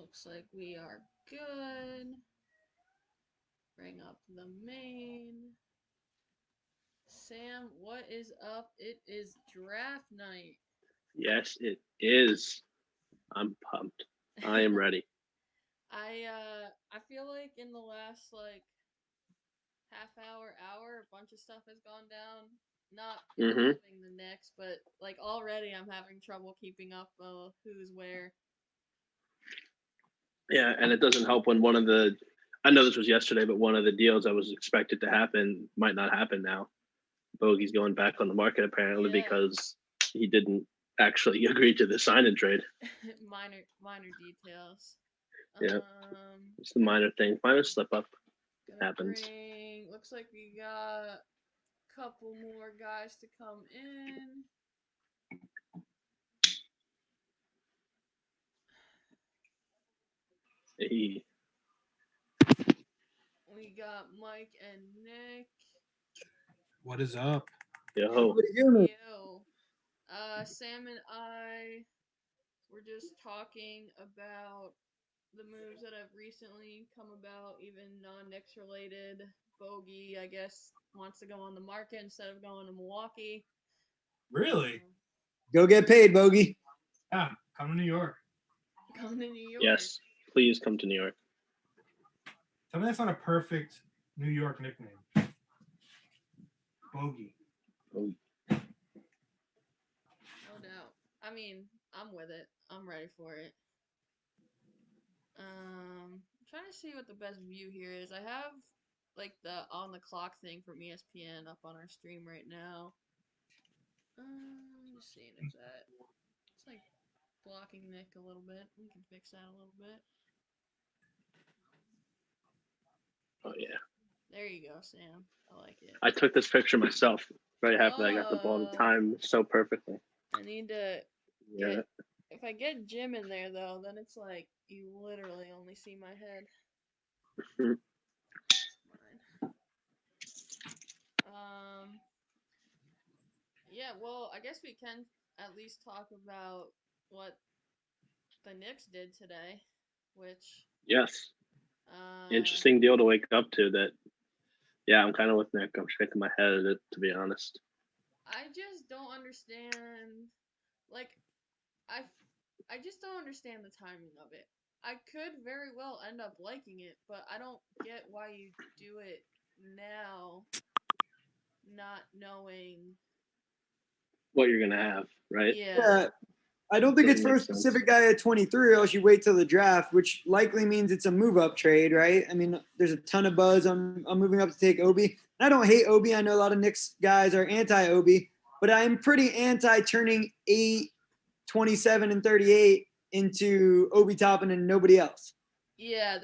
Looks like we are good. Bring up the main. Sam, what is up? It is draft night. Yes, it is. I'm pumped. I am ready. I feel like in the last half hour, a bunch of stuff has gone down. Not hmm involving the Knicks, but like already I'm having trouble keeping up who's where. Yeah, and it doesn't help when one of the I know this was yesterday, but one of the deals that was expected to happen might not happen now. Bogey's going back on the market apparently Yeah, because he didn't actually agree to the sign and trade. minor details. Yeah, Um, it's the minor thing. Minor slip up gonna happens. bring. Looks like we got a couple more guys to come in. Hey, We got Mike and Nick. What is up? yo, What are you doing? Yo, Sam and I were just talking about the moves that have recently come about, even non-Knicks related. Bogey, I guess, wants to go on the market instead of going to Milwaukee. Really? Go get paid, Bogey. Yeah, come to New York. Coming to New York. yes, please come to New York. Tell me that's not a perfect New York nickname. Bogey. Oh, No doubt. I mean, I'm with it. I'm ready for it. I'm trying to see what the best view here is. I have like the on the clock thing from ESPN up on our stream right now. Just seeing if that it's like blocking Nick a little bit. We can fix that a little bit. oh yeah. There you go, Sam. I like it. I took this picture myself. Very happy that I got the ball to Oh, time so perfectly. I need to Yeah. get. If I get Jim in there though, then it's like you literally only see my head. Mine. Um. Yeah. Well, I guess we can at least talk about what the Knicks did today, which Yes. uh Interesting deal to wake up to that. Yeah, I'm kind of with Nick. I'm shaking my head at it, to be honest. I just don't understand. Like I I just don't understand the timing of it. I could very well end up liking it, but I don't get why you do it now, not knowing. What you're going to have, right? Yeah, Yeah, I don't think it's Doesn't for make a sense. specific guy at 23, or else you wait till the draft, which likely means it's a move up trade, right? I mean, there's a ton of buzz on moving up to take Obi. And I don't hate Obi. I know a lot of Knicks guys are anti Obi, but I'm pretty anti turning 8, 27, and 38 into Obi Toppin and nobody else. yeah,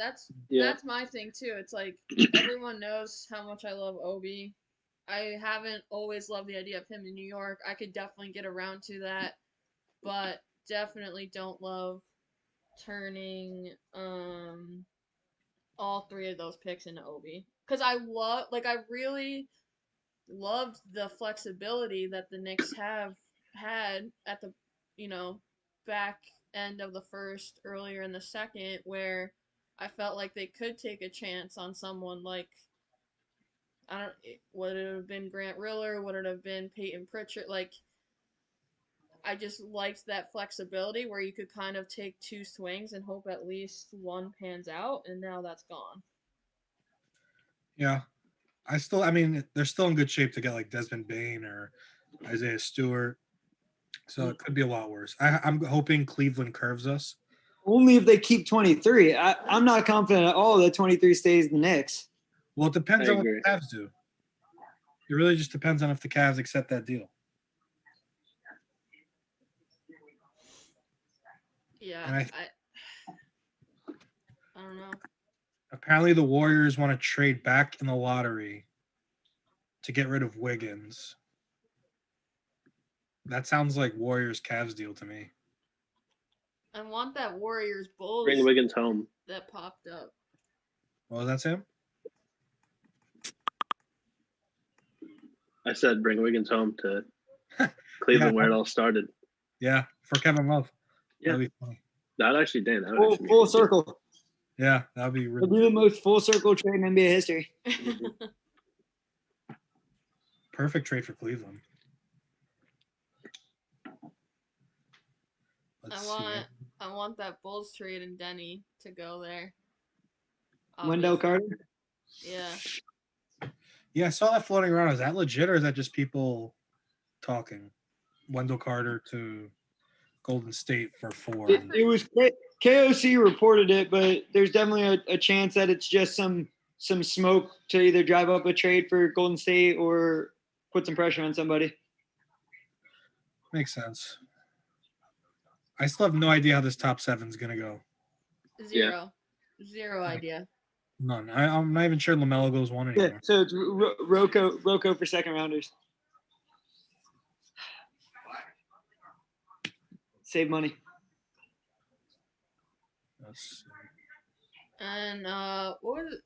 Yeah. that's my thing too. It's like everyone knows how much I love Obi. I haven't always loved the idea of him in New York. I could definitely get around to that, but definitely don't love turning all three of those picks into Obi. Cause I really loved the flexibility that the Knicks have had at the, you know, back end of the first, earlier in the second, where I felt like they could take a chance on someone like I don't would it have been Grant Riller, would it have been Peyton Pritchard? Like I just liked that flexibility where you could kind of take two swings and hope at least one pans out, and now that's gone. Yeah. I mean, they're still in good shape to get like Desmond Bain or Isaiah Stewart. So it could be a lot worse. I'm hoping Cleveland curves us. Only if they keep 23. I'm not confident at all that 23 stays the Knicks. Well, it I depends on what agree. the Cavs do. It really just depends on if the Cavs accept that deal. Yeah, And I don't know. apparently the Warriors want to trade back in the lottery to get rid of Wiggins. That sounds like Warriors Cavs deal to me. I want that Warriors Bring Bulls Wiggins home. that popped up. What was that, Sam? I said bring Wiggins home to Yeah, Cleveland where it all started. yeah, for Kevin Love. Yeah. That'd be funny. That actually, damn, that would Full, actually full make it. circle. Yeah, that'd be It'll really be the most full circle trade in NBA history. perfect trade for Cleveland. Let's see. I want that Bulls trade and Denny to go there. Wendell Obviously. Carter. Yeah. Yeah, I saw that floating around. Is that legit or is that just people talking? Wendell Carter to Golden State for 4. It was KOC reported it, but there's definitely a chance that it's just some smoke to either drive up a trade for Golden State or put some pressure on somebody. Makes sense. I still have no idea how this top 7 is gonna go. Zero idea. None. I'm not even sure LaMelo goes 1 Yeah, anymore. so it's Rocco for second rounders. Save money. Let's see. And what was it?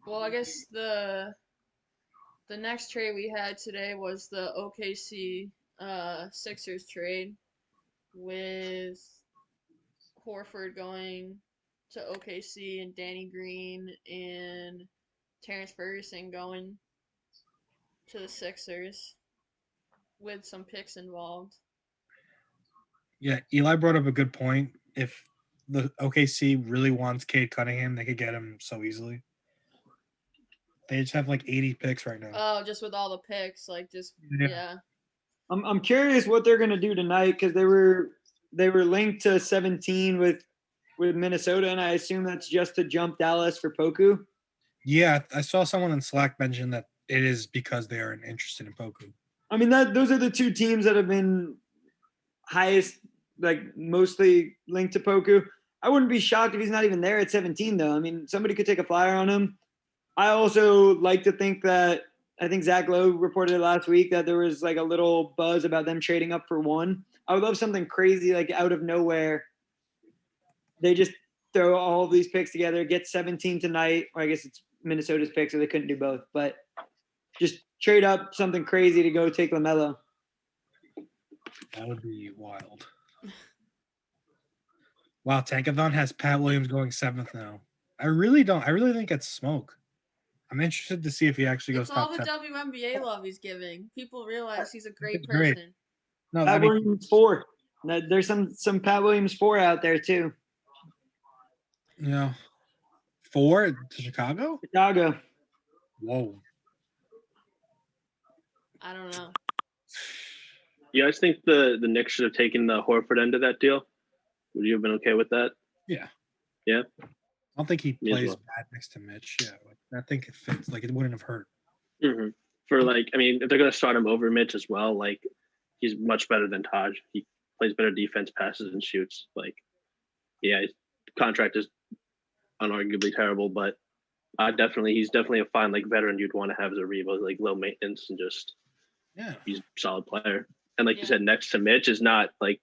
Well, I guess the next trade we had today was the OKC Sixers trade with Horford going to OKC and Danny Green and Terrence Ferguson going to the Sixers with some picks involved. Yeah, Eli brought up a good point. If the OKC really wants Cade Cunningham, they could get him so easily. They just have like 80 picks right now. Oh, just with all the picks, like just Yeah. yeah. I'm curious what they're gonna do tonight because they were linked to 17 with Minnesota, and I assume that's just to jump Dallas for Poku. Yeah, I saw someone in Slack mention that it is because they aren't interested in Poku. I mean, those are the two teams that have been highest, like mostly linked to Poku. I wouldn't be shocked if he's not even there at 17, though. I mean, somebody could take a flyer on him. I also like to think that I think Zach Lowe reported last week that there was like a little buzz about them trading up for 1. I would love something crazy like out of nowhere. They just throw all of these picks together, get 17 tonight, or I guess it's Minnesota's pick, so they couldn't do both. But just trade up something crazy to go take LaMelo. That would be wild. Wow, Tankathon has Pat Williams going 7th now. I really think it's smoke. I'm interested to see if he actually goes It's all top the 10. WNBA love he's giving. People realize he's a great It's great. person. No, Pat I mean, Williams 4. There's some Pat Williams 4 out there too. you know, 4 to Chicago? Chicago. Whoa. I don't know. You guys think the Knicks should have taken the Horford end of that deal? Would you have been okay with that? Yeah. Yeah? I don't think he Me as plays well. bad next to Mitch. Yeah, I think it fits. Like, it wouldn't have hurt. Mm-hmm. For like, I mean, if they're going to start him over Mitch as well, like, he's much better than Taj. He plays better defense, passes, and shoots. Like, yeah, his contract is unarguably terrible, but he's definitely a fine like veteran you'd want to have as a Rebo, like low maintenance and just he's a solid player. And like you said, next to Mitch is not like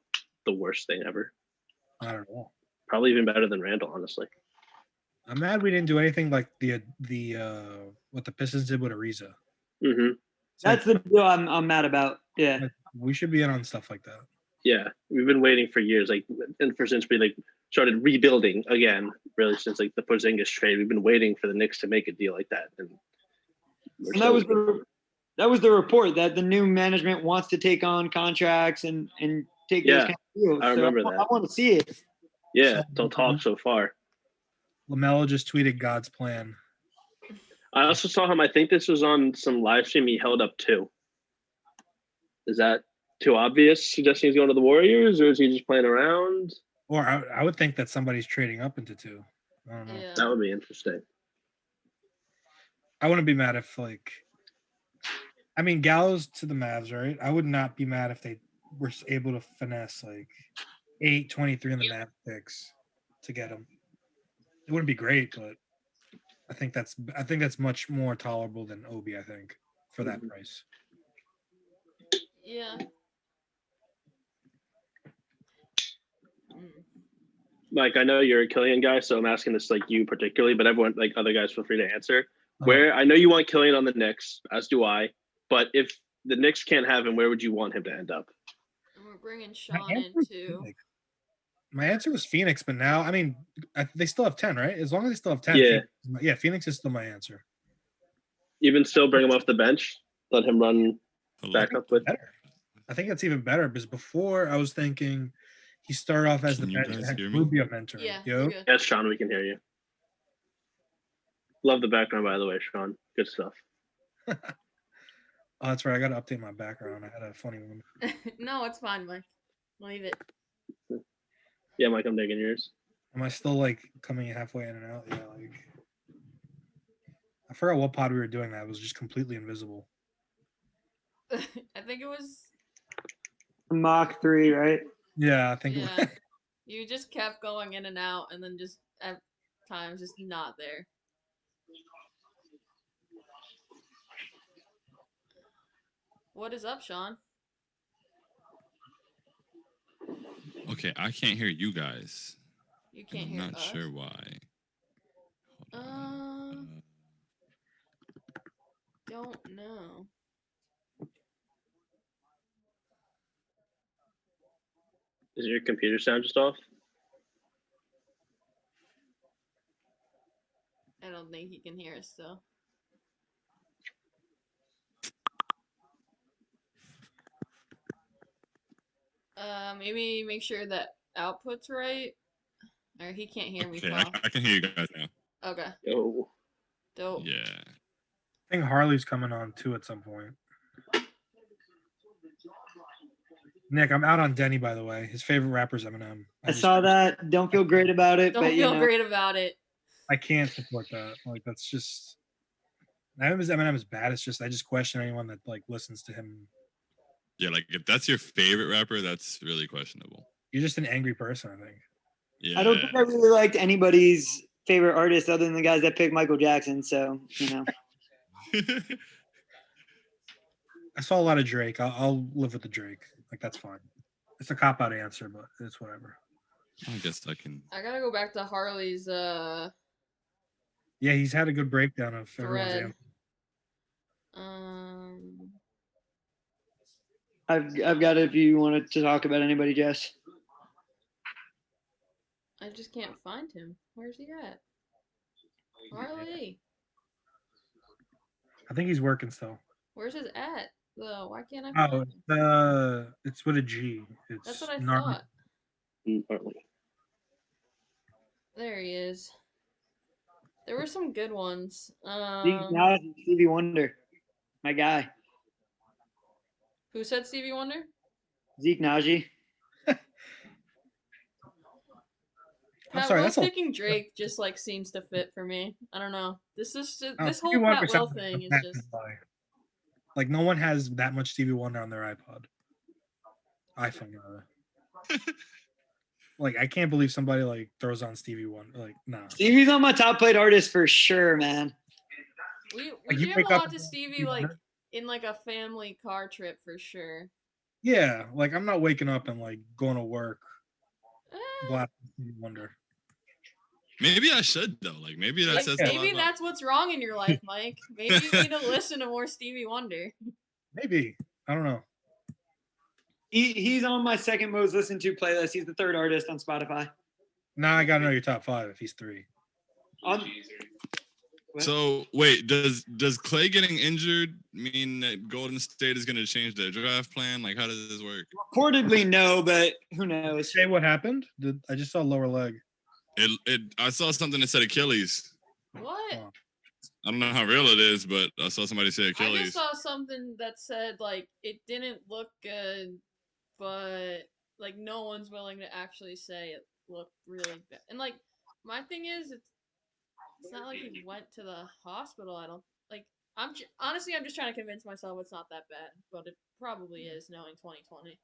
the worst thing ever. Not at all. Probably even better than Randall, honestly. I'm mad we didn't do anything like the what the Pistons did with Ariza. Mm-hmm. That's the deal I'm mad about. Yeah. Like, we should be in on stuff like that. Yeah, we've been waiting for years, like, and since we like started rebuilding again, really since like the Porzingis trade, we've been waiting for the Knicks to make a deal like that. And that was the report that the new management wants to take on contracts and take those kind of deals. I remember that. I want to see it. Yeah, they'll talk so far. LaMelo just tweeted God's plan. I also saw him. I think this was on some live stream. He held up 2. Is that too obvious? Suggesting he's going to the Warriors, or is he just playing around? Or I would think that somebody's trading up into 2. I don't know. Yeah. That would be interesting. I wouldn't be mad if I mean, Gallows to the Mavs, right? I would not be mad if they were able to finesse like 8-23 in the Mavs picks to get him. It wouldn't be great, but I think that's much more tolerable than Obi. I think for that price. Yeah. Like, I know you're a Killian guy, so I'm asking this like you particularly, but everyone, like other guys, feel free to answer. Where I know you want Killian on the Knicks, as do I. But if the Knicks can't have him, where would you want him to end up? And we're bringing Sean in too. My answer was Phoenix, but now, I mean, they still have 10, right? As long as they still have 10. Yeah. Phoenix is still my answer. Even still bring him off the bench, let him run back up with. Better. I think that's even better because before I was thinking he started off as Can the you bench and guys had hear me? Rubio mentoring. Yeah, Yo, you're good. Yes, Sean, we can hear you. Love the background, by the way, Sean. Good stuff. oh, that's right. I got to update my background. I had a funny one. No, it's fine, Mike. Leave it. Yeah, Mike, I'm digging yours. Am I still like coming halfway in and out? Yeah, like I forgot what pod we were doing. That was just completely invisible. I think it was. Mach 3, right? Yeah, I think. Yeah. You just kept going in and out, and then just at times just not there. What is up, Sean? Okay, I can't hear you guys. You And can't I'm hear not us. sure why. Hold on. Don't know. Is your computer sound just off? I don't think he can hear us still. Maybe make sure that output's right. Or he can't hear me. Okay, Well. I can hear you guys now. Okay. Oh, Dope. Yeah. I think Harley's coming on too at some point. Nick, I'm out on Denny, by the way. His favorite rapper's Eminem. I saw that. Don't feel great about it, Don't but feel great about it. I can't support that. Like that's just Eminem is bad. It's just I just question anyone that like listens to him. Yeah, like if that's your favorite rapper, that's really questionable. You're just an angry person, I think. Yeah. I don't think I really liked anybody's favorite artist other than the guys that picked Michael Jackson. So, I saw a lot of Drake. I'll live with the Drake. Like that's fine. It's a cop out answer, but it's whatever. I guess I can. I gotta go back to Harley's Yeah, he's had a good breakdown of everyone's thread. answer. I've got it if you wanted to talk about anybody, Jess. I just can't find him. Where's he at? Harley. I think he's working still. Where's his at? Though? Why can't I find Oh, him? it's with a G. It's That's what I thought. partly. There he is. There were some good ones. Stevie Wonder, my guy. Who said Stevie Wonder? Zeke Naji. I'm sorry, Will picking Drake just like seems to fit for me. I don't know. This whole Pat Will thing is just like no one has that much Stevie Wonder on their iPhone. Like I can't believe somebody like throws on Stevie Wonder. Like no. Stevie's on my top played artist for sure, man. We jam a lot to Stevie like in like a family car trip for sure. Yeah, like I'm not waking up and like going to work. Blasting Stevie Wonder. Maybe I should though. Like maybe that says maybe that's what's wrong in your life, Mike. Maybe you need to listen to more Stevie Wonder. Maybe I don't know. He's on my second most listened to playlist. He's the third artist on Spotify. Now I gotta know your top 5 if he's 3. So wait, does Clay getting injured mean that Golden State is going to change their draft plan? Like, how does this work? Reportedly, no, but who knows? Say what happened? I just saw lower leg. I saw something that said Achilles. What? Oh. I don't know how real it is, but I saw somebody say Achilles. I just saw something that said like it didn't look good, but like no one's willing to actually say it looked really bad. And like my thing is, it's not like he went to the hospital. I don't like. Honestly, I'm just trying to convince myself it's not that bad, but it probably is, knowing 2020.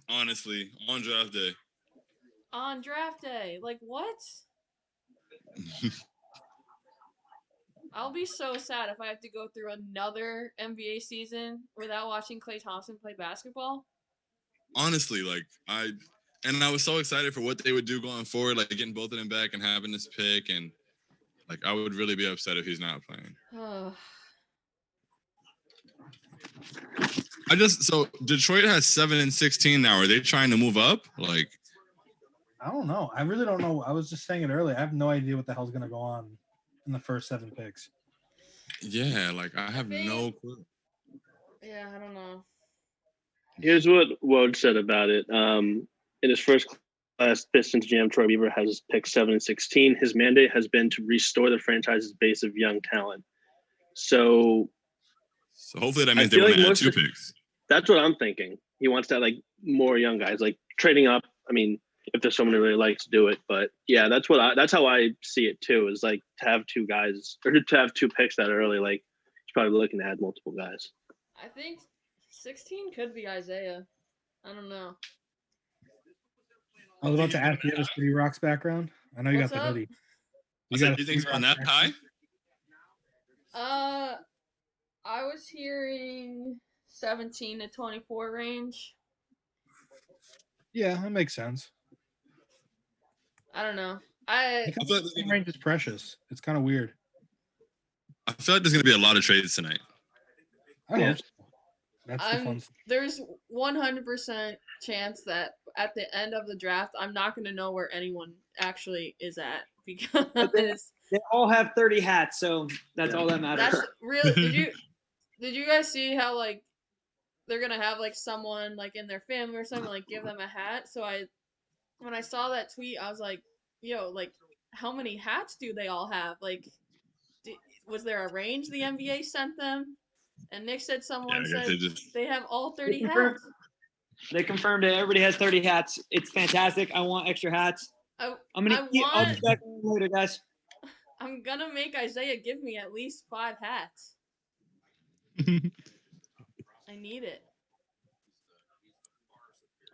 Honestly, on draft day. On draft day, like what? I'll be so sad if I have to go through another NBA season without watching Klay Thompson play basketball. Honestly, like I was so excited for what they would do going forward, like getting both of them back and having this pick, and like I would really be upset if he's not playing. So Detroit has 7-16 now. Are they trying to move up? Like, I don't know. I really don't know. I was just saying it earlier. I have no idea what the hell's gonna go on in the first 7 picks. Yeah, like I have no clue. Yeah, I don't know. Here's what Woj said about it. In his first class, Pistons GM Troy Weaver has picked 7 and 16. His mandate has been to restore the franchise's base of young talent. So hopefully that I means they feel want like to add most 2 of- picks. that's what I'm thinking. He wants to add, like, more young guys, like trading up. I mean, if there's someone who really likes to do it, but yeah, that's how I see it too. Is like to have 2 guys or to have 2 picks that early. Like he's probably looking to add multiple guys. I think 16 could be Isaiah. I don't know. I was about to ask you the City Rocks background. I know you What's got the up? hoodie. I said, you think it's on that high? I was hearing 17 to 24 range. Yeah, that makes sense. I don't know. I feel like The range is precious. It's kind of weird. I feel like there's gonna be a lot of trades tonight. I Yeah. hope so. That's the fun stuff. there's 100% chance that at the end of the draft, I'm not going to know where anyone actually is at because They all have 30 hats, so that's all that matters. that's really. Did you guys see how like they're gonna have like someone like in their family or something like give them a hat? So when I saw that tweet, I was like, yo, like how many hats do they all have? Like, was there a range the NBA sent them? And Nick said someone Yeah, I guess said they have all 30 hats. They confirmed it. Everybody has 30 hats. It's fantastic. I want extra hats. I'll be back later, guys. I'm gonna make Isaiah give me at least 5 hats. I need it.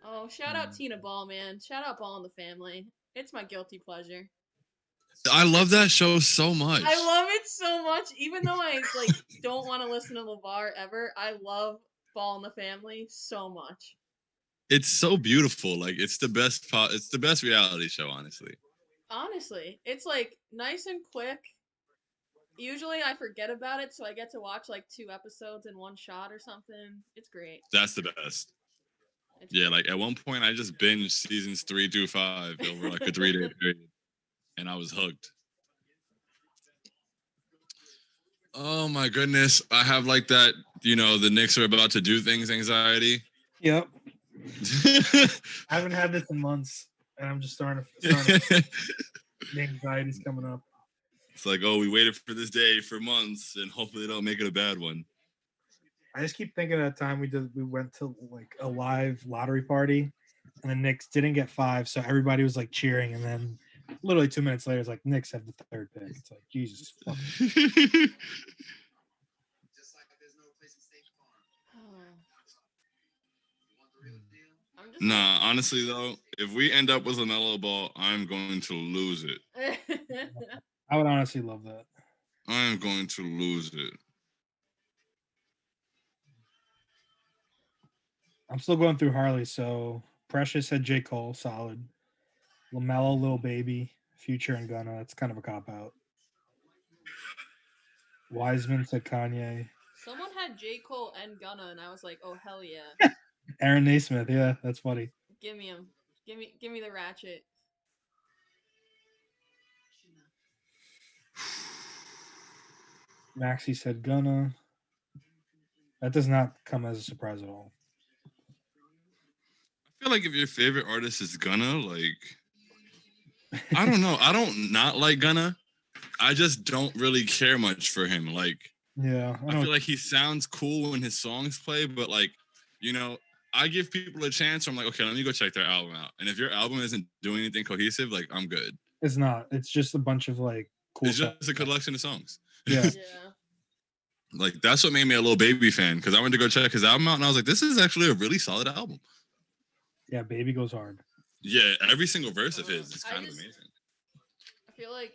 Oh, shout out Tina Ball, man. Shout out Ball and the Family. It's my guilty pleasure. I love that show so much. I love it so much. Even though I like don't want to listen to LeVar ever, I love Ball and the Family so much. It's so beautiful. Like it's the best it's the best reality show, honestly. Honestly, it's like nice and quick. Usually I forget about it, so I get to watch like 2 episodes in one shot or something. It's great. That's the best. Yeah, like at one point I just binged seasons 3 through 5 over like a 3-day period, and I was hooked. Oh my goodness, I have like that. The Knicks are about to do things anxiety. Yep. I haven't had this in months, and I'm just starting to the anxiety's coming up. It's like, oh, we waited for this day for months, and hopefully they don't make it a bad one. I just keep thinking of that time we went to like a live lottery party, and the Knicks didn't get 5, so everybody was like cheering, and then literally 2 minutes later, it's like Knicks have the 3rd pick. It's like Jesus fucking. Nah, honestly though, if we end up with LaMelo Ball, I'm going to lose it. I would honestly love that. I am going to lose it. I'm still going through Harley. So Precious said J. Cole, solid. LaMelo, Lil Baby, Future, and Gunna. That's kind of a cop out. Wiseman said Kanye. Someone had J. Cole and Gunna, and I was like, oh hell yeah. Aaron Naismith, yeah, that's funny. Give me him. Give me the ratchet. Maxie said Gunna. That does not come as a surprise at all. I feel like if your favorite artist is Gunna, like, I don't know. I don't not like Gunna. I just don't really care much for him. Like, yeah, I feel like he sounds cool when his songs play, but like, I give people a chance. I'm like, okay, let me go check their album out. And if your album isn't doing anything cohesive, like, I'm good. It's not. It's just a bunch of like cool. It's just a collection of songs. Yeah. Yeah. Like, that's what made me a Lil Baby fan, because I went to go check his album out, and I was like, this is actually a really solid album. Yeah, Baby goes hard. Yeah, every single verse of his is kind of amazing. I feel like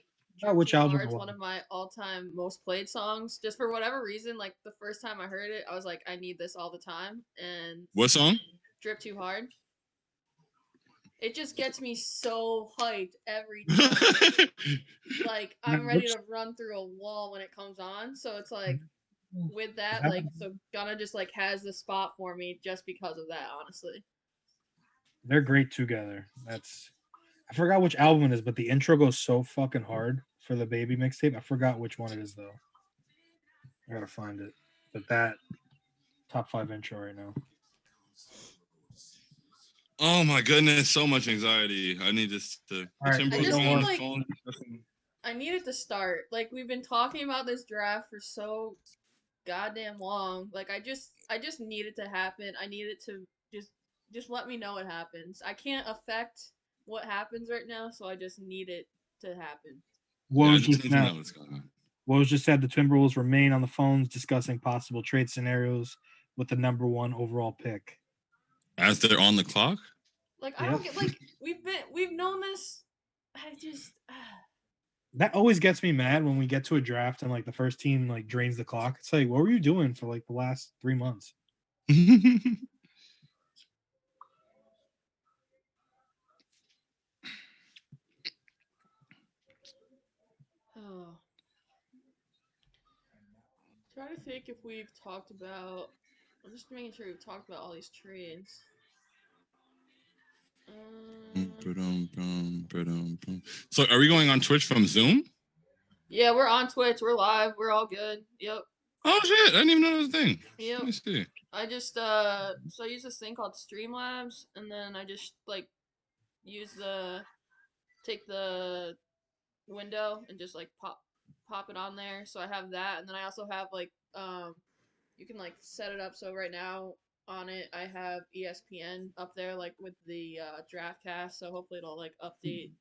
which album? It's one of my all-time most played songs. Just for whatever reason, like the first time I heard it, I was like, I need this all the time. And what song? Drip Too Hard. It just gets me so hyped every time. Like I'm ready to run through a wall when it comes on. So it's like with that, like so Gunna just like has the spot for me just because of that, honestly. They're great together. I forgot which album it is, but the intro goes so fucking hard for the Baby mixtape. I forgot which one it is though. I gotta find it. But that top 5 intro right now. Oh my goodness, so much anxiety. I need this to. All right, I just Timberwolves need, on the like- phone. I need it to start. Like we've been talking about this draft for so goddamn long. Like I just need it to happen. I need it to just let me know it happens. I can't affect what happens right now, so I just need it to happen. What Yeah, I was just just need to now? know what's going on. What was just said? The Timberwolves remain on the phones discussing possible trade scenarios with the number 1 overall pick. As they're on the clock? Like I Yep. don't get like we've known this. I just That always gets me mad when we get to a draft and like the first team like drains the clock. It's like, what were you doing for like the last 3 months? oh. Try to think if we've talked about. I'm just making sure we've talked about all these trades. So are we going on Twitch from Zoom? Yeah, we're on Twitch. We're live. We're all good. Yep. Oh shit! I didn't even know that was a thing. Yep. Let me see. I just so I use this thing called Streamlabs, and then I just like take the window and just like pop it on there. So I have that, and then I also have like you can like set it up. So right now on it, I have ESPN up there like with the draft cast. So hopefully it'll like update.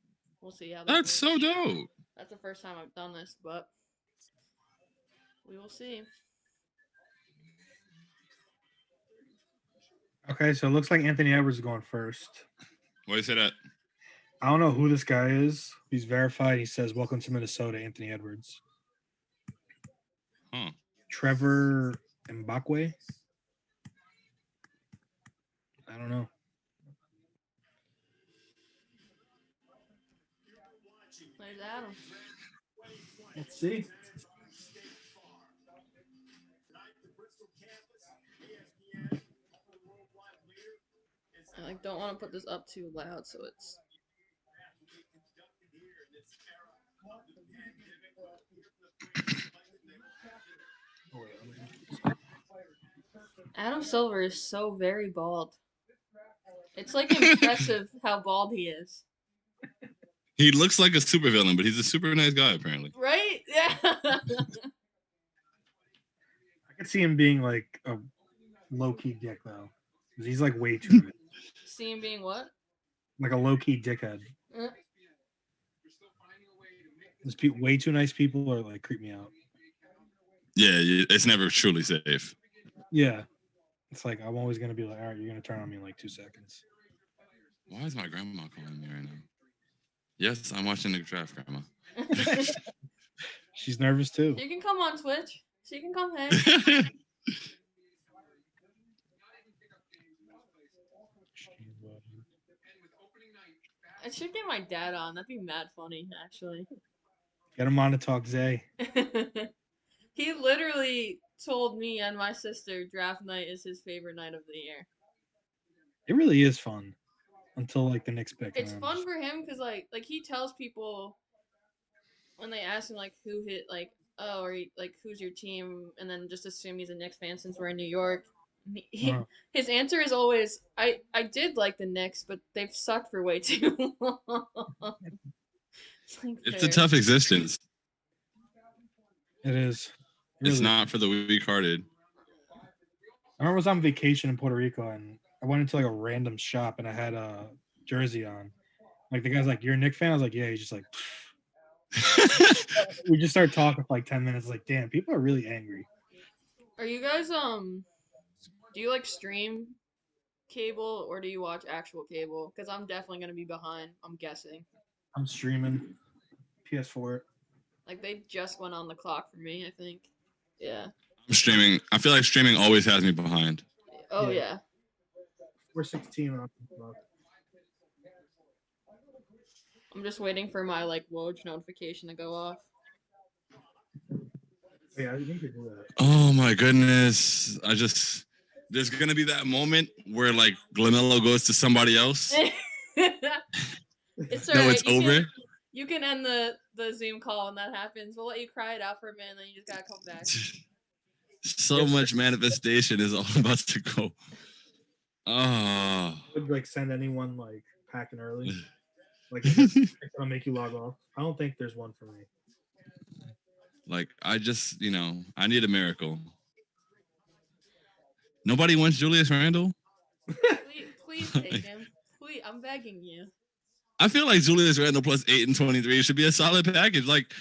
We'll see how that That's goes. so dope. That's the first time I've done this, but we will see. Okay, so it looks like Anthony Edwards is going first. Why do you say that? I don't know who this guy is. He's verified. He says, "Welcome to Minnesota, Anthony Edwards." Huh. Trevor Mbakwe. I don't know. There's Adam. Let's see. I like don't want to put this up too loud, so it's. Adam Silver is so very bald. It's like impressive how bald he is. He looks like a supervillain, but he's a super nice guy apparently. Right? Yeah. I could see him being like a low-key dick though. 'Cause he's like way too good. See him being what? Like a low-key dickhead. Uh, There's way too nice people or like creep me out. Yeah, it's never truly safe. Yeah. It's like I'm always gonna be like, all right, you're gonna turn on me in like 2 seconds. Why is my grandma calling me right now? Yes, I'm watching the draft, Grandma. She's nervous too. She can come on Twitch. She can come hang. I should get my dad on. That'd be mad funny, actually. Get him on to talk Zay. He literally told me and my sister draft night is his favorite night of the year. It really is fun until like the Knicks pick. It's and fun for him because like he tells people when they ask him like who hit like like who's your team, and then just assume he's a Knicks fan since we're in New York. Uh-huh. His answer is always I did like the Knicks, but they've sucked for way too long. It's a tough existence. It is. It's Really. not for the weak-hearted. I remember I was on vacation in Puerto Rico and I went into like a random shop and I had a jersey on. Like the guy's like, "You're a Knicks fan?" I was like, "Yeah." He's just like, we just started talking for like 10 minutes. Like, damn, people are really angry. Are you guys do you like stream cable or do you watch actual cable? Because I'm definitely gonna be behind. I'm guessing. I'm streaming PS4. Like they just went on the clock for me. I think. Yeah. I'm streaming. I feel like streaming always has me behind. Oh Yeah. yeah. We're 16 on the clock. I'm just waiting for my like Woj notification to go off. Yeah, I think you do that. Oh my goodness! There's gonna be that moment where like Glamelo goes to somebody else. It's No, alright. it's over. You can end the Zoom call when that happens. We'll let you cry it out for a minute, and then you just gotta come back. So much manifestation is all about to go. Oh. Would like send anyone like packing early. Like it's gonna make you log off. I don't think there's one for me. Like I just, I need a miracle. Nobody wants Julius Randle. Please take him. Please, I'm begging you. I feel like Julius Randle plus 8 and 23 should be a solid package. Like,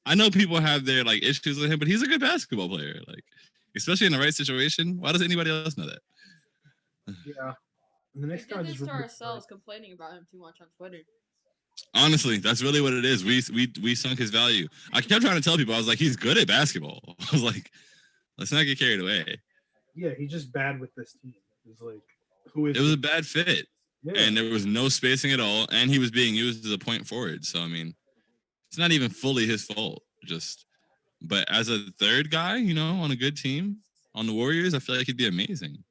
I know people have their like issues with him, but he's a good basketball player. Like, especially in the right situation. Why does anybody else know that? Yeah. And the We next did time this to ourselves, complaining about him too much on Twitter. Honestly, that's really what it is. We sunk his value. I kept trying to tell people, I was like, he's good at basketball. I was like, let's not get carried away. Yeah, he's just bad with this team. It's like, who is? It was a bad fit, Yeah. and there was no spacing at all, and he was being used as a point forward. So I mean, it's not even fully his fault. But as a third guy, on a good team, on the Warriors, I feel like he'd be amazing.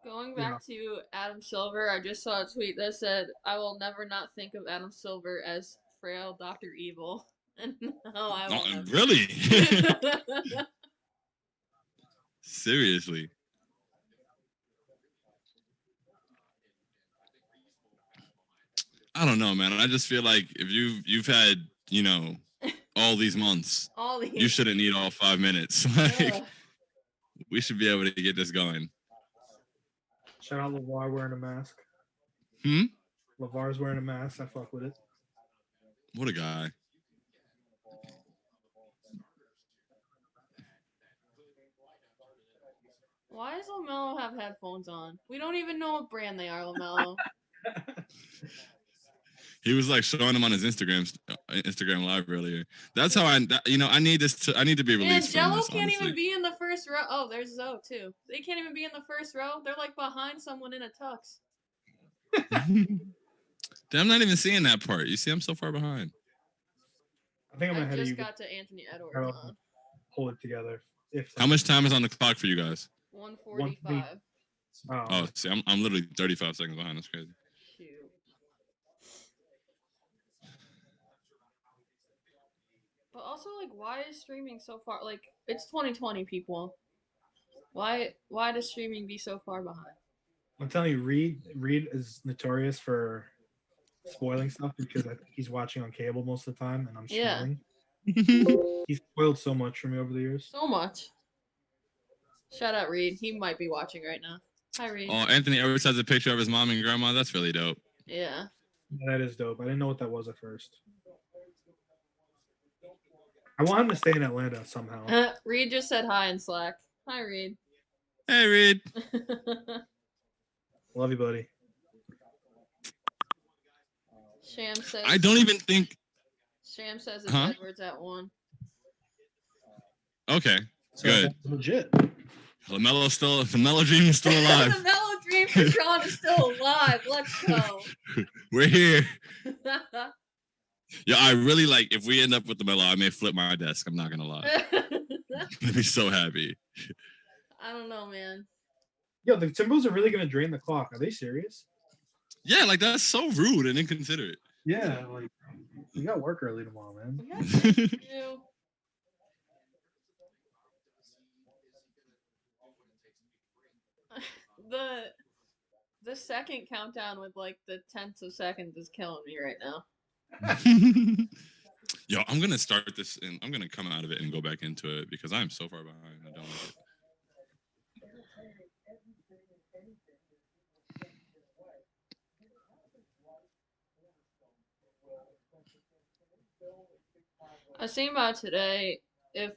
Going back to Adam Silver, I just saw a tweet that said, "I will never not think of Adam Silver as frail Dr. Evil." And no, I won't. Really? Seriously. I don't know, man. I just feel like if you've had, all these months, you shouldn't need all 5 minutes. Like, we should be able to get this going. Shout out LeVar wearing a mask. LeVar's wearing a mask. I fuck with it. What a guy. Why does LaMelo have headphones on? We don't even know what brand they are, LaMelo. He was like showing them on his Instagram live earlier. That's how I need to be released. And Jello from this, can't even be in the first row. Oh, there's Zoe too. They can't even be in the first row. They're like behind someone in a tux. I'm not even seeing that part. You see, I'm so far behind. I think I'm ahead of you. I just got to Anthony Edwards. Hold it together. How much time is on the clock for you guys? 1:45. Oh, see, I'm literally 35 seconds behind. That's crazy. Shoot. But also, like, why is streaming so far? Like, it's 2020, people. Why does streaming be so far behind? I'm telling you, Reed is notorious for spoiling stuff because I think he's watching on cable most of the time, and I'm streaming. Yeah. He's spoiled so much for me over the years. So much. Shout out Reed. He might be watching right now. Hi, Reed. Oh, Anthony Edwards has a picture of his mom and grandma. That's really dope. Yeah. That is dope. I didn't know what that was at first. I want him to stay in Atlanta somehow. Reed just said hi in Slack. Hi, Reed. Hey, Reed. Love you, buddy. Sham says. I don't even think. Sham says it's Edwards at 1. Okay. So good. Legit. LaMelo Dream is still alive. The Mellow Dream for Sean is still alive. Let's go. We're here. Yeah, I really like. If we end up with the Melo, I may flip my desk. I'm not gonna lie. I'd be so happy. I don't know, man. Yo, the Timberwolves are really gonna drain the clock. Are they serious? Yeah, like that's so rude and inconsiderate. Yeah, like you got work early tomorrow, man. Yeah, the second countdown with like the tenths of seconds is killing me right now. Yo, I'm gonna start this and I'm gonna come out of it and go back into it because I'm so far behind. I don't like it. I was thinking about today if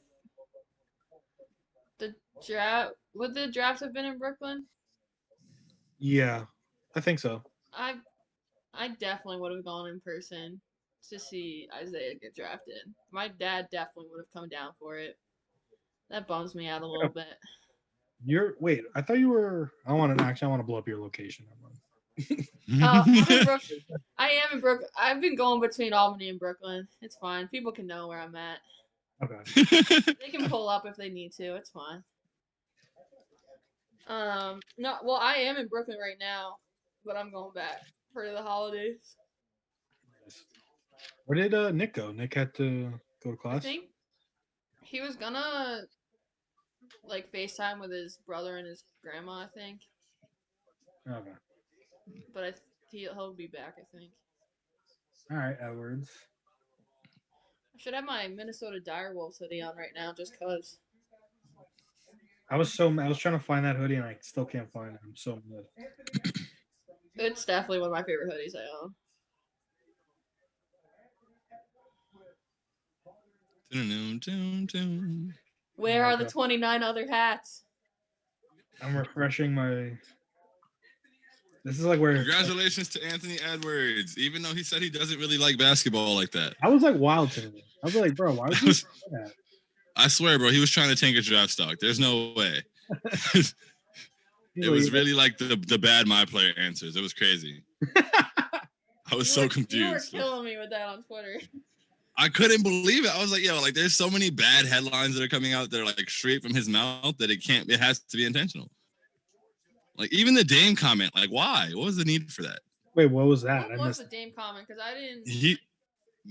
the draft would the draft have been in Brooklyn? Yeah, I think so. I definitely would have gone in person to see Isaiah get drafted. My dad definitely would have come down for it. That bums me out a little bit. Wait, I thought you were. I want to blow up your location. I'm in Brooklyn. I am in Brooklyn. I've been going between Albany and Brooklyn. It's fine. People can know where I'm at. Okay. They can pull up if they need to. It's fine. No, well, I am in Brooklyn right now, but I'm going back for the holidays. Where did Nick go? Nick had to go to I class. think he was gonna like FaceTime with his brother and his grandma. I think, Okay. but he'll be back. I think. All right, Edwards. I should have my Minnesota Direwolves hoodie on right now, just cause. I was trying to find that hoodie and I still can't find it. I'm so mad. It's definitely one of my favorite hoodies I own. Where are the 29 other hats? I'm refreshing my. This is like where. Congratulations to Anthony Edwards, even though he said he doesn't really like basketball like that. I was like wild to me. I was like, bro, why would you do that? I swear, bro, he was trying to tank his draft stock. There's no way. It was really like the bad my player answers. It was crazy. I was so confused. You were killing me with that on Twitter. I couldn't believe it. I was like, yo, like there's so many bad headlines that are coming out that are like straight from his mouth that it has to be intentional. Like even the Dame comment, like why? What was the need for that? Wait, what was that? What was the Dame comment? Because I didn't.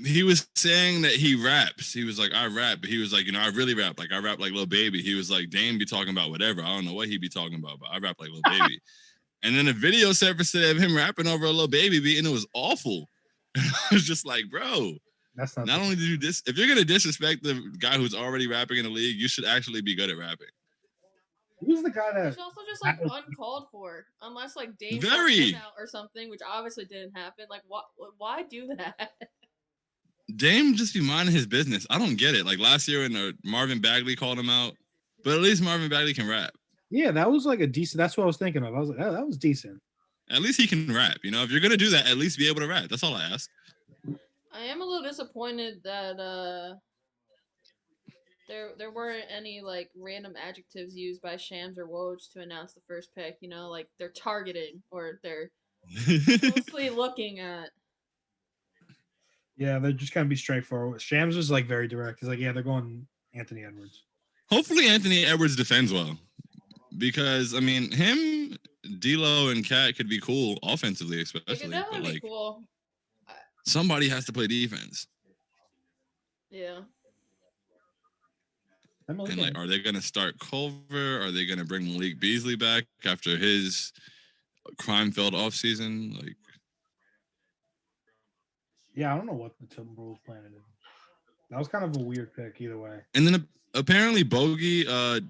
He was saying that he raps. He was like, I rap, but he was like, I really rap. Like I rap like Lil Baby. He was like, Dame be talking about whatever. I don't know what he be talking about, but I rap like Lil Baby. And then a video surfaced of him rapping over a Lil Baby beat, and it was awful. I was just like, bro. That's not only do you if you're gonna disrespect the guy who's already rapping in the league, you should actually be good at rapping. Who's the guy that? It's also just like uncalled for, unless like Dame out or something, which obviously didn't happen. Like, why do that? Dame just be minding his business. I don't get it. Like last year when Marvin Bagley called him out, but at least Marvin Bagley can rap. Yeah, that was like a decent. That's what I was thinking of. I was like, oh, that was decent. At least he can rap. You know, if you're gonna do that, at least be able to rap. That's all I ask. I am a little disappointed that there weren't any like random adjectives used by Shams or Woj to announce the first pick. You know, like they're targeting or they're closely looking at. Yeah, they're just gonna be straightforward. Shams was like very direct. He's like, yeah, they're going Anthony Edwards. Hopefully, Anthony Edwards defends well, because I mean, him, D'Lo, and Cat could be cool offensively, especially. It could definitely be cool. Somebody has to play defense. Yeah. And like, are they gonna start Culver? Are they gonna bring Malik Beasley back after his crime-filled offseason? Like, yeah, I don't know what the Timberwolves plan to do. That was kind of a weird pick either way. And then apparently Bogey, the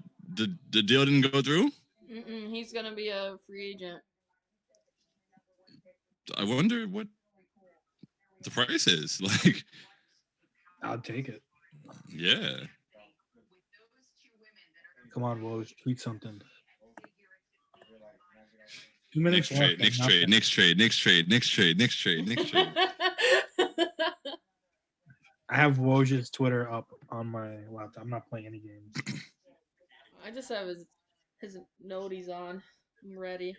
deal didn't go through. He's gonna be a free agent. I wonder what the price is. Like, I'd take it. Yeah. Come on, Woj, tweet something. 2 minutes. Next trade. I have Woj's Twitter up on my laptop. I'm not playing any games. I just have his noties on. I'm ready.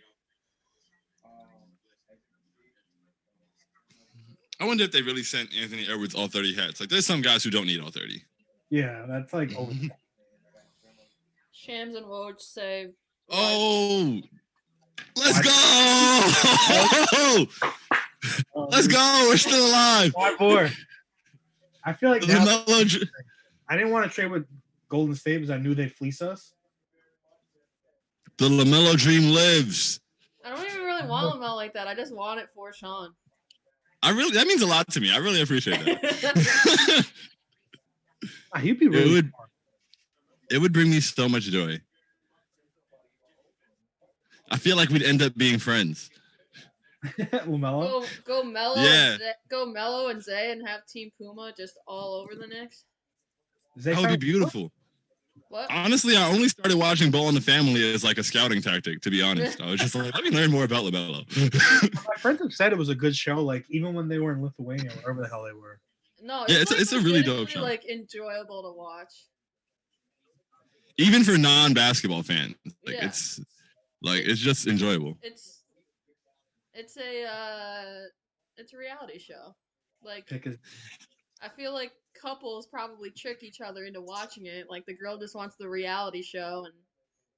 I wonder if they really sent Anthony Edwards all 30 hats. Like, there's some guys who don't need all 30. Yeah, that's like over. Shams and Woj say. Oh, let's go! Let's go! We're still alive. 5-4. I feel like I didn't want to trade with Golden State because I knew they'd fleece us. The LaMelo dream lives. I don't even really want LaMelo like that. I just want it for Sean. That means a lot to me. I really appreciate that. He'd be really. It would bring me so much joy. I feel like we'd end up being friends. LaMelo? Go Melo. Yeah. Go Melo and Zay and have Team Puma just all over the Knicks. That would be beautiful. What? Honestly, I only started watching Ball in the Family as like a scouting tactic, to be honest. I was just like, let me learn more about LaMelo. My friends have said it was a good show, like even when they were in Lithuania, wherever the hell they were. No, yeah, it's a really dope show. Like enjoyable to watch. Even for non-basketball fans, like it's just enjoyable. It's a reality show. Like I feel like couples probably trick each other into watching it. Like the girl just wants the reality show and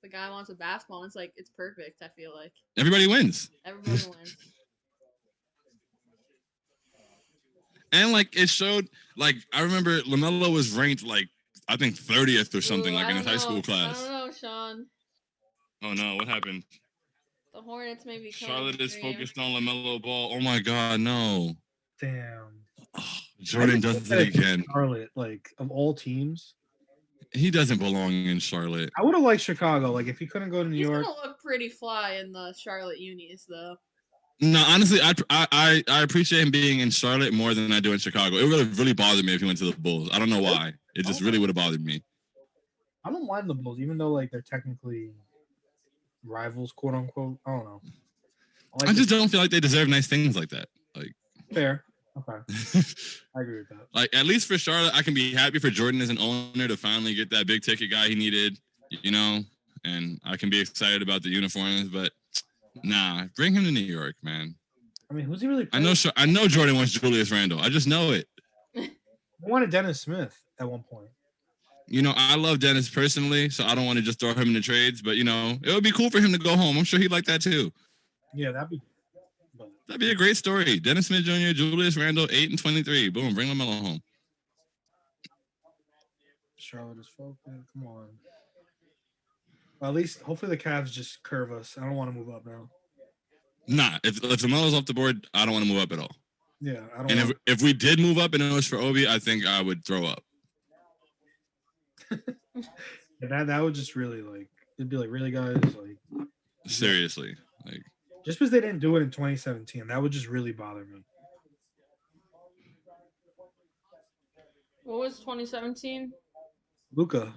the guy wants a basketball. And it's like it's perfect. I feel like everybody wins. Everybody wins. And like it showed, like I remember LaMelo was ranked like I think 30th or something, Ooh, like I in his don't high school know. I class. don't know, Sean. Oh no, what happened? The Hornets may be coming Charlotte to is dream. focused on LaMelo Ball. Oh my God, no! Damn. Oh, Jordan does I it again. Charlotte, like of all teams, He doesn't belong in Charlotte. I would have liked Chicago. Like if he couldn't go to New He's York, gonna look pretty fly in the Charlotte unis, though. No, honestly, I appreciate him being in Charlotte more than I do in Chicago. It really bothered me if he went to the Bulls. I don't know why. It just really would have bothered me. I don't mind the Bulls, even though like they're technically rivals, quote unquote. I don't know. I just don't feel like they deserve nice things like that. Like fair. Okay, I agree with that. Like at least for Charlotte, I can be happy for Jordan as an owner to finally get that big ticket guy he needed, you know, and I can be excited about the uniforms. But nah, bring him to New York, man. I mean, who's he really? I know Jordan wants Julius Randle. I just know it. I wanted Dennis Smith at one point. You know, I love Dennis personally, so I don't want to just throw him in the trades. But you know, it would be cool for him to go home. I'm sure he'd like that too. Yeah, That'd be a great story. Dennis Smith Jr., Julius Randle, 8 and 23. Boom, bring LaMelo home. Charlotte is focused. Come on. Well, at least, hopefully, the Cavs just curve us. I don't want to move up now. Nah, if LaMelo's off the board, I don't want to move up at all. Yeah, I don't. And if we did move up and it was for Obi, I think I would throw up. that would just really like it'd be like really guys like seriously like just because they didn't do it in 2017, that would just really bother me. What was 2017? Luka.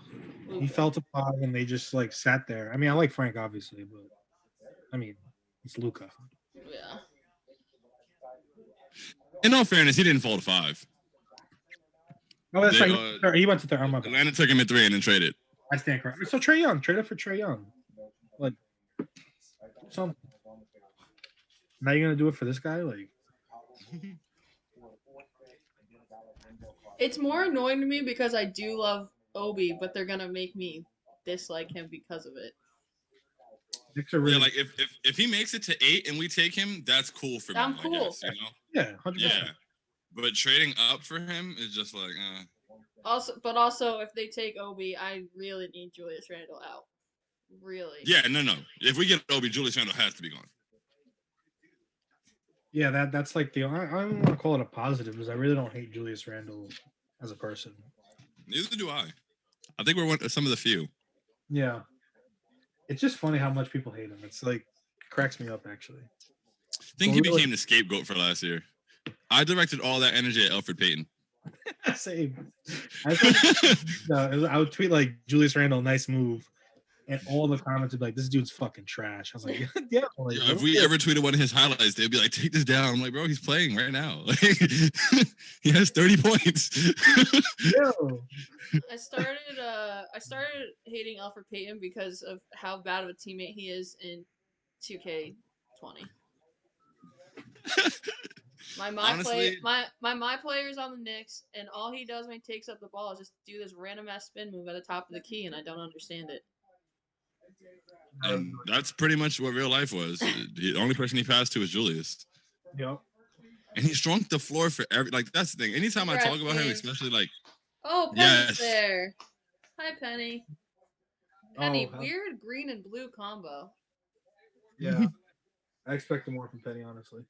He fell to 5 and they just like sat there. I mean, I like Frank obviously, but I mean, it's Luka. Yeah. In all fairness, he didn't fall to 5. Oh, that's right. He went to 3rd. Atlanta took him at 3 and then traded. I stand correct. So Trae Young, trade it for Trae Young. Like, something. Now you're gonna do it for this guy? Like, it's more annoying to me because I do love Obi, but they're gonna make me dislike him because of it. Yeah, like if he makes it to 8 and we take him, that's cool for me. I'm cool. I guess, you know? Yeah, 100%. Yeah, but trading up for him is just like. Also, if they take Obi, I really need Julius Randle out. Really. Yeah, no. If we get Obi, Julius Randle has to be gone. Yeah, that's like I don't want to call it a positive because I really don't hate Julius Randle as a person. Neither do I. I think we're some of the few. Yeah. It's just funny how much people hate him. It's like cracks me up actually. I think he became the scapegoat for last year. I directed all that energy at Elfrid Payton. Same. I would tweet like Julius Randle, nice move. And all the comments would be like, this dude's fucking trash. I was like, yeah. Like, yeah, if we ever tweeted one of his highlights, they'd be like, take this down. I'm like, bro, he's playing right now. Like, he has 30 points. Yo. I started hating Elfrid Payton because of how bad of a teammate he is in 2K20. My player's on the Knicks, and all he does when he takes up the ball is just do this random ass spin move at the top of the key, and I don't understand it. And that's pretty much what real life was. The only person he passed to was Julius. Yep. And he shrunk the floor for like that's the thing. Anytime I talk about him, especially like Penny's there. Hi Penny. Penny, weird green and blue combo. Yeah. I expected more from Penny, honestly.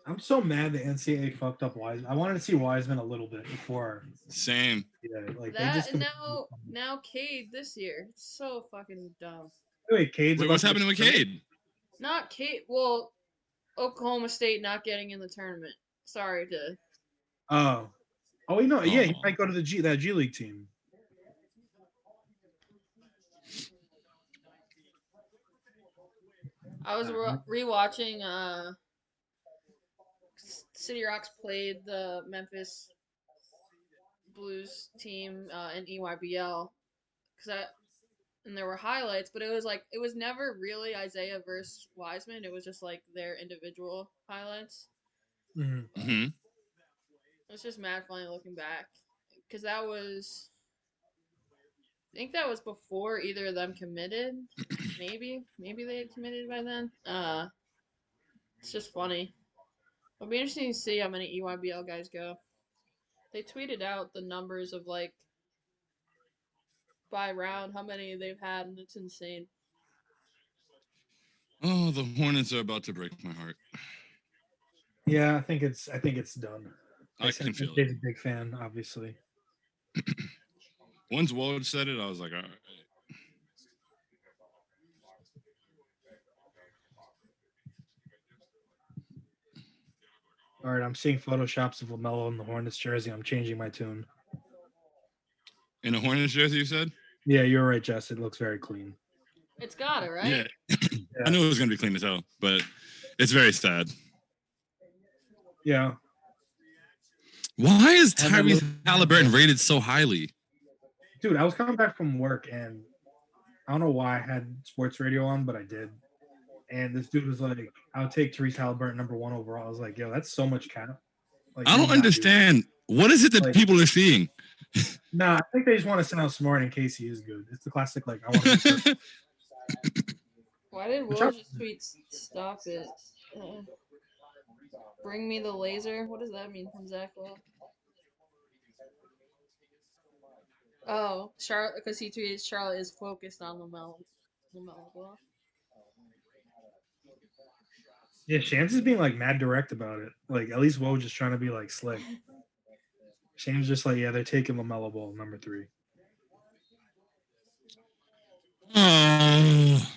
I'm so mad the NCAA fucked up Wiseman. I wanted to see Wiseman a little bit before. Same. Yeah, like that, they just now Cade this year. It's so fucking dumb. Wait, what's happening with Cade? Not Cade. Well, Oklahoma State not getting in the tournament. Sorry to. Oh, you know, yeah, he might go to the G League team. I was rewatching. City Rocks played the Memphis Blues team in EYBL and there were highlights, but it was never really Isaiah versus Wiseman. It was just like their individual highlights. Mm-hmm. It's just mad funny looking back because I think that was before either of them committed. Maybe they had committed by then. It's just funny. It'll be interesting to see how many EYBL guys go. They tweeted out the numbers of like by round how many they've had, and it's insane. Oh, the Hornets are about to break my heart. Yeah, I think it's done. I can feel He's it. a big fan, obviously. Once Woj said it, I was like, all right. All right, I'm seeing photoshops of LaMelo in the Hornets jersey. I'm changing my tune. In a Hornets jersey, you said? Yeah, you're right, Jess. It looks very clean. It's got it, right? Yeah. Yeah. I knew it was going to be clean as hell, but it's very sad. Yeah. Why is Tyrese Halliburton rated so highly? Dude, I was coming back from work and I don't know why I had sports radio on, but I did. And this dude was like, I'll take Tyrese Halliburton #1 overall. I was like, yo, that's so much cap. Like, I don't understand. What is it that Like- people are seeing? Nah, I think they just want to sound smart in case he is good. It's the classic, like, I want to Why did Which Will I- just tweet stop it? Bring me the laser? What does that mean from Zach Will? Oh, Charlotte, because he tweeted Charlotte is focused on LaMelo Ball. Yeah, Shams is being like mad direct about it. Like, at least Woj just trying to be like slick. Shams just like, yeah, they're taking LaMelo Ball #3. Oh,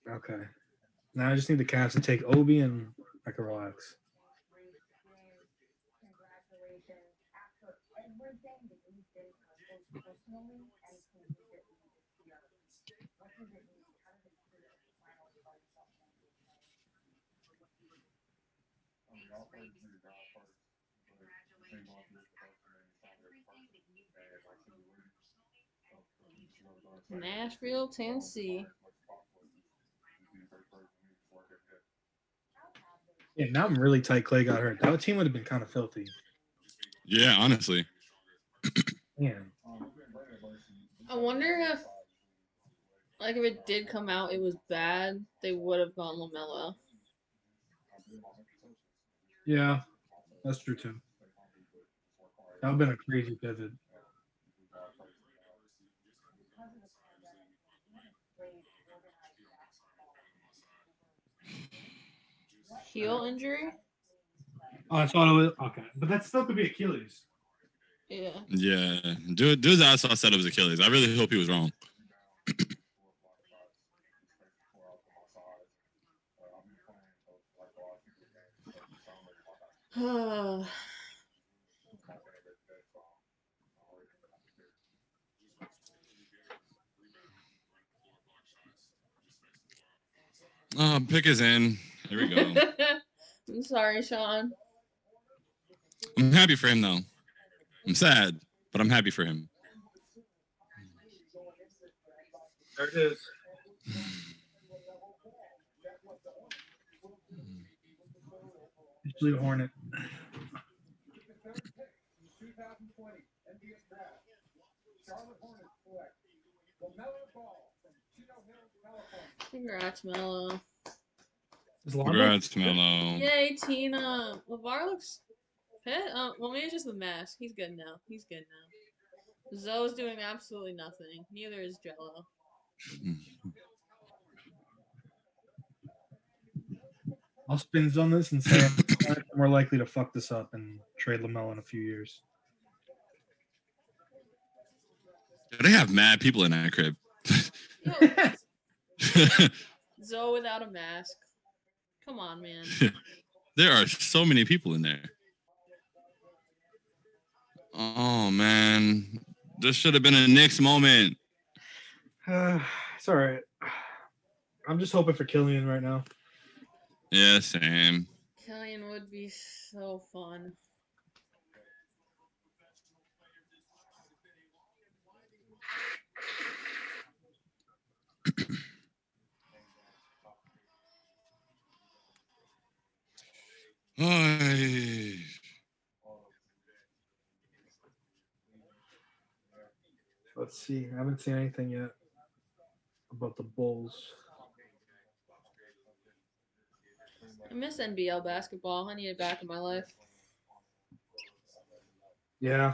Okay. Now I just need the Cavs to take Obi and I can relax. Nashville, Tennessee. Yeah, now I'm really tight. Clay got hurt. That team would have been kind of filthy. yeah, honestly. Yeah. I wonder if, like, if it did come out, it was bad, they would have gone LaMelo. Yeah, that's true too. That would have been a crazy pivot. Heel injury? Oh, that's all it was. Okay, but that still could be Achilles. Yeah. Yeah. Dude's I said it was Achilles. I really hope he was wrong. Pick is in. Here we go. I'm sorry, Sean. I'm happy for him, though. I'm sad, but I'm happy for him. There it is. Usually a Hornet. Congrats, Melo. Is Lonzo- Congrats, Melo. Yay, Tina. LeVar looks fit. Well, maybe just the mask. He's good now. He's good now. Zoe's doing absolutely nothing. Neither is Jello. I'll spins on this and say I'm more likely to fuck this up and trade LaMelo in a few years. They have mad people in that crib. Yo, Zoe without a mask. Come on, man. There are so many people in there. Oh, man. This should have been a Knicks moment. It's all right. I'm just hoping for Killian right now. Yeah, same. Killian would be so fun. Ay. Let's see. I haven't seen anything yet about the Bulls. I miss NBL basketball. I need it back in my life. Yeah.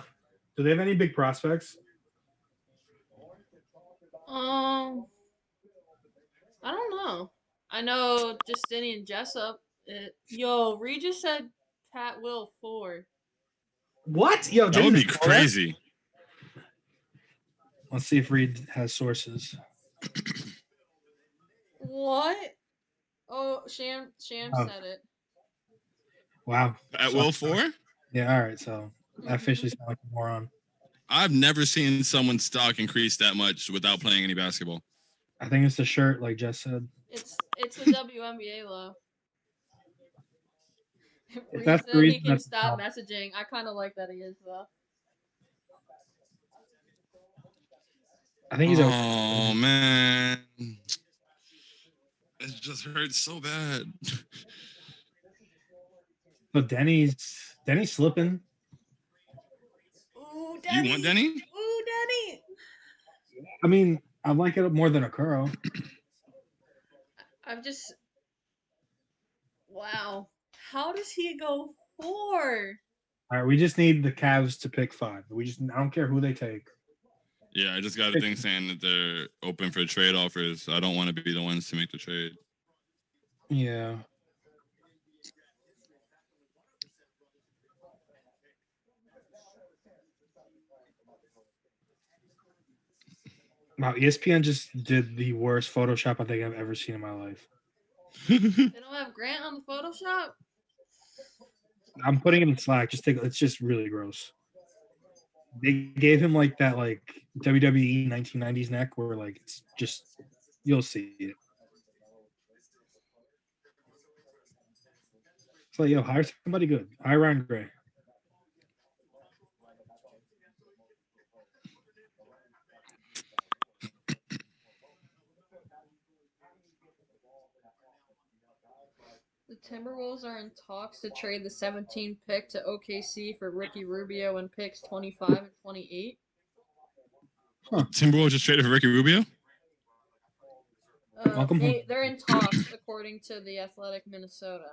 Do they have any big prospects? I don't know. I know Justinian Jessup. Yo, Regis said Pat Will 4. What? Yo, That would didn't be know that? crazy. Let's see if Reed has sources. What? Oh, Sham Oh. said it. Wow. At So- Will 4? Yeah, all right. So I officially sound like a moron. I've never seen someone's stock increase that much without playing any basketball. I think it's the shirt, like Jess said. It's the WNBA love. If that's Reed the said he reason, can that's stop the messaging. I kind of like that he is though. I think he's okay. Oh man, it just hurts so bad. But Denny's slipping. Ooh, Do you want Denny? Ooh, Denny. I mean, I like it more than a Kuro. I'm just. Wow. How does he go 4? All right, we just need the Cavs to pick 5. I don't care who they take. Yeah, I just got a thing saying that they're open for trade offers. I don't want to be the ones to make the trade. Yeah. Wow, ESPN just did the worst Photoshop I think I've ever seen in my life. They don't have Grant on the Photoshop. I'm putting it in Slack. It's just really gross. They gave him like that WWE 1990s neck where like it's just you'll see it. It's like, yo, hire somebody good. Hire Ryan Gray. The Timberwolves are in talks to trade the 17th pick to OKC for Ricky Rubio and picks 25 and 28. Timberwolves just traded for Ricky Rubio? Welcome home. They're in talks, according to the Athletic Minnesota.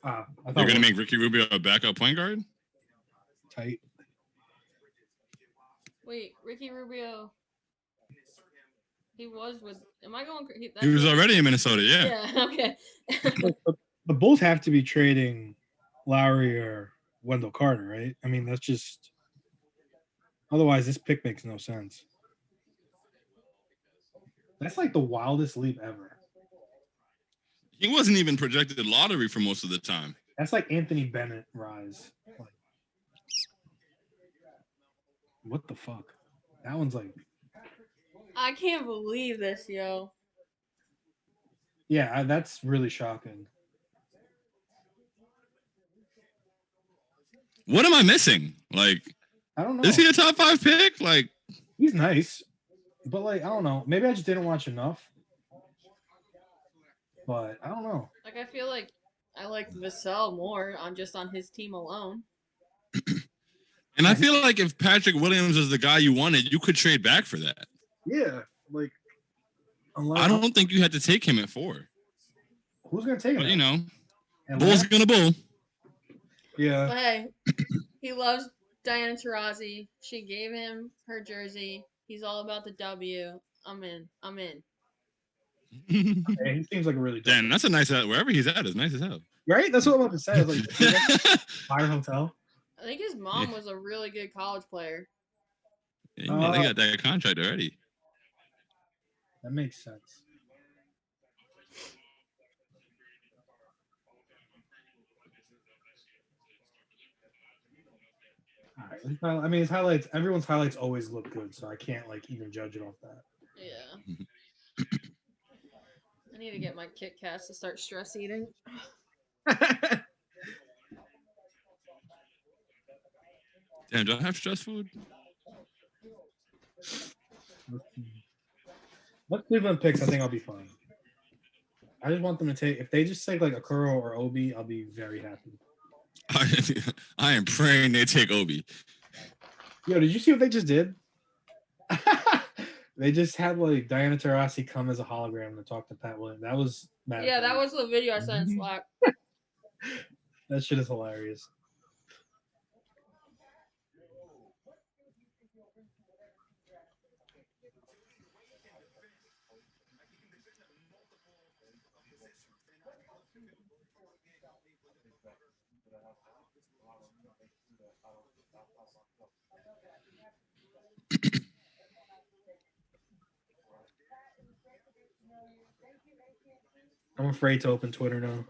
I They're thought going to make Ricky Rubio a backup point guard? tight. Wait, Ricky Rubio. He was with. Am I going? He was already in Minnesota, yeah. Yeah. Okay. The Bulls have to be trading Lowry or Wendell Carter, right? I mean, that's just otherwise this pick makes no sense. That's like the wildest leap ever. He wasn't even projected lottery for most of the time. That's like Anthony Bennett rise. Like, what the fuck? That one's like, I can't believe this, yo. yeah, that's really shocking. What am I missing? Like, I don't know. is he a top 5 pick? Like, He's nice, but like, I don't know. Maybe I just didn't watch enough. But I don't know. Like I feel like I like Vassell more on his team alone. and I feel like if Patrick Williams is the guy you wanted, you could trade back for that. Yeah, like I don't think you had to take him at 4. Who's gonna take him? But, you know, And Bull's last- gonna bull. Yeah. But hey, he loves Diana Taurasi. She gave him her jersey. He's all about the W. I'm in. Hey, he seems like a really dope Damn, that's a nice wherever he's at is nice as hell. right? That's what I'm about to say. Like fire hotel. I think his mom was a really good college player. Yeah, they got that contract already. That makes sense. All right. I mean, his highlights. Everyone's highlights always look good, so I can't like even judge it off that. Yeah. I need to get my Kit Kats to start stress eating. Damn, do I have stress food? What Cleveland picks? I think I'll be fine. I just want them to take. If they just take like a Kuro or Obi, I'll be very happy. I am praying they take Obi. Yo, did you see what they just did? They just had like Diana Taurasi come as a hologram to talk to Pat Williams. That was mad. Yeah, that funny. was the video I sent in Slack. That shit is hilarious. I'm afraid to open Twitter now.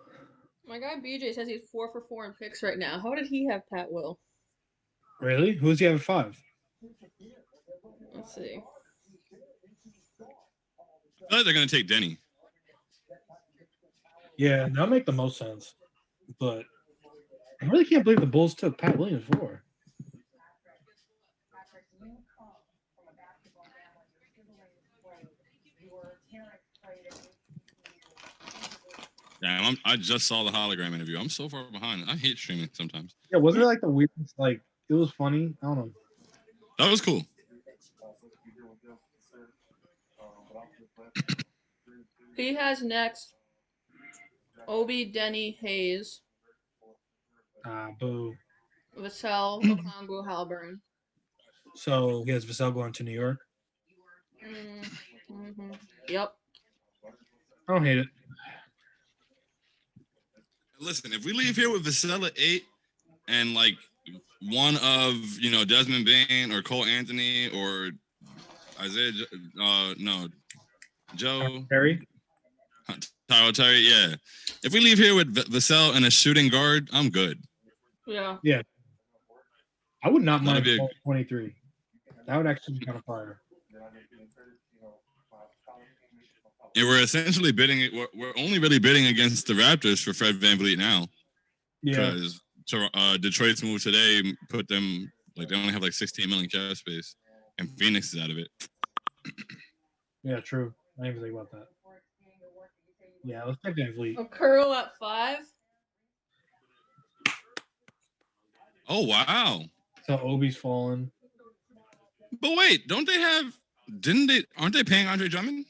My guy BJ says he's 4 for 4 in picks right now. How did he have Pat Will? Really? Who's he have at 5? Let's see. I feel like they're gonna take Denny. Yeah, that make the most sense. But I really can't believe the Bulls took Pat Williams for. Yeah, I just saw the hologram interview. I'm so far behind. I hate streaming sometimes. Yeah, wasn't it like the weirdest? Like it was funny. I don't know. That was cool. He has next Obi, Denny, Hayes, Boo. Vassell, Okongwu, Halburn. So he has Vassell going to New York. Mm-hmm. Yep. I don't hate it. Listen, if we leave here with Vassell at 8 and like one of Desmond Bain or Cole Anthony or Isaiah, Joe Terry. Tyler Terry, yeah. If we leave here with Vassell and a shooting guard, I'm good. Yeah. Yeah. I would not mind That'd be 23. That would actually be kind of fire. Yeah, we're essentially bidding. We're only really bidding against the Raptors for Fred VanVleet now. Yeah. Because Detroit's move today put them like they only have like 16 million cap space, and Phoenix is out of it. Yeah, true. I didn't even think about that. Yeah, let's take VanVleet. Okoro at 5. Oh wow! So Obi's fallen. But wait, aren't they paying Andre Drummond?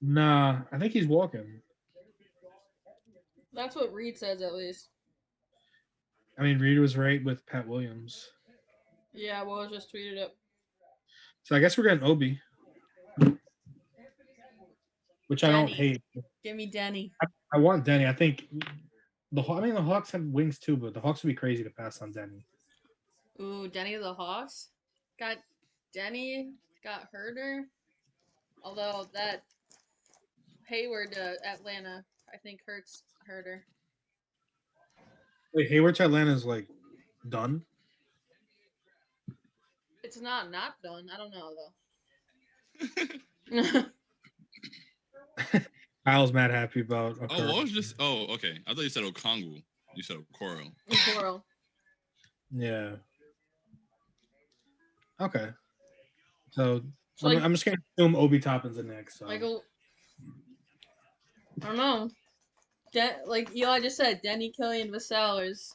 Nah, I think he's walking. That's what Reed says at least. I mean, Reed was right with Pat Williams. Yeah, Will just tweeted it. So I guess we're getting Obi, which I don't hate. Give me Denny. I want Denny. I think the Hawks have wings too, but the Hawks would be crazy to pass on Denny. Ooh, Denny of the Hawks. Got Denny, got Herder. Although that Hayward to Atlanta, I think hurts Herder. Wait, Hayward to Atlanta is like done? It's not done. I don't know though. Kyle's mad happy about. Oh, what was this? Oh, okay. I thought you said Okongwu. You said Okoro. Okoro. Yeah. Okay. So like, I'm just gonna assume Obi Toppin's the next. So. Like, I don't know. Like Eli just said, Denny, Killian, Vassell is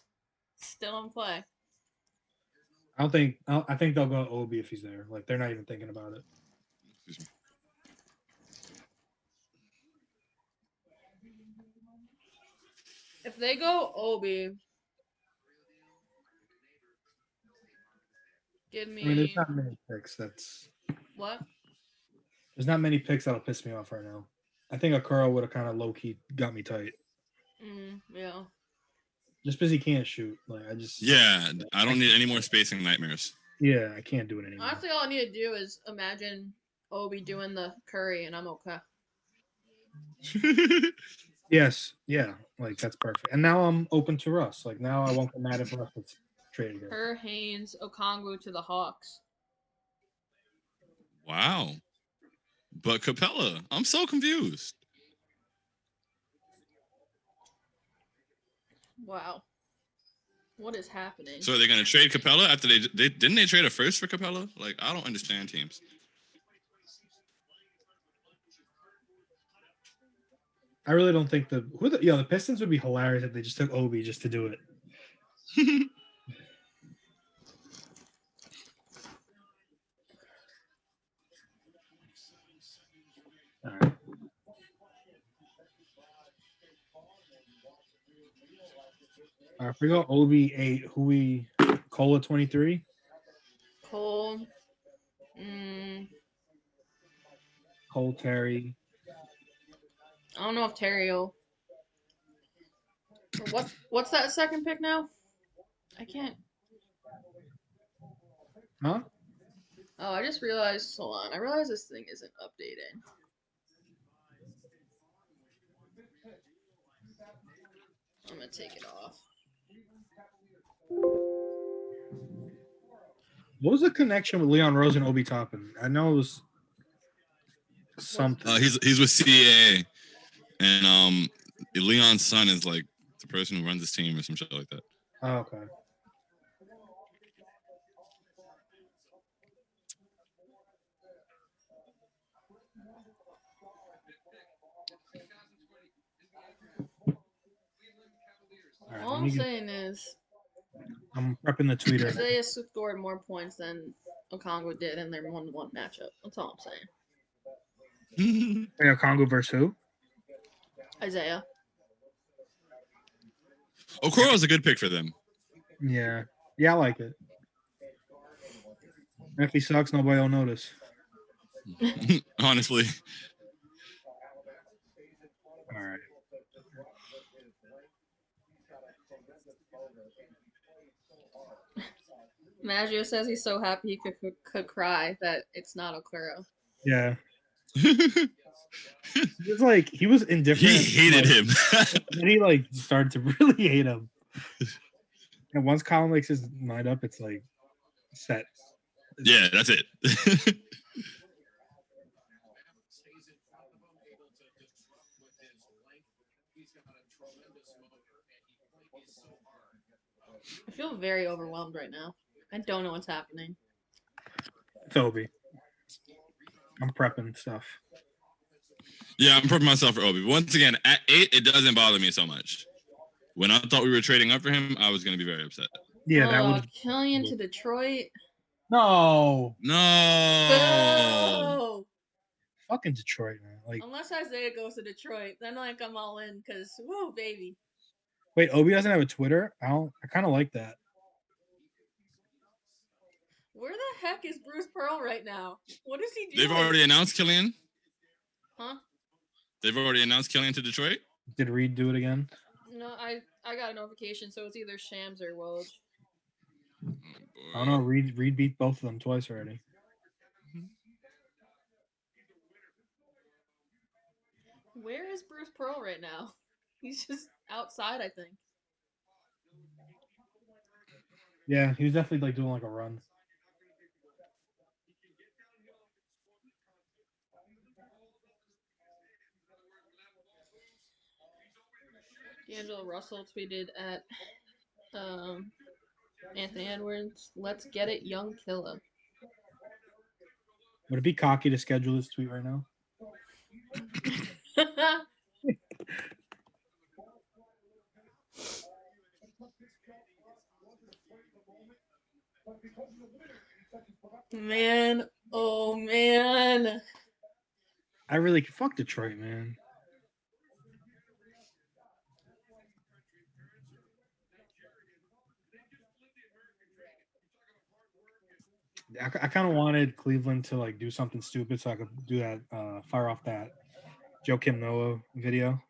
still in play. I think they'll go Obi if he's there. Like they're not even thinking about it. If they go Obi, give me. I mean, there's not many picks. What? There's not many picks that'll piss me off right now. I think Okoro would have kind of low key got me tight. Yeah. Just because he can't shoot, like Yeah, I don't need any more spacing nightmares. Yeah, I can't do it anymore. Honestly, all I need to do is imagine Obi doing the Curry, and I'm okay. Yes, yeah, like that's perfect. And now I'm open to Russ. Like now I won't get mad if Russ gets traded. Her, Haynes, Okongwu to the Hawks. Wow. But Capella, I'm so confused. Wow. What is happening? So are they going to trade Capella after they didn't they trade a first for Capella? Like, I don't understand teams. I really don't think the Pistons would be hilarious if they just took Obi just to do it. If we go Obi 8, who we Cola 23? Cole. Cole Terry. I don't know if Terry will. Or what's that second pick now? I can't. Huh? Oh, I just realized. Hold on. I realized this thing isn't updated. I'm gonna take it off. What was the connection with Leon Rose and Obi Toppin? I know it was something. He's with CAA, and Leon's son is like the person who runs his team or some shit like that. Oh, okay. All right, All I'm saying is I'm prepping the tweeter. Isaiah scored more points than Okongwu did in their 1-1 matchup. That's all I'm saying. Yeah, Congo versus who? Isaiah. Okoro's a good pick for them. Yeah. Yeah, I like it. And if he sucks, nobody will notice. Honestly. All right. Maggio says he's so happy he could cry that it's not Okoro. Yeah. He was like, he was indifferent. He hated him. Then he like started to really hate him. And once Colin makes his mind up, it's like set. Yeah, that's it. I feel very overwhelmed right now. I don't know what's happening. Toby. I'm prepping stuff. Yeah, I'm prepping myself for Obi. Once again, at 8, it doesn't bother me so much. When I thought we were trading up for him, I was going to be very upset. Yeah, that would. Killian to Detroit. No. No. Fucking Detroit, man. Like, unless Isaiah goes to Detroit, then like I'm all in because woo baby. wait, Obi doesn't have a Twitter? I kind of like that. Where the heck is Bruce Pearl right now? What is he doing? They've already announced Killian? Huh? They've already announced Killian to Detroit? Did Reed do it again? No, I got a notification, so it's either Shams or Woj. Oh, I don't know. Reed beat both of them twice already. Where is Bruce Pearl right now? He's just outside, I think. Yeah, he was definitely like doing like a run. D'Angelo Russell tweeted at Anthony Edwards, "Let's get it, young killer." Would it be cocky to schedule this tweet right now? Man, oh man. I really fuck Detroit, man. I kind of wanted Cleveland to like do something stupid so I could do that, fire off that Joe Kim Noah video.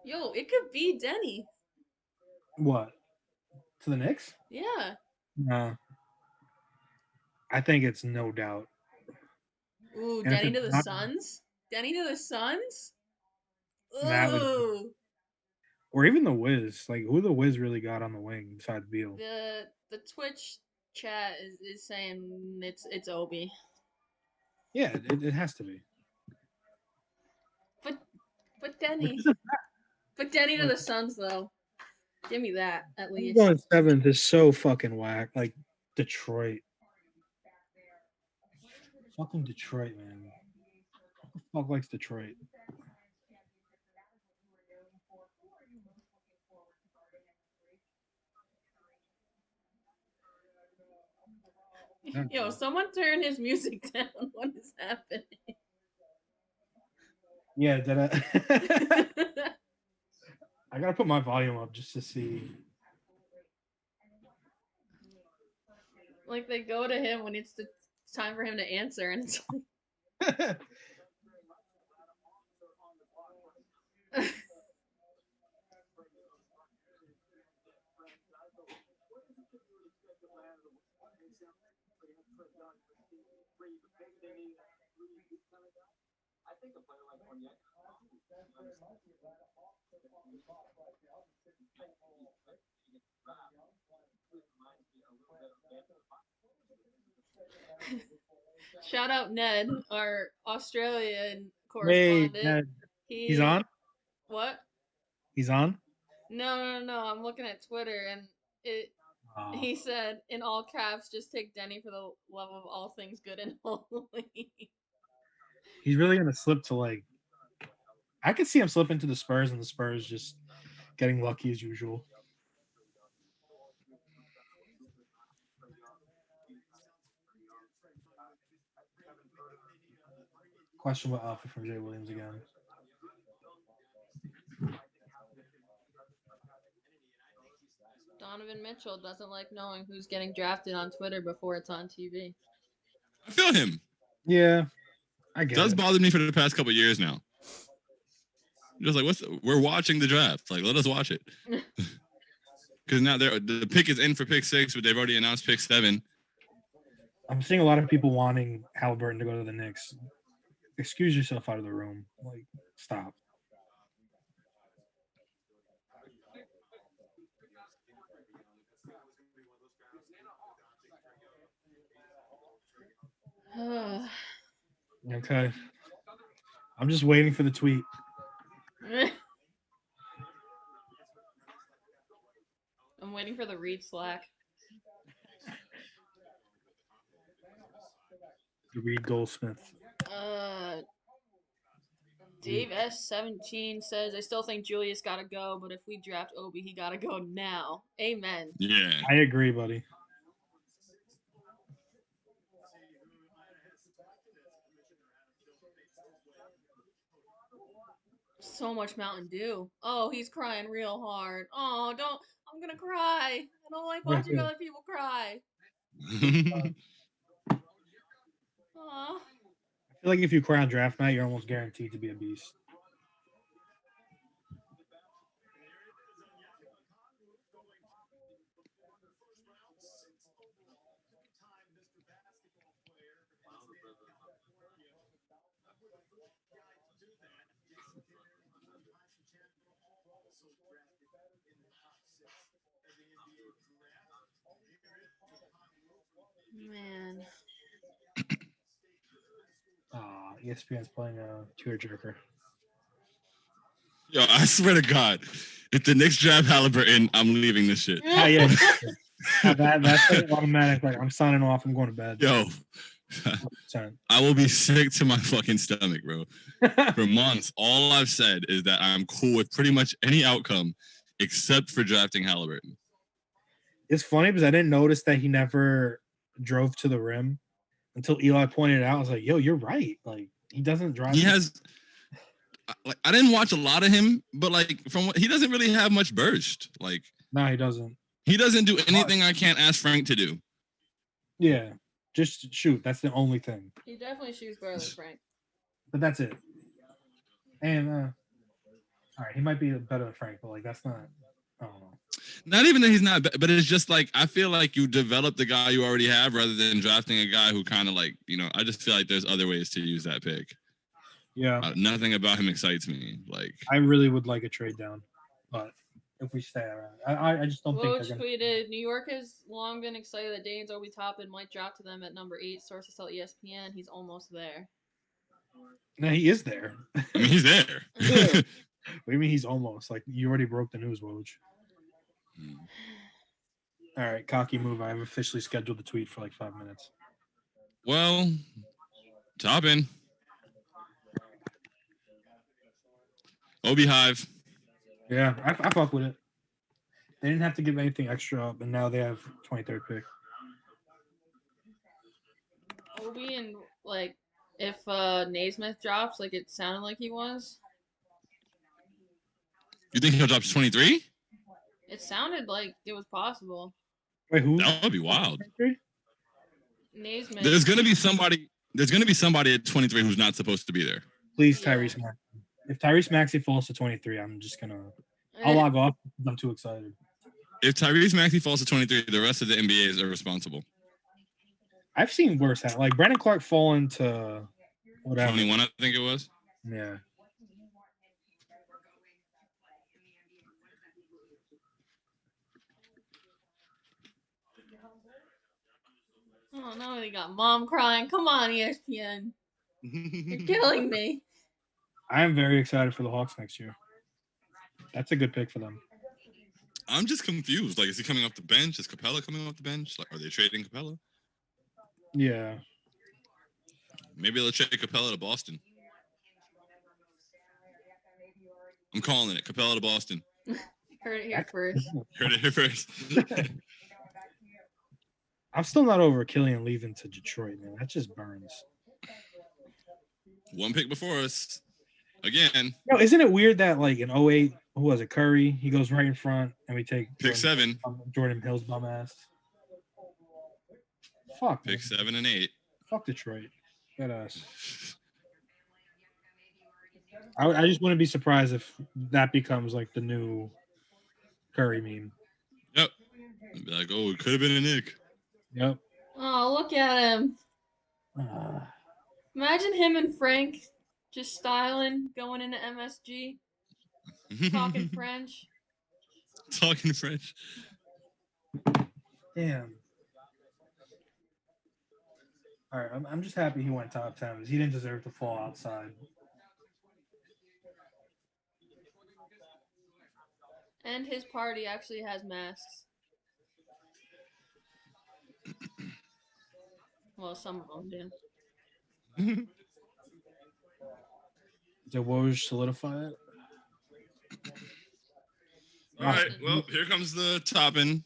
Yo, it could be Denny. What? To the Knicks? Yeah. Nah. I think it's no doubt. Ooh, And Denny if to it's the not- Suns? Denny to the Suns? That would- Ooh. Or even the Wiz. Like, who the Wiz really got on the wing besides Beal? The Twitch chat is saying it's Obi. Yeah, it has to be. But Denny. But Denny to the Suns though. Give me that at least. Going 7th is so fucking whack. Like Detroit. Fucking Detroit, man. Who the fuck likes Detroit? Yo, someone turn his music down. What is happening? Yeah, did I? I gotta put my volume up just to see. Like they go to him when it's time for him to answer, and it's like, shout out Ned, our Australian Wait, correspondent. he's on. What? He's on. No. I'm looking at Twitter, and it. Oh, He said in all caps, "Just take Denny for the love of all things good and holy." he's really gonna slip to like. I could see him slip into the Spurs, and the Spurs just getting lucky as usual. Questionable outfit from Jay Williams again. Donovan Mitchell doesn't like knowing who's getting drafted on Twitter before it's on TV. I feel him. Yeah, I get Does it. bother me for the past couple of years now. Just like we're watching the draft. Like let us watch it. Because now the pick is in for pick 6, but they've already announced pick 7. I'm seeing a lot of people wanting Halliburton to go to the Knicks. Excuse yourself out of the room. Like, stop. Okay. I'm just waiting for the tweet. I'm waiting for the read Slack. The Reed Goldsmith. Dave S17 says, I still think Julius gotta go, but if we draft Obi, he gotta go now. Amen. Yeah. I agree, buddy. So much Mountain Dew. Oh, he's crying real hard. Oh, don't. I'm gonna cry. I don't like watching other people cry. Aw. I feel like if you cry on draft night, you're almost guaranteed to be a beast. Man. ESPN's playing a tearjerker. Yo, I swear to God, if the Knicks draft Halliburton, I'm leaving this shit. Yeah. That's like automatic. Like I'm signing off. I'm going to bed. Yo, 100%. I will be sick to my fucking stomach, bro. For months, all I've said is that I'm cool with pretty much any outcome except for drafting Halliburton. It's funny because I didn't notice that he never drove to the rim until Eli pointed it out. I was like, yo, you're right. Like, he doesn't drive. He has, like, I didn't watch a lot of him, but like from what he doesn't really have much burst. Like, no, he doesn't. He doesn't do anything I can't ask Frank to do. Yeah, just shoot. That's the only thing. He definitely shoots better than Frank. But that's it. And all right, he might be better than Frank, but like that's not. I don't know. Not even that he's not, but it's just like I feel like you develop the guy you already have rather than drafting a guy who kind of like, you know. I just feel like there's other ways to use that pick. Yeah. Nothing about him excites me. Like I really would like a trade down, but if we stay around, I just don't think they're gonna. Tweeted, New York has long been excited that Dane's Obi Toppin might drop to them at number 8. Sources tell ESPN he's almost there. No, he is there. I mean, he's there. What do you mean he's almost? Like you already broke the news, Woj. All right, cocky move. I've officially scheduled the tweet for like 5 minutes. Well, Toppin. Obi Hive. Yeah, I fuck with it. They didn't have to give anything extra up, and now they have 23rd pick. Obi and like if Naismith drops, like it sounded like he was. You think he'll drop to 23? It sounded like it was possible. Wait, who? That would be wild. Naismith. There's gonna be somebody. There's gonna be somebody at 23 who's not supposed to be there. Please, Yeah. Tyrese Maxey. If Tyrese Maxey falls to 23, I'm just gonna. I'll log off. I'm too excited. If Tyrese Maxey falls to 23, the rest of the NBA is irresponsible. I've seen worse. Like Brandon Clark falling to whatever. 21, I think it was. Yeah. Oh no, they got mom crying. Come on, ESPN. You're killing me. I am very excited for the Hawks next year. That's a good pick for them. I'm just confused. Like, is he coming off the bench? Is Capella coming off the bench? Like, are they trading Capella? Yeah. Maybe they'll trade Capella to Boston. I'm calling it. Capella to Boston. Heard it here first. Heard it here first. I'm still not over Killian leaving to Detroit, man. That just burns. One pick before us. Again. No, isn't it weird that like in 08, who was it? Curry, he goes right in front and we take Pick 7. Jordan Hill's bum ass. Fuck. Pick man. 7 and 8. Fuck Detroit. That ass. I just wouldn't be surprised if that becomes like the new Curry meme. Yep. Be like, oh, it could have been a Nick. Yep. Oh, look at him. Imagine him and Frank just styling, going into MSG, talking French. Talking French. Damn. All right, I'm just happy he went top 10 because he didn't deserve to fall outside. And his party actually has masks. Well, some of them do. Did Woj solidify it? All right. Well, here comes the Toppin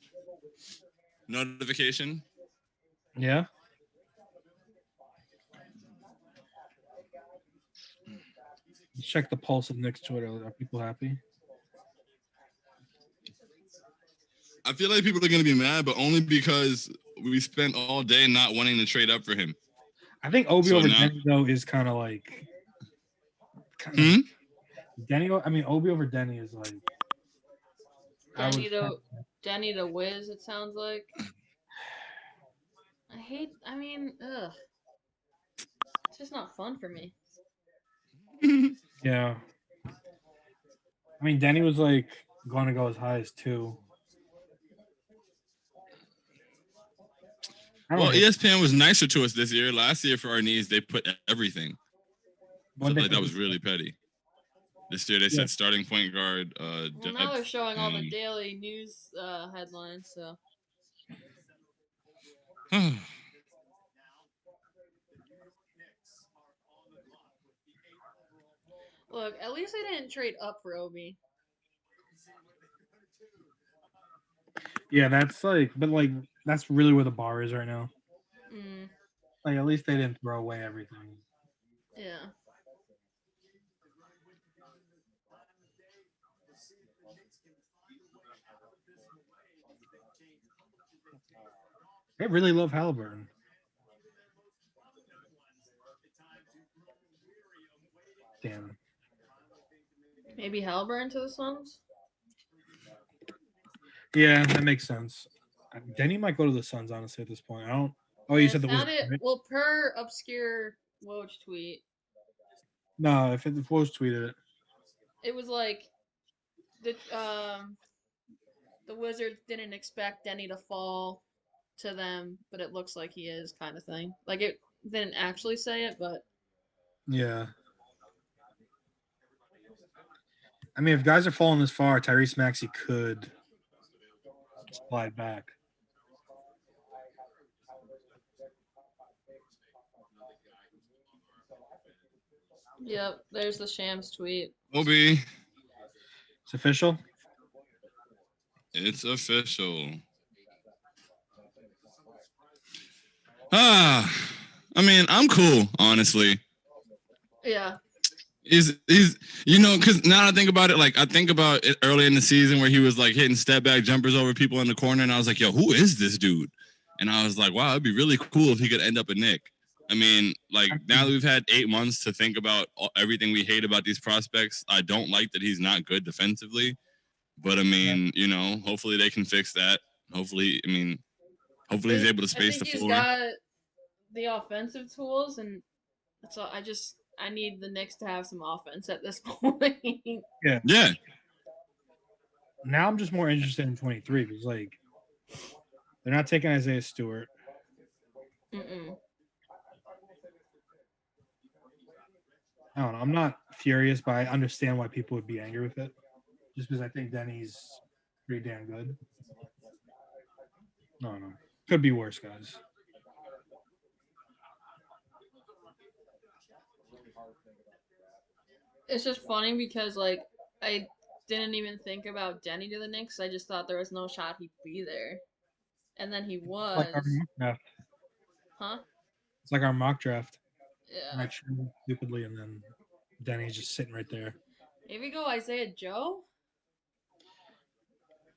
notification. Yeah. Let's check the pulse of Knicks Twitter. Are people happy? I feel like people are going to be mad, but only because we spent all day not wanting to trade up for him. I think Obi over Denny, though, is kind of like... Denny, I mean, Obi over Denny is like... Denny the Wiz, it sounds like. Ugh. It's just not fun for me. Yeah. I mean, Denny was like going to go as high as 2. Well, ESPN was nicer to us this year. Last year for our needs, they put everything. So like that was really petty. This year they said starting point guard. Well, now they're showing all the daily news headlines. So. Look, at least they didn't trade up for Obi. Yeah, that's like, but like, that's really where the bar is right now. Like, at least they didn't throw away everything. Yeah. They really love Halliburton. Damn. Maybe Halliburton to the Suns? Yeah, that makes sense. Denny might go to the Suns, honestly, at this point. I don't. Oh, you said the Wizards, right? Well, per obscure Woj tweet. No, if Woj tweeted it. It was like the Wizards didn't expect Denny to fall to them, but it looks like he is, kind of thing. Like, it didn't actually say it, but yeah. I mean, if guys are falling this far, Tyrese Maxey could slide back. Yep, there's the Shams tweet. Obi. It's official? It's official. I mean, I'm cool, honestly. Yeah. He's because now I think about it, like I think about it early in the season where he was like hitting step back jumpers over people in the corner, and I was like, yo, who is this dude? And I was like, wow, it'd be really cool if he could end up a Knick. I mean, like now that we've had 8 months to think about everything we hate about these prospects, I don't like that he's not good defensively. But I mean, hopefully they can fix that. Hopefully he's able to I space think the he's floor. got the offensive tools, and so I need the Knicks to have some offense at this point. Yeah. Now I'm just more interested in 23 because like they're not taking Isaiah Stewart. Mm-mm. I don't know. I'm not furious, but I understand why people would be angry with it. Just because I think Denny's pretty damn good. No. Could be worse, guys. It's just funny because like I didn't even think about Denny to the Knicks. I just thought there was no shot he'd be there, and then he Like our was. mock draft. Huh? It's like our mock draft. Yeah. I chose stupidly, and then Denny's just sitting right there. Maybe go Isaiah Joe.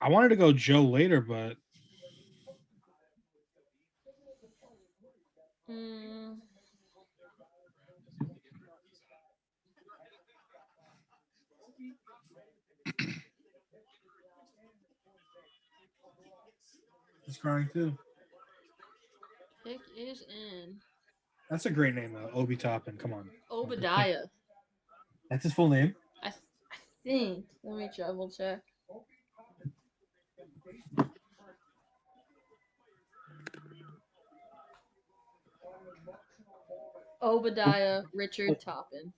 I wanted to go Joe later, but Hmm. he's crying too. Pick is in. That's a great name, though. Obi Toppin. Come on. Obadiah. That's his full name. I think. Let me double check. Obadiah Richard Toppin.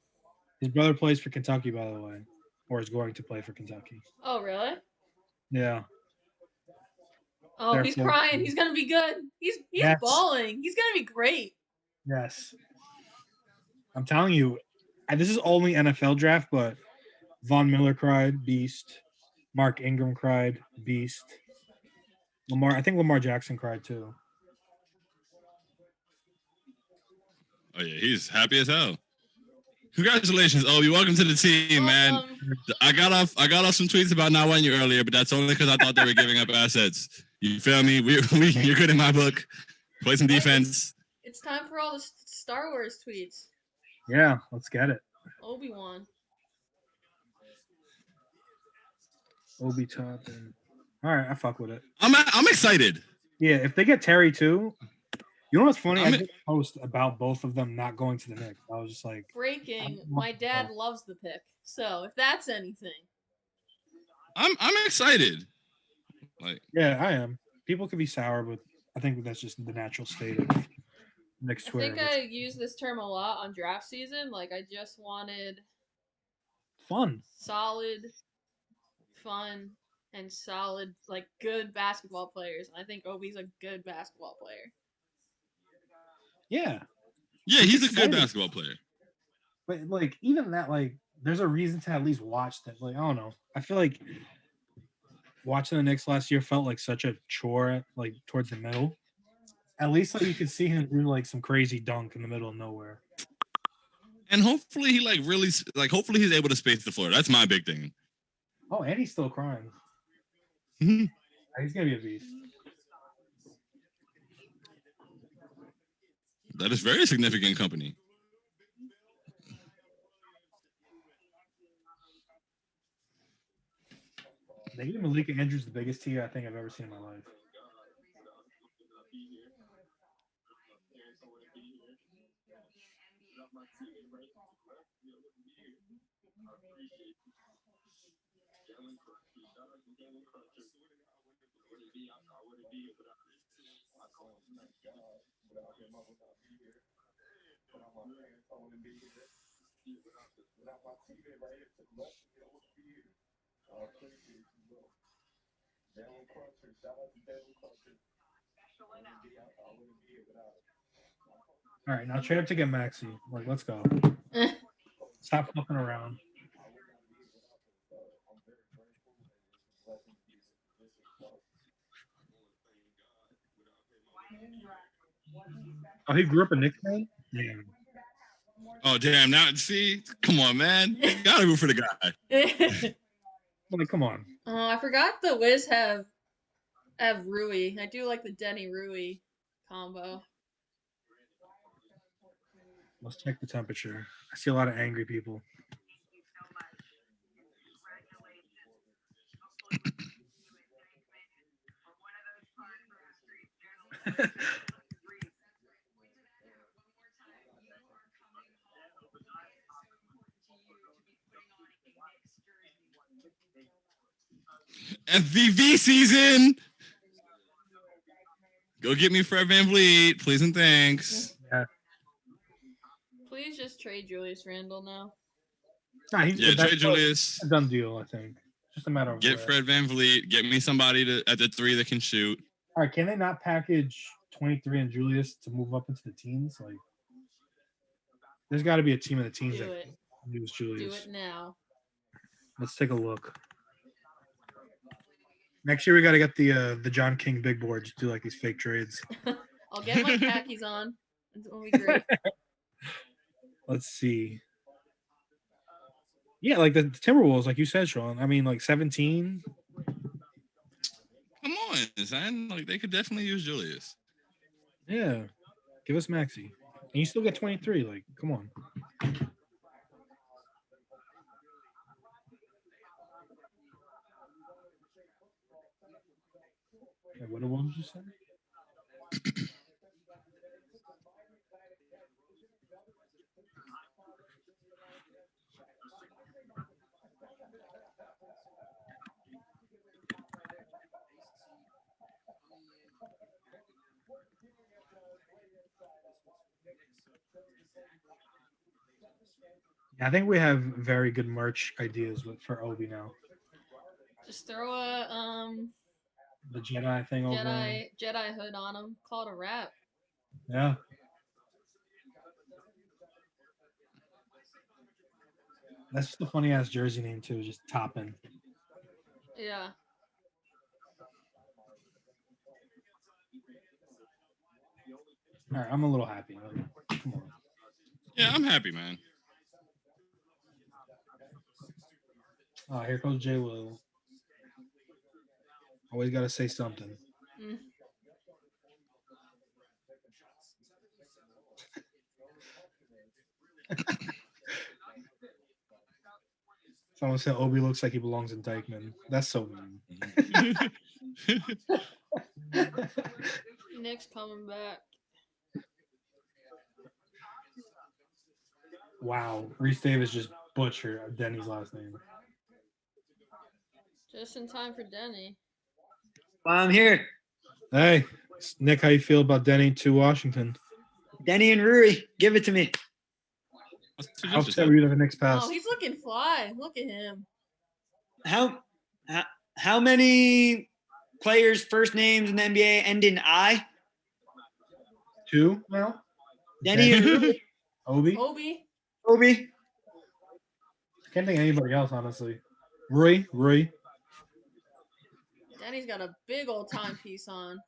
His brother plays for Kentucky, by the way, or is going to play for Kentucky. Oh really? Yeah. Oh, he's Therefore- crying. He's gonna be good. He's Yes. balling. He's gonna be great. Yes. I'm telling you, and this is only NFL draft, but Von Miller cried, beast. Mark Ingram cried, beast. I think Lamar Jackson cried too. Oh yeah, he's happy as hell. Congratulations, Obi. Welcome to the team, man. I got off some tweets about not wanting you earlier, but that's only because I thought they were giving up assets. You feel me? You're good in my book. Play some defense. It's time for all the Star Wars tweets. Yeah, let's get it. Obi-Wan. Obi Toppin. All right, I fuck with it. I'm excited. Yeah, if they get Terry too, you know what's funny? I did a post about both of them not going to the Knicks. I was just like, breaking. My dad loves the pick, so if that's anything, I'm excited. Like, yeah, I am. People could be sour, but I think that's just the natural state of Knicks I Twitter. think I use this term a lot on draft season. Like I just wanted fun, solid, fun, and solid, like good basketball players. And I think Obi's a good basketball player. Yeah, he's a good basketball player. But like even that, like there's a reason to at least watch that. Like I don't know. I feel like watching the Knicks last year felt like such a chore, like towards the middle. At least like you could see him do like some crazy dunk in the middle of nowhere. And hopefully hopefully he's able to space the floor. That's my big thing. Oh, and he's still crying. Mm-hmm. He's gonna be a beast. That is very significant company. They gave Malika Andrews the biggest tier I think I've ever seen in my life. All right, now trade up to get Maxi. Like, let's go. Stop fucking around. Oh, he grew up a Knicks fan? Yeah. Oh damn! Now see, come on, man. You gotta root for the guy. Like, come on. Oh, I forgot the Wiz have Rui. I do like the Denny Rui combo. Let's check the temperature. I see a lot of angry people. FVV season. Go get me Fred VanVleet, please and thanks. Yeah. Please just trade Julius Randle now. Nah, Yeah, that's trade Julius. a done deal, I think. Just a matter of Get where. Fred VanVleet. Get me somebody at the 3 that can shoot. All right, can they not package 23 and Julius to move up into the teens? Like, there's got to be a team in the teens Do that it. can use Do Julius. it now. Let's take a look. Next year we got to get the John King big board. Just do like these fake trades. I'll get my khakis on. It's gonna be great. Let's see. Yeah, like the Timberwolves, like you said, Sean. I mean, like 17. Come on, son. Like they could definitely use Julius. Yeah, give us Maxi, and you still get 23. Like, come on. Hey, what did you say? I think we have very good merch ideas for Obi now. Just throw a The Jedi thing over. Jedi hood on him. Call it a wrap. Yeah. That's just a funny ass jersey name too. Just Toppin. Yeah. All right, I'm a little happy. Like, come on. Yeah, I'm happy, man. Oh, here comes Jay Will. Always got to say something. Mm. Someone said Obi looks like he belongs in Dykeman. That's so mean. Nick's coming back. Wow, Reese Davis just butchered Denny's last name. Just in time for Denny. I'm here. Hey, Nick, how you feel about Denny to Washington? Denny and Rui, give it to me. How upset were you that the Knicks passed? Oh, he's looking fly. Look at him. How many players' first names in the NBA end in I? 2 now? Denny and Rui. Obi? Obi. Can't think of anybody else, honestly. Rui. Denny's got a big old timepiece on.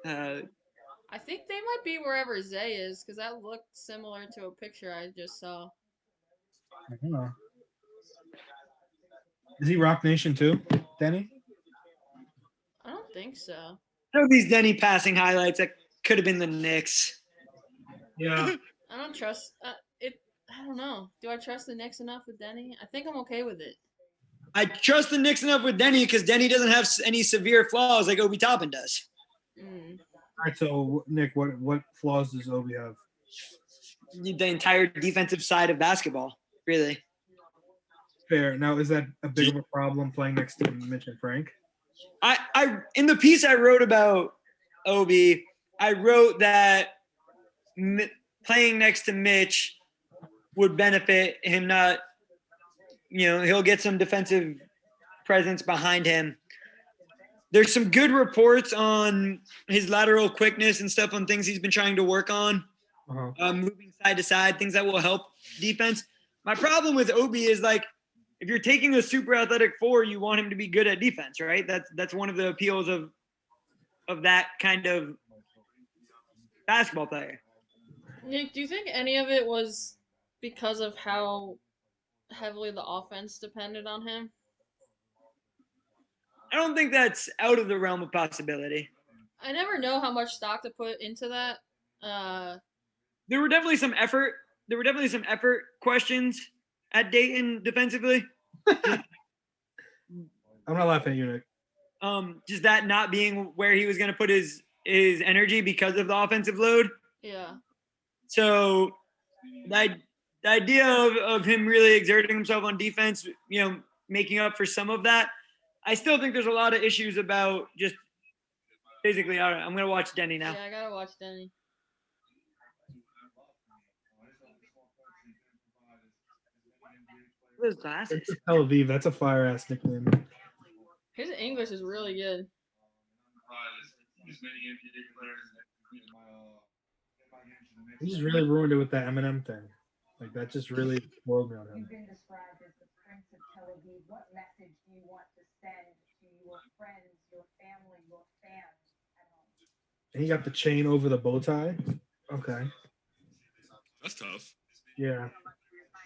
I think they might be wherever Zay is, because that looked similar to a picture I just saw. I don't know. Is he Rock Nation too, Denny? I don't think so. I know these Denny passing highlights that could have been the Knicks. Yeah. I don't trust it. I don't know. Do I trust the Knicks enough with Denny? I think I'm okay with it. I trust the Knicks enough with Denny because Denny doesn't have any severe flaws like Obi Toppin does. Mm. All right, so Nick, what flaws does Obi have? The entire defensive side of basketball, really. Fair. Now, is that a big of a problem playing next to Mitch and Frank? I in the piece I wrote about Obi, I wrote that playing next to Mitch would benefit him. Not, he'll get some defensive presence behind him. There's some good reports on his lateral quickness and stuff on things he's been trying to work on, moving side to side, things that will help defense. My problem with Obi is like, if you're taking a super athletic 4, you want him to be good at defense, right? That's one of the appeals of that kind of basketball player. Nick, do you think any of it was because of how heavily the offense depended on him? I don't think that's out of the realm of possibility. I never know how much stock to put into that. There were definitely some effort. There were definitely some effort questions at Dayton defensively. I'm not laughing at you, Nick. Just that not being where he was going to put his energy because of the offensive load. Yeah. So the idea of him really exerting himself on defense, making up for some of that. I still think there's a lot of issues about just basically. All right, I'm going to watch Denny now. Yeah, I gotta watch Denny. Those glasses. It's Tel Aviv. That's a fire ass nickname. His English is really good. He just really ruined it with that Eminem thing. Like that just really spoiled me on him. You've been described as the Prince of Tel Aviv. What message do you want to send to your friends, your family, your fans at home? And he got the chain over the bow tie. Okay. That's tough. Yeah.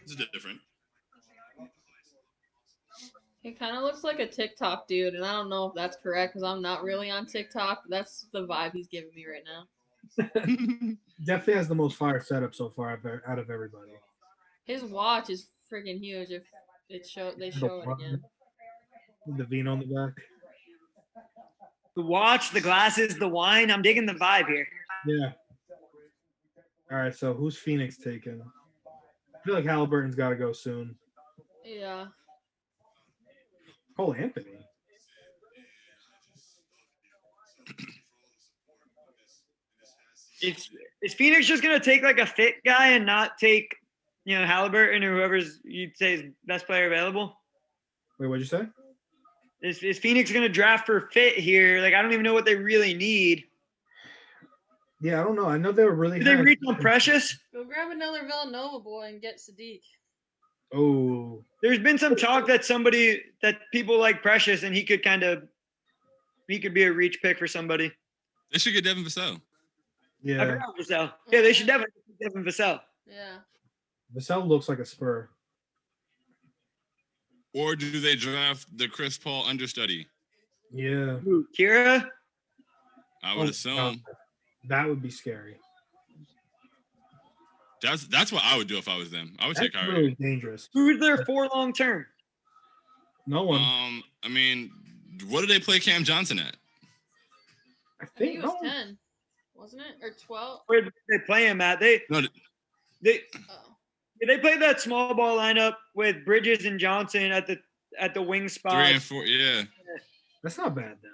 It's different. He kind of looks like a TikTok dude, and I don't know if that's correct because I'm not really on TikTok. But that's the vibe he's giving me right now. Definitely has the most fire setup so far out of everybody. His watch is freaking huge. If they show it again. The vino on the back. The watch, the glasses, the wine. I'm digging the vibe here. Yeah. All right. So who's Phoenix taking? I feel like Halliburton's got to go soon. Yeah. Cole Anthony. Is Phoenix just gonna take like a fit guy and not take, Halliburton or whoever's you'd say is best player available? Wait, what'd you say? Is Phoenix gonna draft for fit here? Like I don't even know what they really need. Yeah, I don't know. I know they were really. Did they reach on Precious? Go grab another Villanova boy and get Sadiq. Oh. There's been some talk that people like Precious and he could be a reach pick for somebody. They should get Devin Vassell. Yeah. I forgot Vassell. Yeah, they should definitely get Devin Vassell. Yeah. Vassell looks like a Spur. Or do they draft the Chris Paul understudy? Yeah. Ooh, Kira? I would assume. That would be scary. That's what I would do if I was them. I would take Kyrie. Really dangerous. Who's there for long term? No one. I mean, what did they play Cam Johnson at? I I think think it was no. 10, wasn't it? Or 12? Where did they play him at? They No, Oh. they played that small ball lineup with Bridges and Johnson at the wing spot. 3 and 4. Yeah, That's not bad then.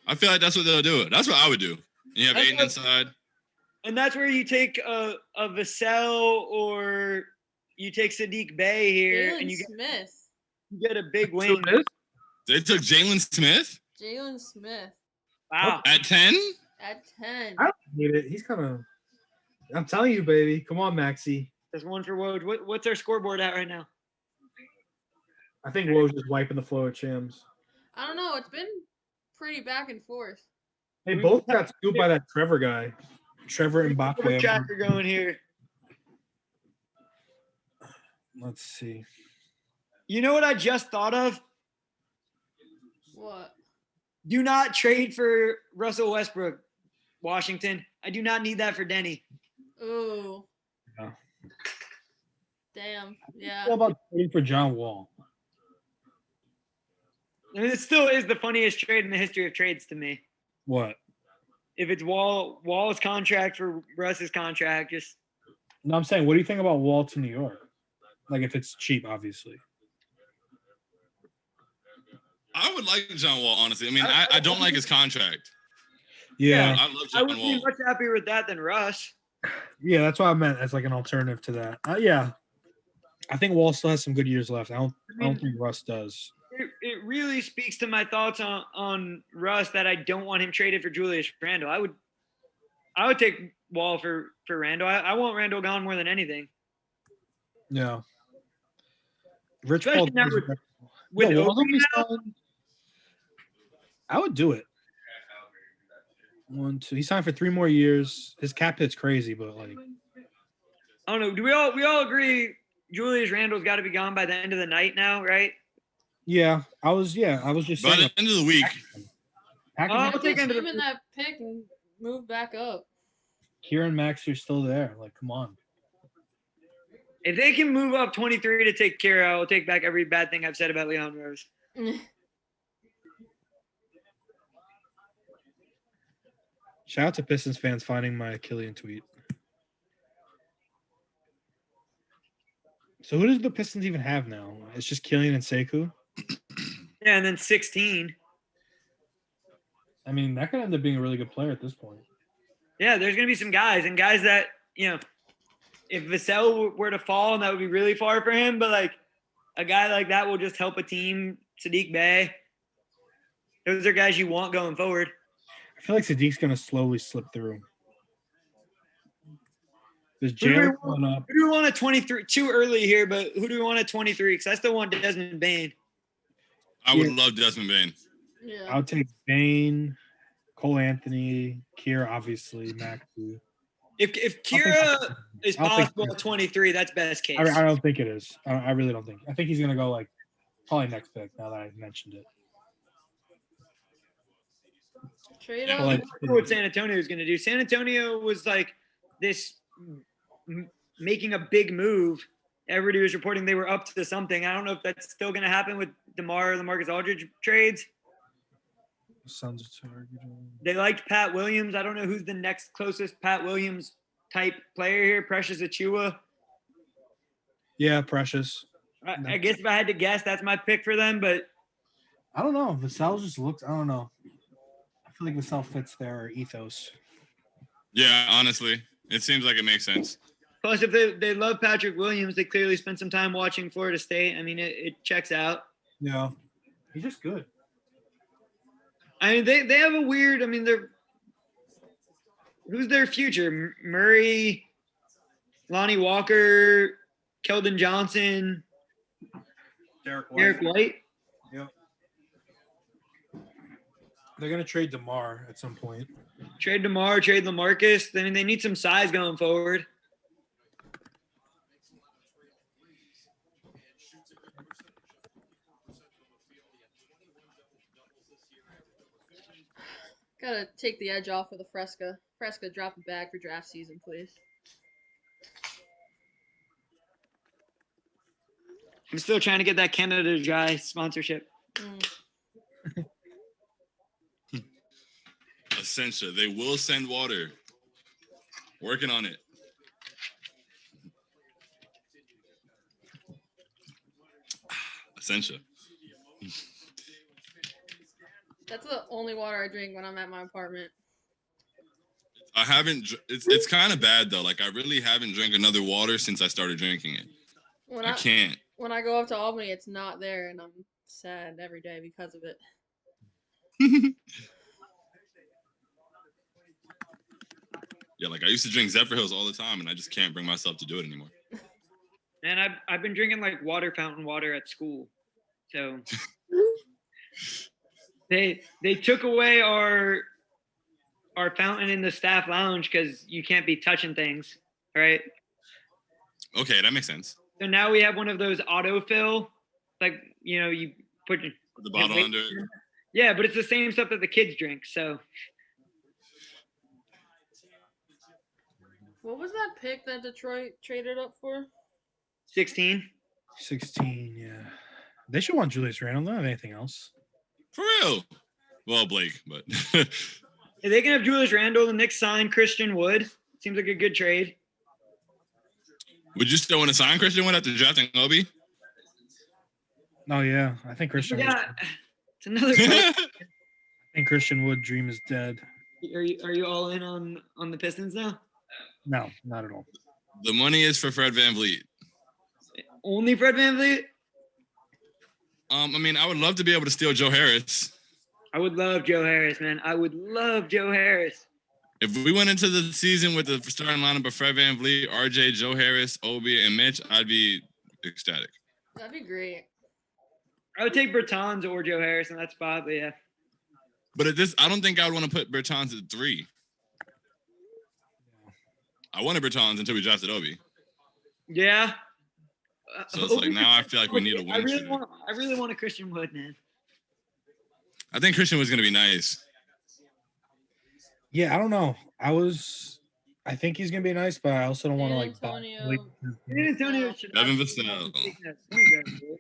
I feel like that's what they'll do. That's what I would do. You have That's Aiden what- inside. And that's where you take a Vassell or you take Sadiq Bey here, Jalen and Smith. you get a big wing. They took Jalen Smith Jalen Smith Wow. at 10. at 10. I don't need it. He's kind of. I'm telling you, baby. Come on, Maxie. There's one for Woj. What's our scoreboard at right now? I think Woj just wiping the floor with Chams. I don't know. It's been pretty back and forth. They both got scooped by that Trevor guy. Trevor and What Bakwe. track are going here? Let's see. You know what I just thought of? What? Do not trade for Russell Westbrook, Washington. I do not need that for Denny. Ooh. Yeah. Damn. Yeah. What about trading for John Wall? I mean, it still is the funniest trade in the history of trades to me. What? If it's Wall's contract for Russ's contract, just No, I'm saying, what do you think about Wall to New York? Like, if it's cheap, obviously. I would like John Wall, honestly. I mean, I don't like his contract. Yeah. I love I John would be Wall. much happier with that than Russ. Yeah, that's what I meant as like an alternative to that. Yeah. I think Wall still has some good years left. I don't think Russ does. It really speaks to my thoughts on Russ that I don't want him traded for Julius Randle. I would take Wall for Randle. I want Randle gone more than anything. Yeah. Rich Especially Paul. now with Yo, Wall Obi be now, signed- I would do it. 1, 2. He signed for 3 more years. His cap hit's crazy, but like I don't know. Do we all agree Julius Randle's got to be gone by the end of the night now, right? Yeah, I was just By saying. the end of the week, I'll Just take end of him the in that pick and move back up. Kieran Max are still there. Like, come on. If they can move up 23 to take Kira, I'll take back every bad thing I've said about Leon Rose. Shout out to Pistons fans finding my Killian tweet. So who does the Pistons even have now? It's just Killian and Sekou. Yeah, and then 16. I mean, that could end up being a really good player at this point. Yeah, there's going to be some guys that, if Vassell were to fall, and that would be really far for him, but like a guy like that will just help a team. Sadiq Bey. Those are guys you want going forward. I feel like Sadiq's going to slowly slip through. There's Who do we Jalen want- going up. Who do we want at 23? Too early here, but who do we want at 23? Because I still want Desmond Bain. I would love Desmond Bain. Yeah. I'll take Bane, Cole Anthony, Kiera, obviously, Maxey. If Kira is I'll think- possible at 23, that's best case. I don't think it is. I really don't think. I think he's going to go like probably next pick now that I mentioned it. Trade Yeah, up. like- I don't know what San Antonio is going to do. San Antonio was like this making a big move. Everybody was reporting they were up to something. I don't know if that's still going to happen with DeMar or the Marcus Aldridge trades. Sounds targeted. They liked Pat Williams. I don't know who's the next closest Pat Williams type player here. Precious Achua. Yeah, Precious. I guess if I had to guess, that's my pick for them. But I don't know. Vassell just looks. I don't know. I feel like Vassell fits their ethos. Yeah, honestly, it seems like it makes sense. plus, if they love Patrick Williams, they clearly spent some time watching Florida State. I mean, it checks out. Yeah, he's just good. I mean, they have a weird. I mean, they're who's their future? Murray, Lonnie Walker, Keldon Johnson, Derek Eric White. Yep. They're gonna trade DeMar at some point. Trade DeMar, trade LaMarcus. I mean, they need some size going forward. Gotta take the edge off of the Fresca. Fresca, drop a bag for draft season, please. I'm still trying to get that Canada Dry sponsorship. Essentia, they will send water. Working on it. Essentia. That's the only water I drink when I'm at my apartment. I haven't. It's kind of bad though. Like I really haven't drank another water since I started drinking it. I can't. When I go up to Albany, it's not there, and I'm sad every day because of it. Yeah, like I used to drink Zephyr Hills all the time, and I just can't bring myself to do it anymore. And I've been drinking like fountain water at school. So they took away our fountain in the staff lounge because you can't be touching things, right? Okay, that makes sense. So now we have one of those autofill, like you put Put the bottle under it. Yeah, but it's the same stuff that the kids drink. So What was that pick that Detroit traded up for? 16. 16, yeah. They should want Julius Randle. They don't have anything else. For real. Well, Blake, but If they can have Julius Randle, the Knicks sign Christian Wood. Seems like a good trade. would you still want to sign Christian Wood after drafting Obi? Oh yeah, I think Christian. Yeah, Wood, it's another. I think Christian Wood dream is dead. Are you all in on the Pistons now? No, not at all. The money is for Fred VanVleet. Only Fred VanVleet? I mean, I would love to be able to steal Joe Harris. I would love Joe Harris, man. I would love Joe Harris. If we went into the season with the starting lineup of Fred VanVleet, RJ, Joe Harris, Obi, and Mitch, I'd be ecstatic. That'd be great. I would take Bertans or Joe Harris in that spot, but yeah. But at this, I don't think I would want to put Bertans at 3. I wanted Bertans until we drafted Obi. Yeah. So it's like now I feel like we need a I wing really shooter. want a Christian Wood, man. I think Christian was gonna be nice. Yeah, I don't know. I think he's gonna be nice, but I also don't want to San like. Antonio. San Antonio should Devin absolutely Vassell. be taking that point guard, bro.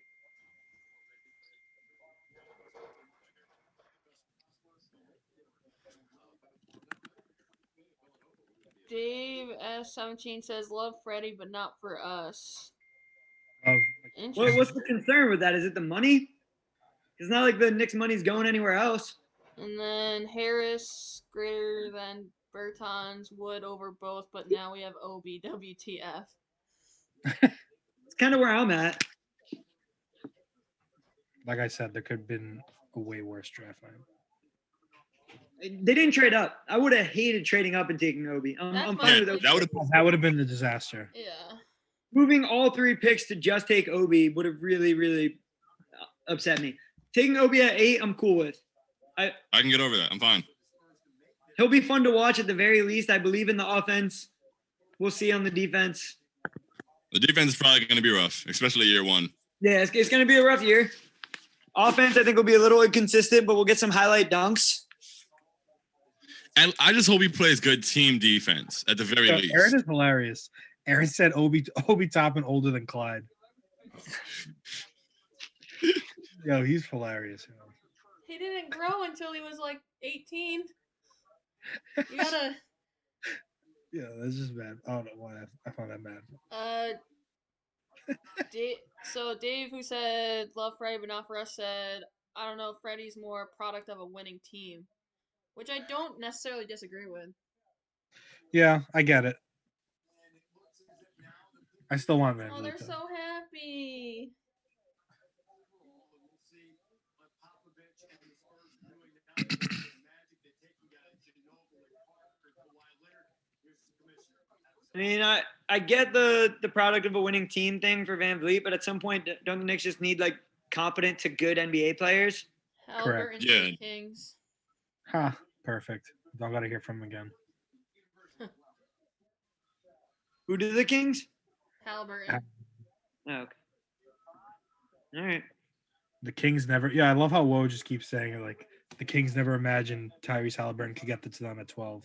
Dave S17 says, love Freddie, but not for us. Of, What's the concern with that? Is it the money? It's not like the Knicks' money's going anywhere else. And then Harris greater than Bertans, Wood over both, but now we have OB WTF. It's kind of where I'm at. like I said, there could have been a way worse draft night. They didn't trade up. I would have hated trading up and taking Obi. I'm That's fine my with that Obi. would That would have been a disaster. Yeah. Moving all 3 picks to just take Obi would have really, really upset me. Taking Obi at 8, I'm cool with. I can get over that. I'm fine. He'll be fun to watch at the very least. I believe in the offense. We'll see on the defense. The defense is probably going to be rough, especially year one. Yeah, it's going to be a rough year. Offense, I think, will be a little inconsistent, but we'll get some highlight dunks. And I just hope he plays good team defense at the very least. Aaron is hilarious. Aaron said Obi Toppin older than Clyde. Yo, he's hilarious. He didn't grow until he was like 18. You gotta. Yeah, that's just bad. I don't know why I found that bad. So Dave, who said love Freddie but not for us, said I don't know. Freddie's more a product of a winning team, which I don't necessarily disagree with. Yeah, I get it. I still want Van Oh, Vliet, they're though. so happy. I mean, I get the product of a winning team thing for Van Vliet, but at some point, don't the Knicks just need like competent to good NBA players? Halliburton to Yeah. the Kings. Ha, perfect. Don't gotta hear from him again. Who do the Kings? Halliburton. Oh, okay. All right. The Kings never. Yeah, I love how Woj just keeps saying it. Like the Kings never imagined Tyrese Halliburton could get to them at 12.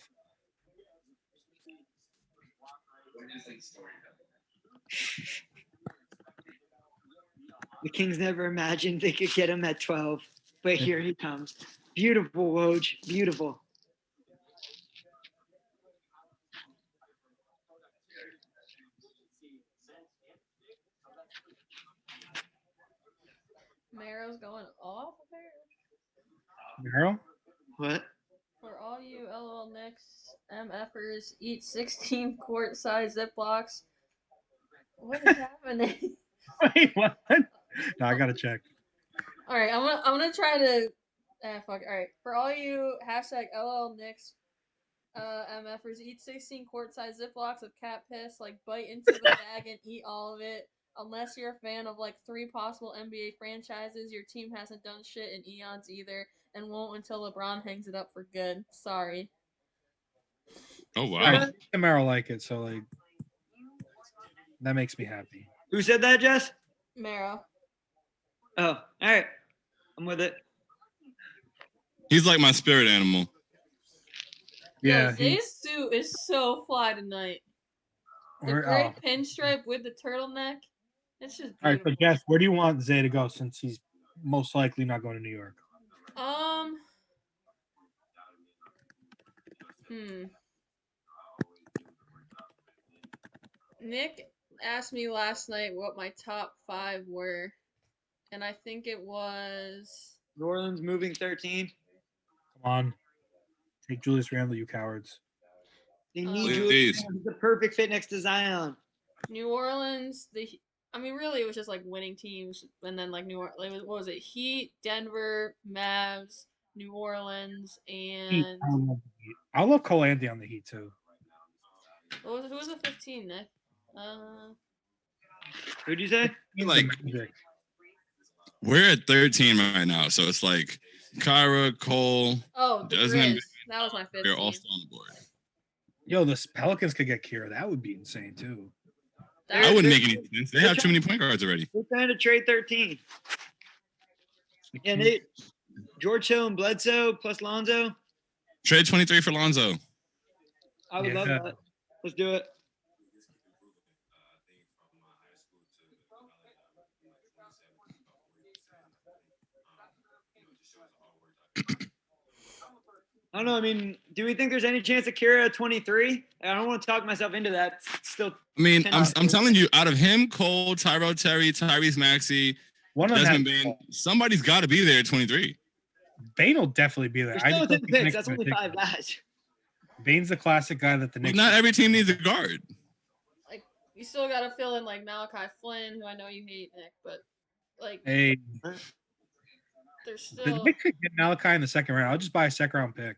The Kings never imagined they could get him at 12, but here he comes. Beautiful, Woj. Beautiful. Marrow's going off apparently. Miro? What? For all you LOL Knicks MFers, eat 16 quart size Ziplocs. What is happening? Wait, what? No, I gotta check. All right, I'm gonna try to. Fuck. All right, for all you hashtag LOL Knicks MFers, eat 16 quart size Ziplocs of cat piss. Like bite into the bag and eat all of it. Unless you're a fan of like 3 possible NBA franchises, your team hasn't done shit in eons either, and won't until LeBron hangs it up for good. Sorry. Oh, I wow. think Camaro like it, so like that makes me happy. Who said that, Jess? Marrow. Oh, all right. I'm with it. He's like my spirit animal. Yeah, Yo, Zay's suit is so fly tonight. The gray pinstripe with the turtleneck. It's just all right, beautiful. so Jess, where do you want Zay to go since he's most likely not going to New York? Nick asked me last night what my top 5 were, and I think it was. New Orleans moving 13. Come on. Take Julius Randle, you cowards. They need Please. Julius. He's the perfect fit next to Zion. New Orleans, really, it was just like winning teams, and then like what was it? Heat, Denver, Mavs, New Orleans, Heat, and I love Cole Anthony on the Heat too. who was the 15, Nick? Who'd you say? Like, we're at 13 right now, so it's like Kyra, Cole. Oh, the Desmond, Grizz. That was my 15. they're all still on the board. Yo, the Pelicans could get Kira. That would be insane too. That wouldn't make any sense. They have too many point guards already. They're trying to trade 13. And George Hill and Bledsoe plus Lonzo. Trade 23 for Lonzo. I would love that. Let's do it. I don't know. I mean, do we think there's any chance of Kira at 23? I don't want to talk myself into that. It's still. I mean, I'm telling you, out of him, Cole, Tyrell Terry, Tyrese Maxey, Desmond Bain, somebody's got to be there at 23. Bain will definitely be there. I just picks. That's only 5 guys. Bain's the classic guy that the Knicks. Not every team needs a guard. Like, you still got to fill in like Malachi Flynn, who I know you hate, Nick, but like, hey, there's still. the Knicks could get Malachi in the second round. I'll just buy a second round pick.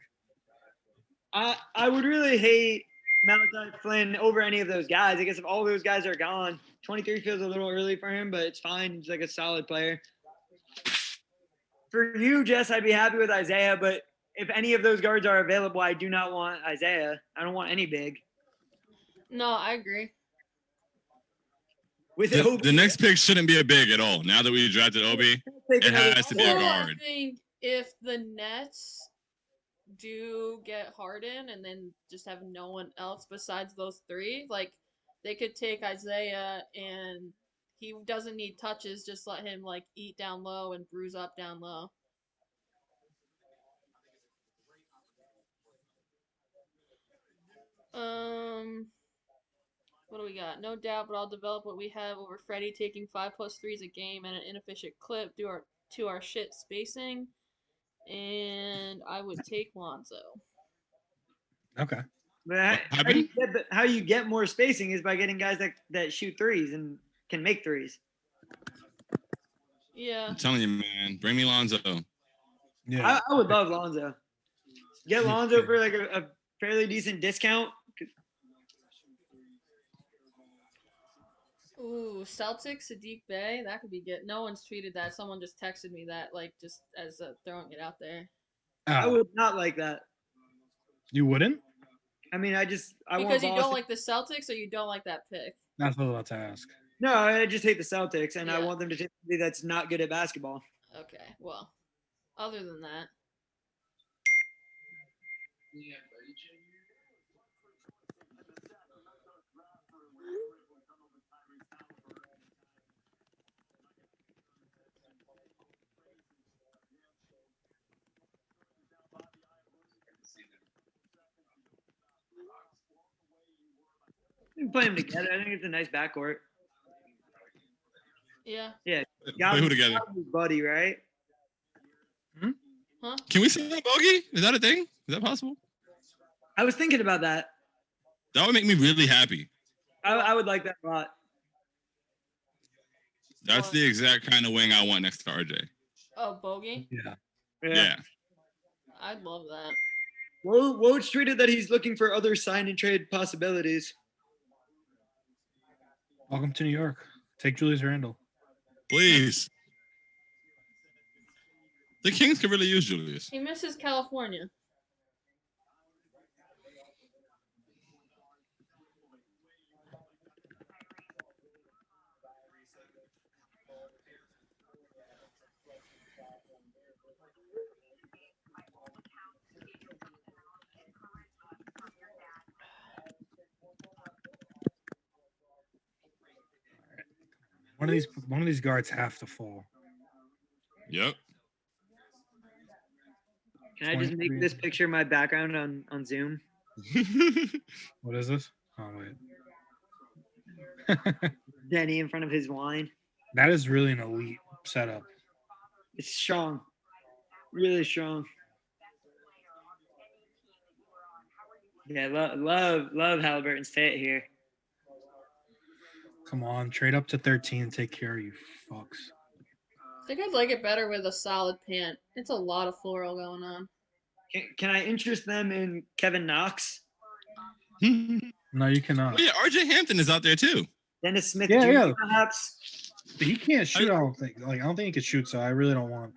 I would really hate Malachi Flynn over any of those guys. I guess if all those guys are gone, 23 feels a little early for him, but it's fine. He's like a solid player. For you, Jess, I'd be happy with Isaiah, but if any of those guards are available, I do not want Isaiah. I don't want any big. No, I agree. With the next pick shouldn't be a big at all. Now that we drafted Obi, it has to be a guard. I think if the Nets do get Harden and then just have no one else besides those 3, like they could take Isaiah and he doesn't need touches. Just let him like eat down low and bruise up down low. What do we got? No doubt, but I'll develop what we have over Freddie taking 5+ threes a game at an inefficient clip to our shit spacing, and I would take Lonzo. Okay. But how you get more spacing is by getting guys that shoot threes and can make threes. Yeah. I'm telling you, man. Bring me Lonzo. Yeah. I would love Lonzo. Get Lonzo for like a fairly decent discount. Ooh, Celtics, Sadiq Bey. That could be good. No one's tweeted that. Someone just texted me that, like, just as throwing it out there. I would not like that. You wouldn't? I mean, because you don't like the Celtics, or you don't like that pick. That's what I was about to ask. No, I just hate the Celtics, and I want them to take somebody that's not good at basketball. Okay, well, other than that. You can play them together. I think it's a nice backcourt. Yeah. Yeah. Play who together? Buddy, right? Huh? Can we see that bogey? Is that a thing? Is that possible? I was thinking about that. That would make me really happy. I would like that a lot. That's the exact kind of wing I want next to RJ. Oh, bogey? Yeah. I'd love that. Woj tweeted that he's looking for other sign and trade possibilities. Welcome to New York. Take Julius Randle. Please. The Kings could really use Julius. He misses California. One of these guards have to fall. Yep. Can I just make this picture my background on Zoom? What is this? Oh wait. Denny in front of his wine. That is really an elite setup. It's strong. Really strong. Yeah, love Halliburton's fit here. Come on, trade up to 13 and take care of you fucks. I think I'd like it better with a solid pant. It's a lot of floral going on. Can I interest them in Kevin Knox? No, you cannot. Oh, yeah, RJ Hampton is out there too. Dennis Smith Yeah, Jr. yeah. Perhaps. But he can't shoot. I don't think. I don't think he could shoot. So I really don't want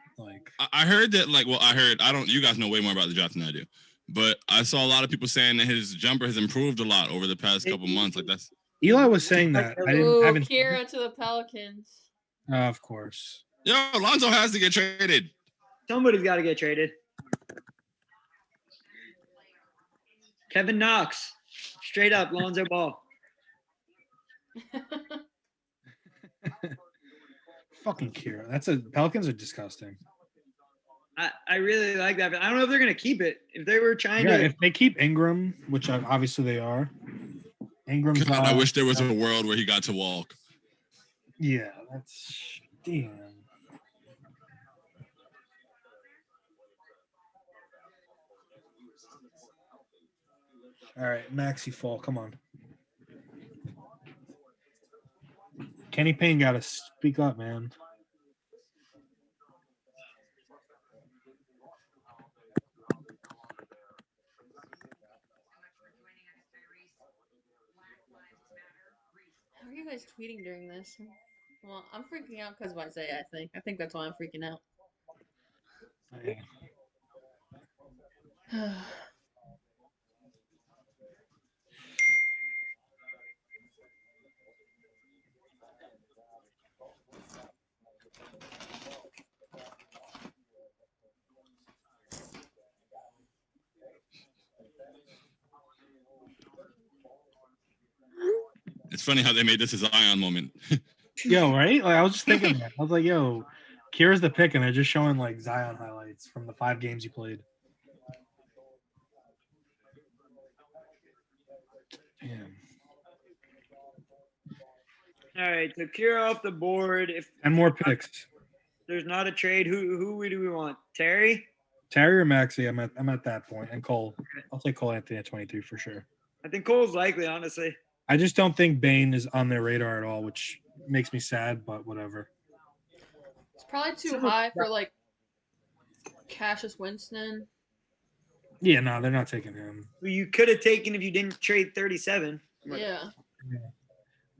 I heard that. I don't. You guys know way more about the draft than I do. But I saw a lot of people saying that his jumper has improved a lot over the past couple months. Like Eli was saying that. I Ooh, haven't. Kira to the Pelicans. Of course. Yo, Lonzo has to get traded. Somebody's got to get traded. Kevin Knox, straight up Lonzo Ball. Fucking Kira. Pelicans are disgusting. I really like that, but I don't know if they're gonna keep it. If they were trying Yeah, to, if they keep Ingram, which obviously they are. Ingram's God, I wish there was a world where he got to walk. Yeah, that's damn. All right, Maxi Fall, come on. Kenny Payne got to speak up, man. How are you guys tweeting during this? Well, I'm freaking out because of Isaiah, I think that's why I'm freaking out. Yeah. It's funny how they made this a Zion moment. Yo, right? Like I was just thinking that. I was like, yo, Kira's the pick, and they're just showing like Zion highlights from the 5 games he played. Damn. all right, so Kira off the board. If 10 more picks. there's not a trade, who do we want? Terry? Terry or Maxi? I'm at that point. And Cole. I'll take Cole Anthony at 23 for sure. I think Cole's likely, honestly. I just don't think Bane is on their radar at all, which makes me sad, but whatever. It's probably too high for like Cassius Winston. Yeah, no, they're not taking him. Who you could have taken if you didn't trade 37. Yeah.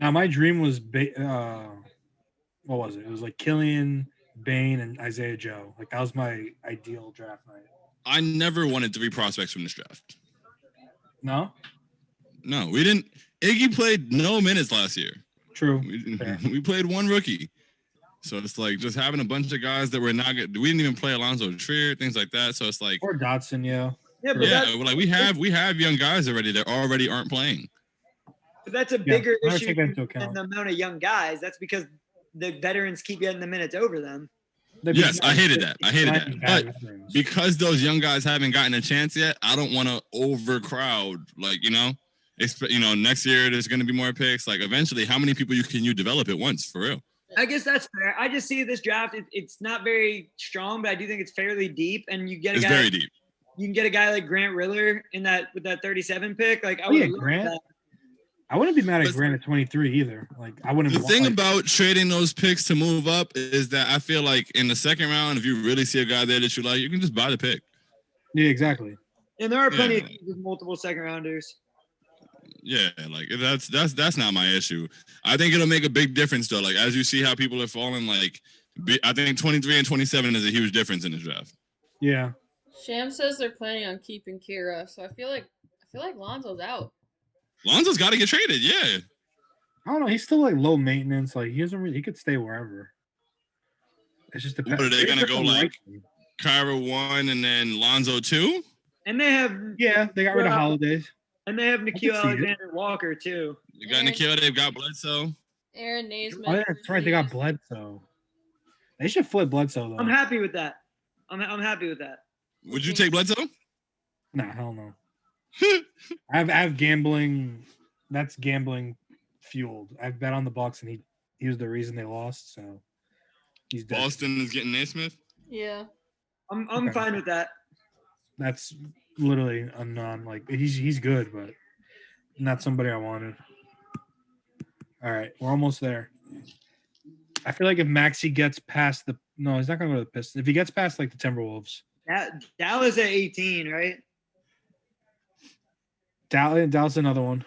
Now my dream was what was it? It was like Killian, Bane, and Isaiah Joe. Like that was my ideal draft night. I never wanted 3 prospects from this draft. No? No, we didn't. Iggy played no minutes last year. True. We played 1 rookie. So it's like just having a bunch of guys that were not good. We didn't even play Alonzo Trier, things like that. So it's like, Or Dotson, yeah. Yeah, but yeah, like we have young guys already that already aren't playing. but that's a bigger I issue take that into than account. the amount of young guys. That's because the veterans keep getting the minutes over them. Yes, I hated that. But veterans. because those young guys haven't gotten a chance yet, I don't want to overcrowd. Like, next year there's going to be more picks. Like, eventually, how many people can you develop at once, for real? I guess that's fair. I just see this draft. It's not very strong, but I do think it's fairly deep. And you get a It's guy. very deep. You can get a guy like Grant Riller with that 37 pick. Like, I Oh, yeah, would love Grant. that. I wouldn't be mad at But- Grant at 23 either. Like I wouldn't. The thing about trading those picks to move up is that I feel like in the second round, if you really see a guy there that you like, you can just buy the pick. Yeah, exactly. And there are plenty Yeah. of teams with multiple second rounders. Yeah, like that's not my issue. I think it'll make a big difference though. Like as you see how people are falling, like I think 23 and 27 is a huge difference in this draft. Yeah. Sham says they're planning on keeping Kira, so I feel like Lonzo's out. Lonzo's got to get traded. Yeah. I don't know. He's still like low maintenance. Like he doesn't really. He could stay wherever. It's just depends. What are they gonna go like? Kyra 1 and then Lonzo 2? And they have Yeah, they got rid of Holidays. and they have Nikhil see it. Alexander Walker too. They got Nikhil, they've got Bledsoe. Aaron Naismith. Oh, yeah, that's right. They got Bledsoe. They should flip Bledsoe though. I'm happy with that. I'm happy with that. Would you take Bledsoe? Nah, hell no. I have gambling. That's gambling fueled. I've bet on the Bucks, and he was the reason they lost. So he's dead. Boston is getting Naismith. Yeah. I'm Okay. fine with that. That's literally a non. Like he's good, but not somebody I wanted. All right, we're almost there. I feel like if Maxey gets past he's not gonna go to the Pistons. If he gets past like the Timberwolves, Dallas at 18, right? Dallas another one.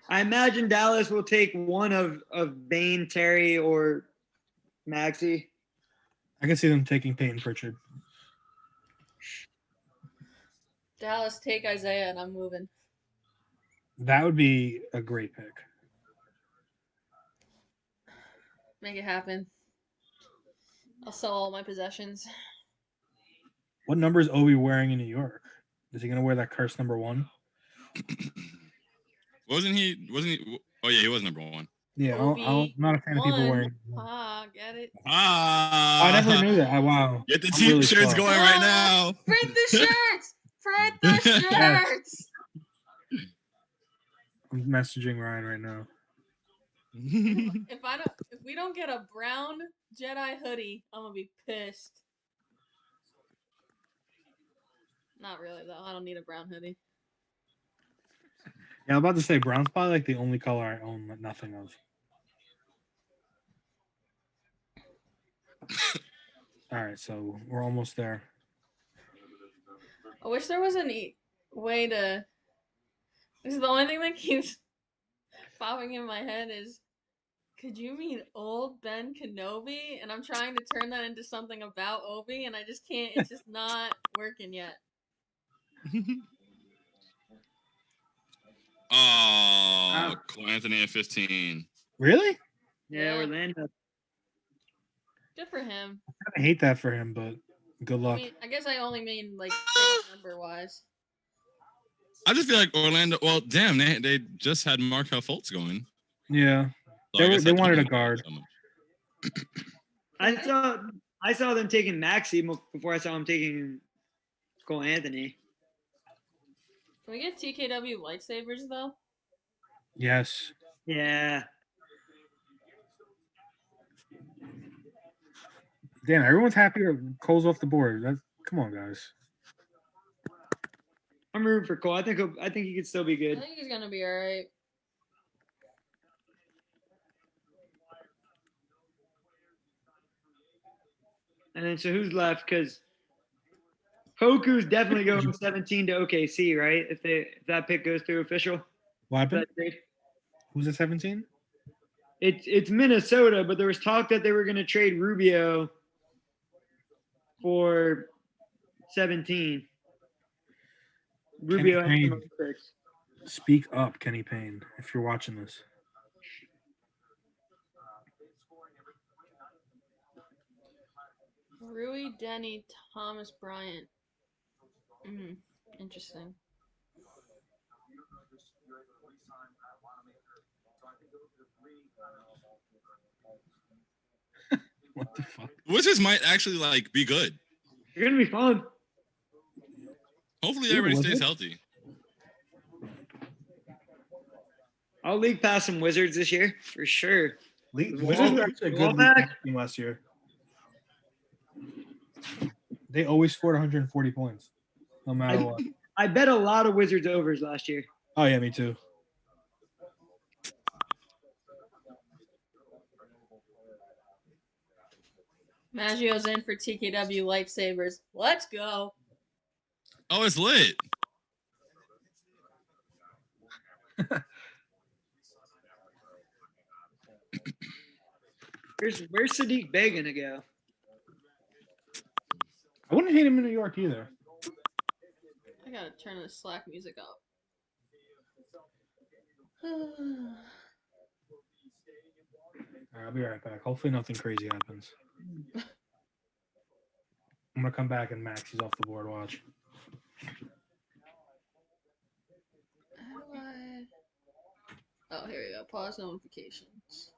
I imagine Dallas will take one of Bane, Terry, or Maxey. I can see them taking Peyton Pritchard. Dallas, take Isaiah, and I'm moving. That would be a great pick. Make it happen. I'll sell all my possessions. What number is Obi wearing in New York? Is he gonna wear that curse number 1? Wasn't he? Oh yeah, he was number 1. Yeah, I'm not a fan of people wearing. Ah, get it? I never knew that. Wow. Get the I'm really t-shirts slow. going right now. Print the shirts! Print the shirts! I'm messaging Ryan right now. If we don't get a brown Jedi hoodie, I'm gonna be pissed. Not really though. I don't need a brown hoodie. Yeah, I'm about to say brown's probably like the only color I own nothing of. All right, so we're almost there. I wish there was a neat way to. This is the only thing that keeps popping in my head is, could you mean old Ben Kenobi? And I'm trying to turn that into something about Obi, and I just can't. It's just not working yet. Oh, Cole Anthony at 15. Really? Yeah, Orlando. Good for him. I hate that for him, but good luck. I guess I only mean like number wise. I just feel like Orlando. Well, damn, they just had Markel Fultz going. Yeah, So they wanted a guard. So I saw them taking Maxey before I saw them taking Cole Anthony. Can we get TKW lightsabers though? Yes. Yeah. Damn, everyone's happy Cole's off the board. Come on, guys. I'm rooting for Cole. I think he could still be I good. think he's gonna be alright. And then so who's left? Because Poku's definitely going 17 to OKC, right? If that pick goes through official. What happened? Who's at 17? It's Minnesota, but there was talk that they were going to trade Rubio for 17. Rubio and some other picks. Speak up, Kenny Payne, if you're watching this. Rui, Denny, Thomas Bryant. Interesting. What the fuck? Wizards might actually like be good. They're gonna be fun. Hopefully everybody stays healthy. I'll league pass some Wizards this year for sure. Wizards were actually a good team last year. They always scored 140 points, no matter what. I bet a lot of Wizards overs last year. Oh yeah, me too. Maggio's in for TKW lightsabers. Let's go. Oh, it's lit. Where's Sadiq Bey gonna go? I wouldn't hate him in New York either. I gotta turn the Slack music up. All right, I'll be right back. Hopefully nothing crazy happens. I'm gonna come back and Max, he's off the board. Watch. Oh, here we go. Pause notifications.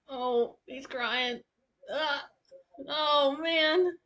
Oh, he's crying. Oh, man.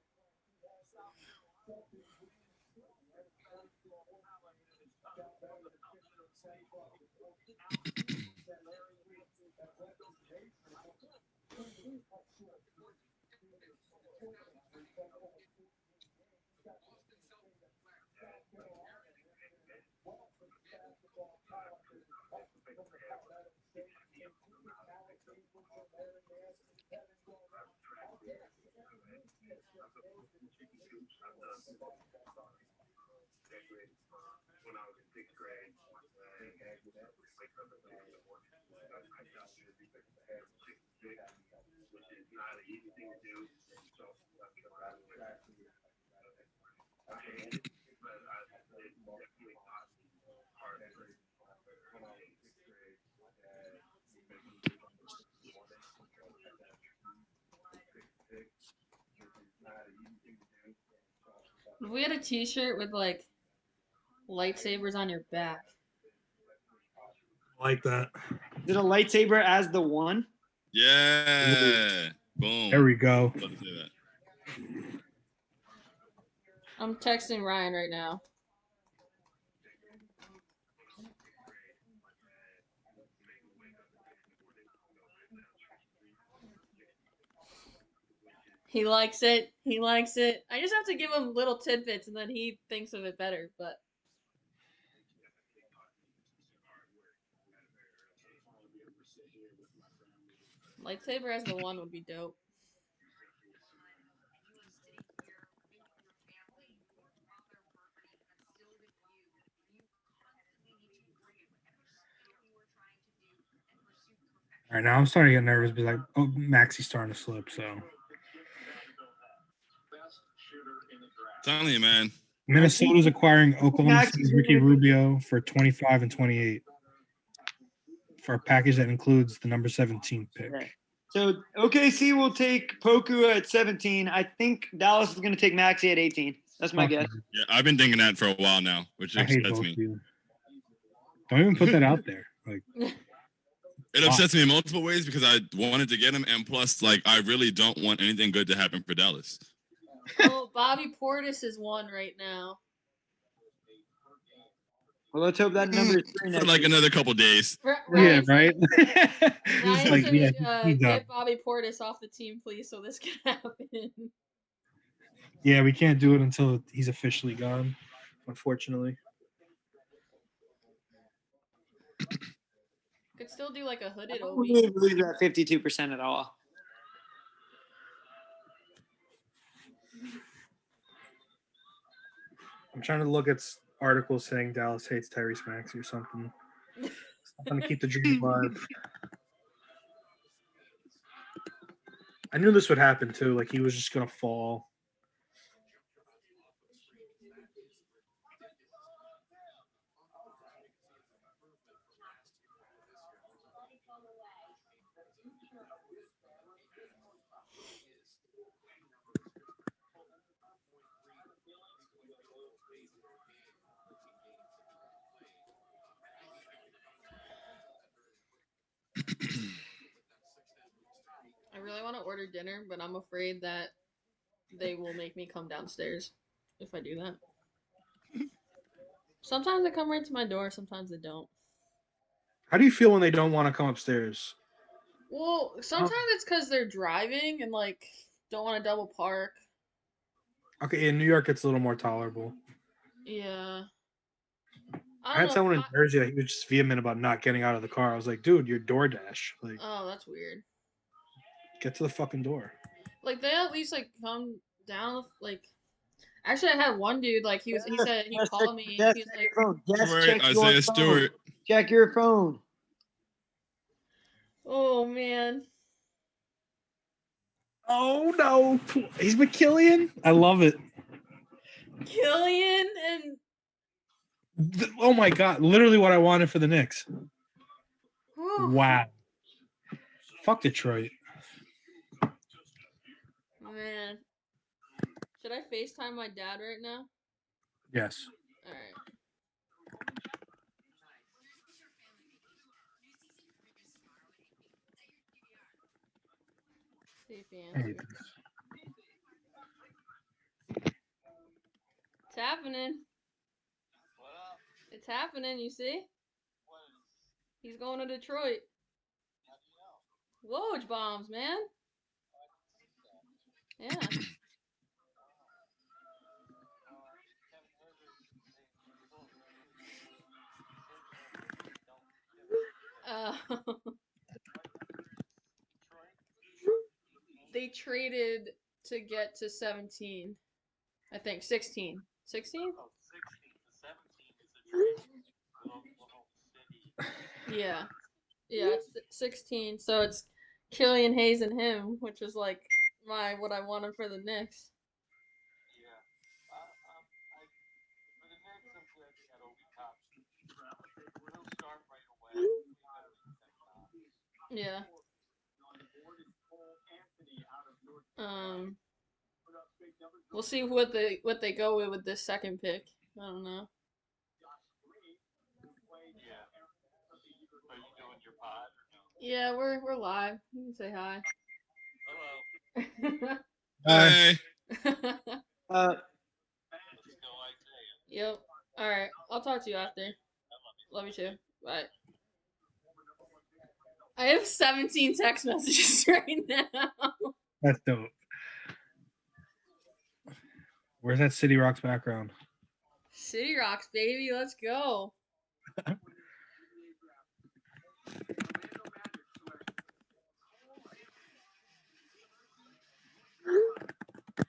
If we had a T-shirt with like lightsabers on your back. Like that. Is it a lightsaber as the one? Yeah. Boom. There we go. Love to say that. I'm texting Ryan right now. He likes it. He likes it. I just have to give him little tidbits and then he thinks of it better, but lightsaber as the one would be dope. All right, now I'm starting to get nervous. Be like, oh, Maxi's starting to slip. So Telling you, man. Minnesota's acquiring Oklahoma Max City's is Ricky gonna- Rubio for 25 and 28 for a package that includes the number 17 pick. Yeah. So OKC will take Poku at 17. I think Dallas is going to take Maxi at 18. That's my Fuck guess. you. Yeah, I've been thinking that for a while now, which I hate upsets both me. of you. Don't even put that out there. Like, It upsets me in multiple ways because I wanted to get him, and plus, like, I really don't want anything good to happen for Dallas. Oh, Bobby Portis is one right now. Well, let's hope that number is 3 For next like year. another couple days. yeah, Ryan right. Ryan Like, said, yeah, he done. get Bobby Portis off the team, please, so this can happen. Yeah, we can't do it until he's officially gone. Unfortunately. Could still do like a I hooded don't Obi. really believe that 52% at all. I'm trying to look at articles saying Dallas hates Tyrese Maxey or something. Something to keep the dream alive. I knew this would happen too. Like he was just gonna fall. I really want to order dinner, but I'm afraid that they will make me come downstairs if I do that. Sometimes they come right to my door, sometimes they don't. How do you feel when they don't want to come upstairs? Well, sometimes it's because they're driving and like don't want to double park. Okay, in New York it's a little more tolerable. Yeah. I don't had know, someone in Jersey that he was just vehement about not getting out of the car. I was like, dude, you're DoorDash. Like, Oh, that's weird. get to the fucking door. Like they at least like come down like. Actually, I had one dude like he said he Just called check- me. just He was check like, your phone. Just Right, check your Isaiah phone. Stewart. Check your phone. "Oh man, Oh no, he's McKillian. I love it. Killian and Oh my god, literally what I wanted for the Knicks. whew, Wow. Fuck Detroit. man." Should I FaceTime my dad right now? Yes. All right. See if he I hate answers. this. It's happening. It's happening. You see? He's going to Detroit. Woj bombs, man. Yeah. Uh, they traded to get to 17. I think 16. 16? Yeah. Yeah, it's 16. So it's Killian Hayes and him, which is like what I wanted for the Knicks. Yeah. We'll see what they go with this second pick. I don't know. Yeah, we're live. You can say hi. Hey. Uh, Yep. All right. I'll talk to you after. Love you too. Bye. I have 17 text messages right now. That's dope. Where's that City Rocks background? City Rocks, baby. Let's go.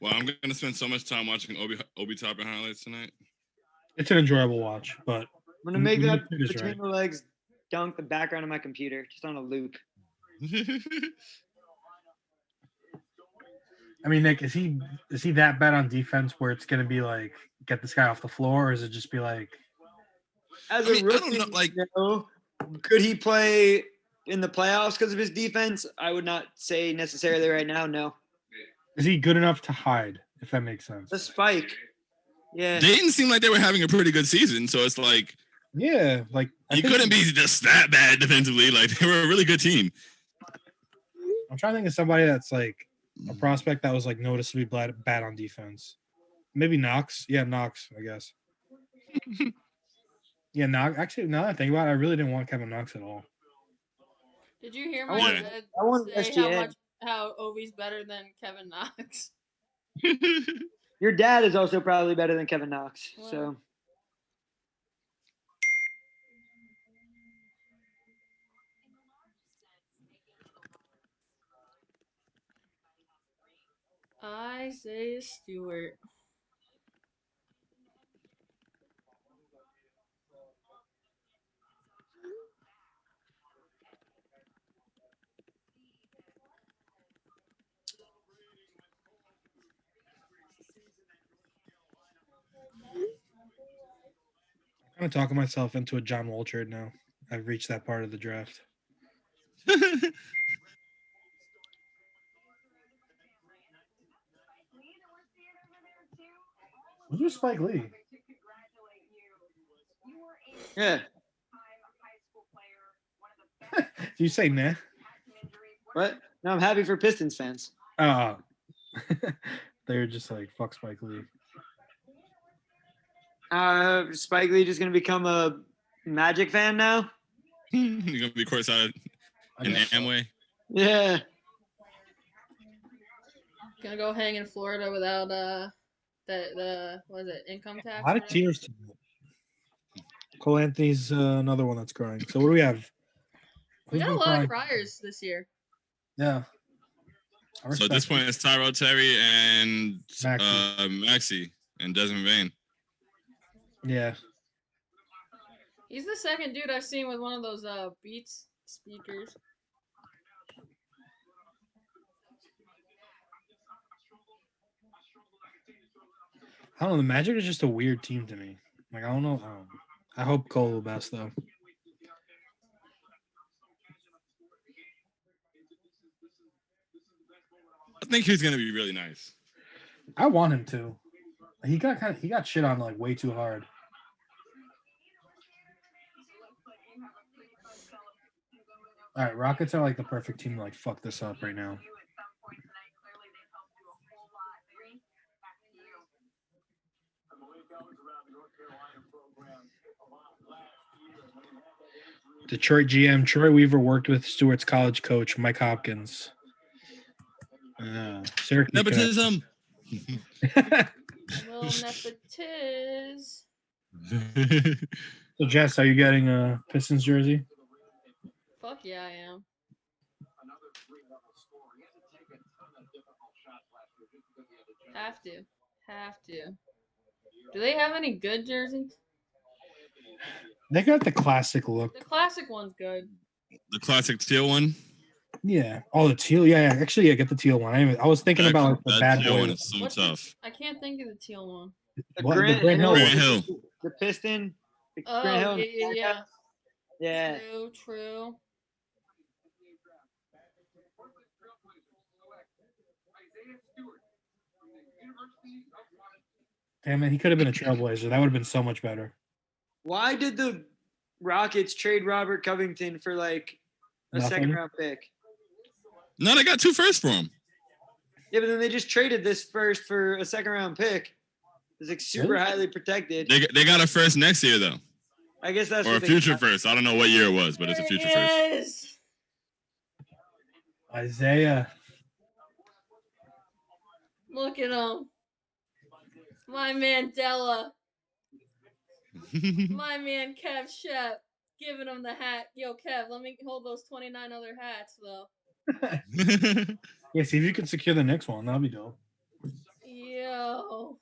Well, I'm gonna spend so much time watching Obi Toppin highlights tonight. It's an enjoyable watch, but I'm gonna make that Nick is between right. the legs dunk the background of my computer just on a loop. I mean, Nick, is he that bad on defense where it's gonna be like get this guy off the floor, or is it just be like As I a mean, I rookie, don't know, like- no. Could he play in the playoffs because of his defense? I would not say necessarily right now. No. is he good enough to hide? If that makes sense. The spike. Yeah. They didn't seem like they were having a pretty good season, so it's like Yeah, like you couldn't be just that bad defensively. Like they were a really good team. I'm trying to think of somebody that's like a prospect that was like noticeably bad on defense. Maybe Knox. Yeah, Knox, I guess. Yeah, Knox. Actually, now that I think about it, I really didn't want Kevin Knox at all. Did you hear I my want- dad I want say SGA. how Ovi's better than Kevin Knox? Your dad is also probably better than Kevin Knox. Well. So Isaiah Stewart. I'm kind of talking myself into a John Wall trade now. I've reached that part of the draft. Who's Spike Lee? yeah. Do you say nah? What? No, I'm happy for Pistons fans. They're just like fuck Spike Lee. Spike Lee just gonna become a Magic fan now? You're gonna be courtside in Amway. Yeah. Gonna go hang in Florida without the what is it, income tax? A lot of tears to it. Cole Anthony's another one that's crying. So what do we have? We Who's got a been lot crying? of criers this year. Yeah. So at this point, it's Tyrell Terry and Maxey. Maxey and Desmond Bain. Yeah. He's the second dude I've seen with one of those Beats speakers. I don't know. The Magic is just a weird team to me. Like I don't know. I hope Cole will best though. I think he's gonna be really nice. I want him to. He got shit on like way too hard. All right, Rockets are like the perfect team to like fuck this up right now. Detroit GM Troy Weaver worked with Stewart's college coach Mike Hopkins. Syracuse Nepotism. Little nepotist. So Jess, are you getting a Pistons jersey? Fuck yeah, I am. Have to. Do they have any good jerseys? They got the classic look. The classic one's good. The classic teal one. Yeah. Oh, the teal. Yeah. Actually, yeah, get the teal one. I was thinking about like, the that bad teal boy. one is so What's tough. I can't think of the teal one. The What? The Grant Grant Hill Hill. Grant one. Hill. The Piston. The Oh, Grant Hill. yeah. Yeah. True. Damn it, he could have been a trailblazer. That would have been so much better. Why did the Rockets trade Robert Covington for like a Nothing. second round pick? No, they got 2 firsts for him. Yeah, but then they just traded this first for a second round pick. It's like super Really? highly protected. They got a first next year though, I guess that's or a what they future got. first. I don't know what year it was, but it's a future first. Yes. Isaiah. Look at him. My man Della. My man Kev Shep. Giving him the hat. Yo, Kev, let me hold those 29 other hats, though. Yeah, see if you can secure the next one. That'll be dope. Yo.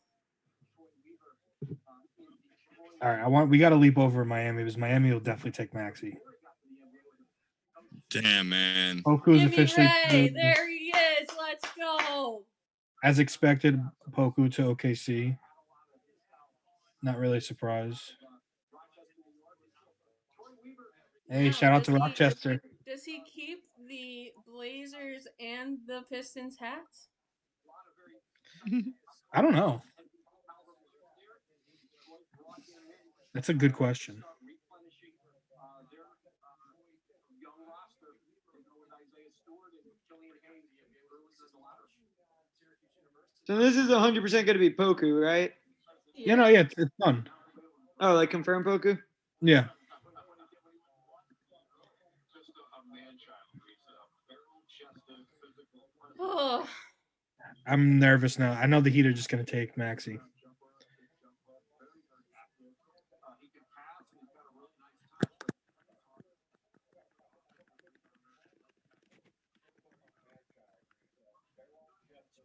All right, we got to leap over Miami because Miami will definitely take Maxey. Damn, man. Poku's Jimmy officially Ray. There he is. Let's go. as expected. Poku to OKC. Not really surprised. Hey, Now, shout out to does he- Rochester. Does he keep the Blazers and the Pistons hats? I don't know. That's a good question. So this is 100% going to be Poku, right? Yeah, no, it's done. Oh, like confirmed Poku? Yeah. Oh, I'm nervous now. I know the Heat are just going to take Maxey.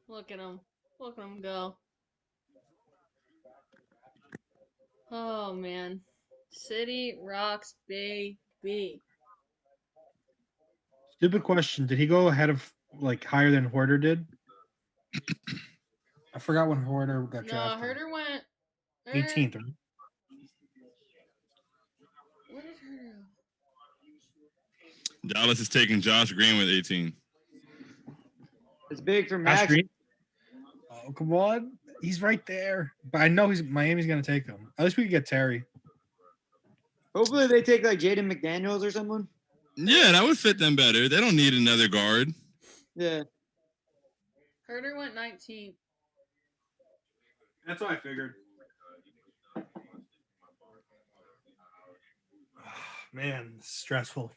look at him. Look at him go. Oh, man. City rocks, baby. Stupid question. Did he go ahead of like higher than Hoarder did? I forgot when Hoarder got No, drafted. Herder went 18th. Right? Where did Herder go? Dallas is taking Josh Green with 18. It's big for Josh Max. Green? Oh, come on. He's right there. But I know Miami's going to take him. At least we could get Terry. Hopefully they take like Jaden McDaniels or someone. Yeah, that would fit them better. They don't need another guard. Yeah. Herder went 19th. That's what I figured. Man, stressful.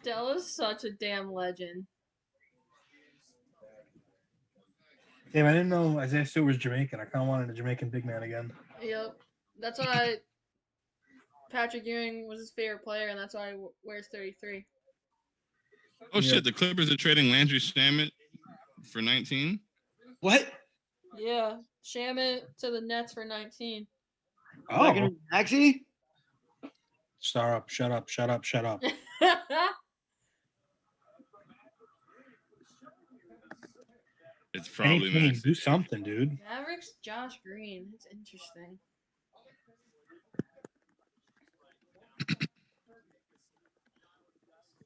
Della's such a damn legend. Damn, I didn't know Isaiah Stewart was Jamaican. I kind of wanted a Jamaican big man again. Yep. That's why Patrick Ewing was his favorite player, and that's why he wears 33. Oh, shit. The Clippers are trading Landry Shamet for 19. What? Yeah. Shamit to the Nets for 19. Oh, Maxey? star up, shut up, shut up, shut up. It's probably Any team, Max. do something, dude. Mavericks, Josh Green. That's interesting.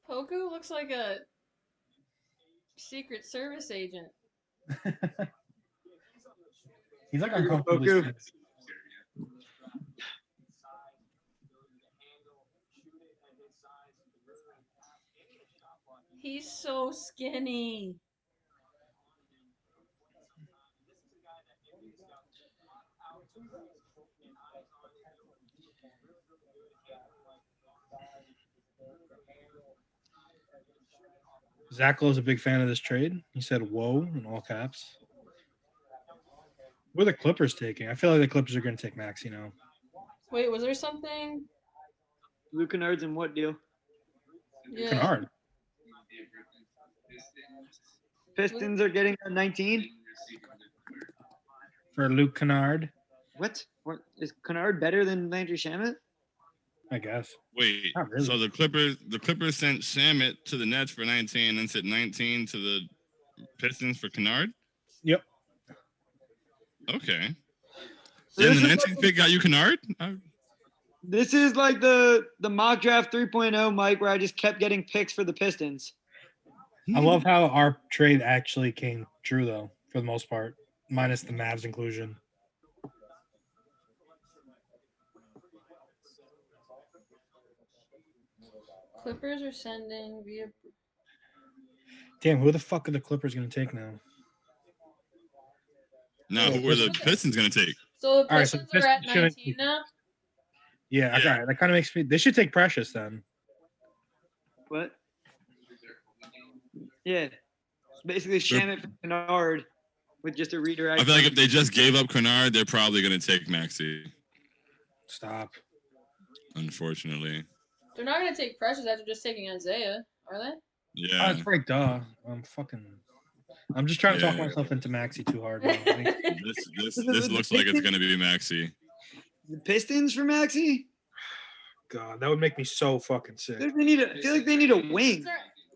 Poku looks like a Secret Service agent. He's like Poku. uncomfortably stiff. He's so skinny. Zach Lowe's a big fan of this trade. He said, whoa, in all caps. Where are the Clippers taking? I feel like the Clippers are going to take Maxey now. Wait, was there something? Luke Kennard's in what deal? Yeah. Kennard. Pistons are getting a 19. For Luke Kennard, What? What is Kennard better than Landry Shamet? I guess. Wait, Not really. so the Clippers sent Shamit to the Nets for 19 and sent 19 to the Pistons for Kennard? Yep. Okay. So Then this the is 19th pick got you Kennard? This is like the mock draft 3.0, Mike, where I just kept getting picks for the Pistons. I love how our trade actually came true, though, for the most part, minus the Mavs inclusion. Clippers are sending via. Damn, who the fuck are the Clippers going to take now? Now, who are the Pistons going to take? So the All right, so Pistons the are at Pistons shouldn't 19 now. Yeah, Yeah. all right. That kind of makes me. They should take Precious then. What? Yeah. It's basically Shamet for Kennard with just a redirect. I feel like if they just gave up Kennard, they're probably going to take Maxey, Stop. unfortunately. They're not gonna take Precious after just taking Isaiah, are they? Oh, Yeah. that's right, duh. I'm just trying to talk Yeah. myself into Maxi too hard. Now. This looks like it's going to be Maxey. The Pistons for Maxey? God, that would make me so fucking I sick. feel like they need a wing.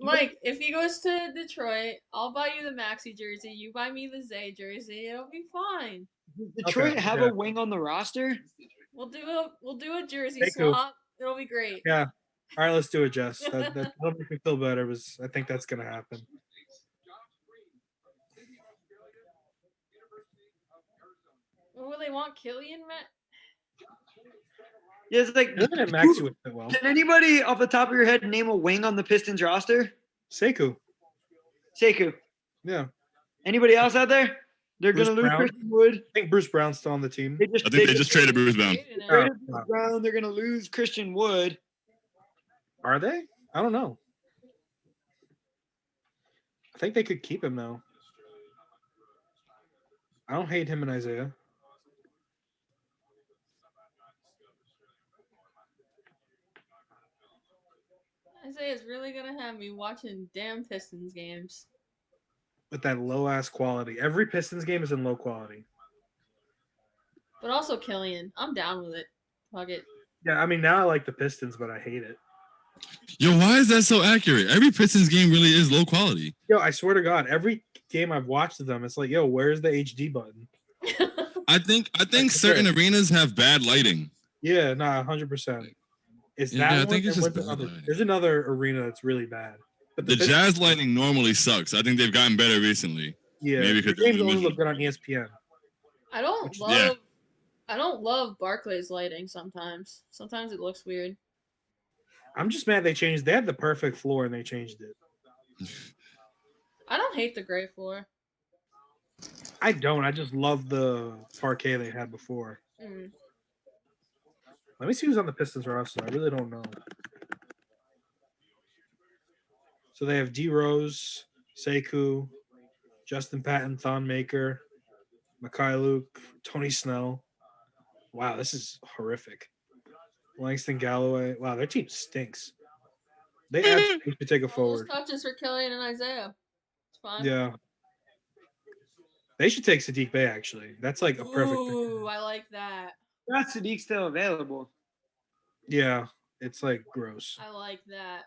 Mike, if he goes to Detroit, I'll buy you the Maxi jersey. You buy me the Zay jersey. It'll be fine. Does Detroit Okay, have yeah. a wing on the roster? We'll do a jersey Hey, cool. swap. It'll be great. Yeah. All right, let's do it, Jess. That'll make me feel better. I think that's gonna happen. What will they want? Killian, Matt? Yeah, it's like, Looking at Maxi would fit well. can anybody off the top of your head name a wing on the Pistons roster? Sekou. Sekou. Yeah. Anybody else out there? They're Bruce going to lose Brown? Christian Wood. I think Bruce Brown's still on the team. I think they just traded Bruce Brown. traded Bruce Brown. They're going to lose Christian Wood. Are they? I don't know. I think they could keep him though. I don't hate him and Isaiah. Isaiah's really gonna have me watching damn Pistons games. With that low ass quality. Every Pistons game is in low quality. But also Killian. I'm down with it. Fuck it. Yeah, I mean now I like the Pistons, but I hate it. Yo, why is that so accurate? Every Pistons game really is low quality. Yo, I swear to God, every game I've watched of them, it's like, yo, where's the HD button? I think certain arenas have bad lighting. Yeah, nah, 100%. It's Yeah, that I one. think it's and just what's bad another? lighting. There's another arena that's really bad. But The Pistons- Jazz lighting normally sucks. I think they've gotten better recently. yeah, maybe the because games of the only mission. look good on ESPN. I don't love Yeah. I don't love Barclays lighting sometimes. Sometimes it looks weird. I'm just mad they changed. They had the perfect floor and they changed it. I don't hate the gray floor. I don't. I just love the parquet they had before. Mm. Let me see who's on the Pistons roster. I really don't know. So they have D Rose, Sekou, Justin Patton, Thon Maker, Makai Luke, Tony Snell. Wow, this is horrific. Langston Galloway. Wow, their team stinks. They absolutely should take a All those forward. touches for Killian and Isaiah. It's fine. Yeah. They should take Sadiq Bey, actually. That's like a perfect pick. Ooh, I like that. Not Sadiq still available. Yeah, it's like gross. I like that.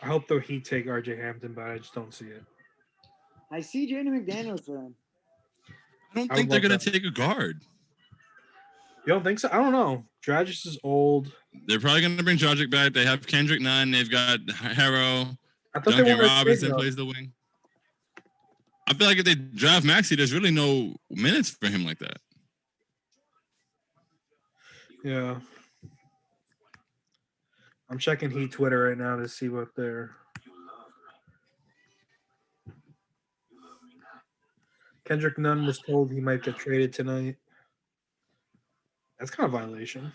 I hope the Heat take RJ Hampton, but I just don't see it. I see Jaden McDaniels for them. I don't I think would they're love gonna take a guard. You don't think so? I don't know. Dragic is old. They're probably gonna bring Dragic back. They have Kendrick Nunn. They've got Harrow. I thought they Duncan wanted Robinson to trade plays the wing. I feel like if they draft Maxey, there's really no minutes for him like that. Yeah. I'm checking Heat Twitter right now to see what they're. Kendrick Nunn was told he might get traded tonight. That's kind of a violation.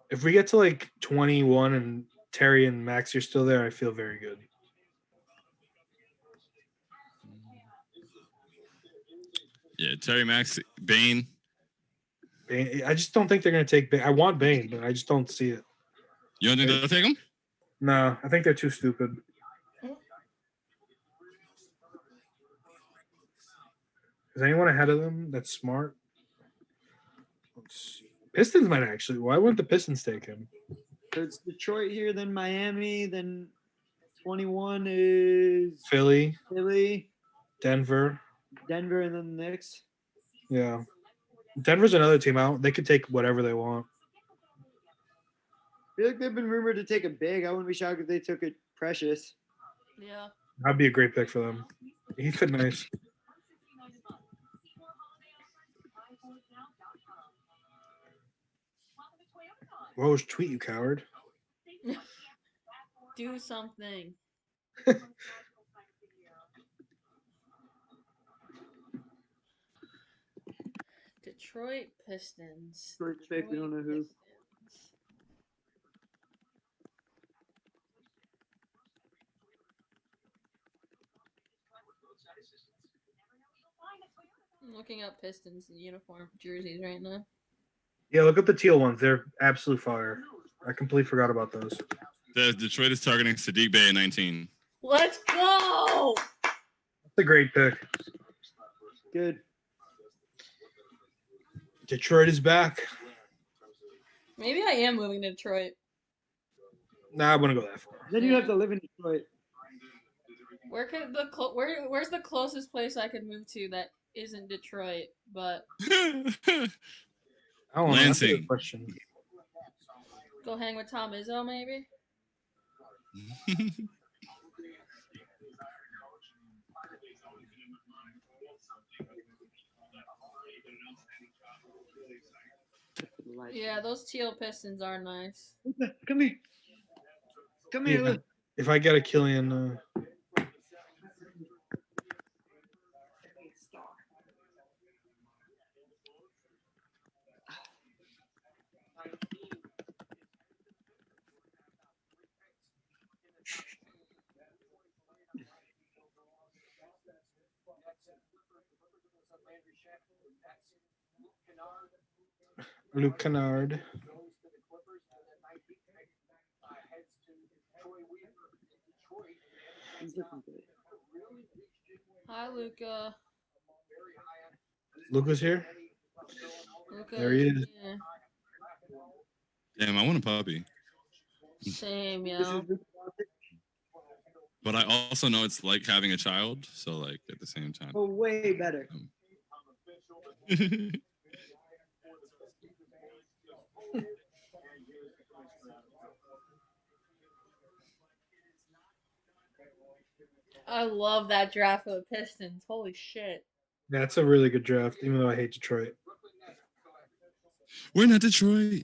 If we get to like 21 and Terry and Max are still there, I feel very good. Yeah, Terry Max, Bane. Bane, I just don't think they're going to take Bane. I want Bane, but I just don't see it. You don't think they'll take him? No, I think they're too stupid. Is anyone ahead of them that's smart? Let's see. Pistons might actually. Why wouldn't the Pistons take him? So it's Detroit here, then Miami, then 21 is Philly, Philly, Denver. Denver, and then the Knicks. Yeah. Denver's another team out. They could take whatever they want. I feel like they've been rumored to take a big. I wouldn't be shocked if they took it Precious. Yeah. That'd be a great pick for them. He fit nice. What was tweet, you coward? Do something. Detroit Pistons. Detroit pick, we don't know who. Pistons. I'm looking up Pistons uniform jerseys right now. Yeah, look up the teal ones. They're absolute fire. I completely forgot about those. The Detroit is targeting Sadiq Bey at 19. Let's go! That's a great pick. Good. Detroit is back. Maybe I am moving to Detroit. Nah, I wouldn't go that far. Then you have to live in Detroit. Where could the where's the closest place I could move to that isn't Detroit? But I don't know. That's a good Lansing. question. go hang with Tom Izzo, maybe. Yeah, those teal Pistons are nice. Come here. Come here. Yeah. Look. If I get a Killian, Luke Kennard. He's looking good. Hi, Luca. Luca's here. Luca. There he is. Yeah. Damn, I want a puppy. Same, This yo. is But I also know it's like having a child. So, like, at the same time. oh, way better. I love that draft for the Pistons. Holy shit. Yeah, it's a really good draft, even though I hate Detroit. We're not Detroit.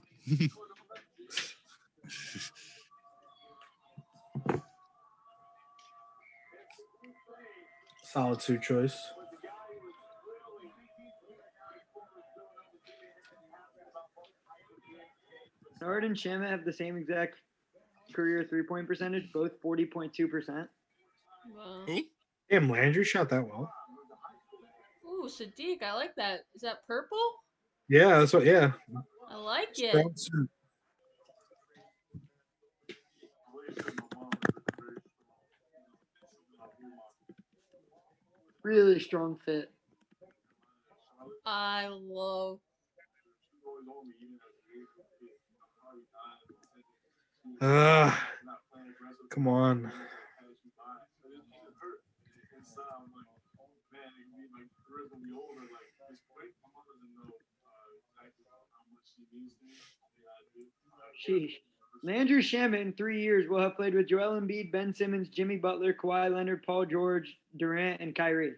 Solid suit choice. Nard and Shamit have the same exact career 3-point percentage, both 40.2%. Wow. Who? Damn, Landry shot that well. Ooh, Sadiq, I like that. Is that purple? Yeah, that's what. Yeah. I like it. Strong suit. Really strong fit. I love. Come on. Sheesh. Landry Shamit in 3 years will have played with Joel Embiid, Ben Simmons, Jimmy Butler, Kawhi Leonard, Paul George, Durant, and Kyrie.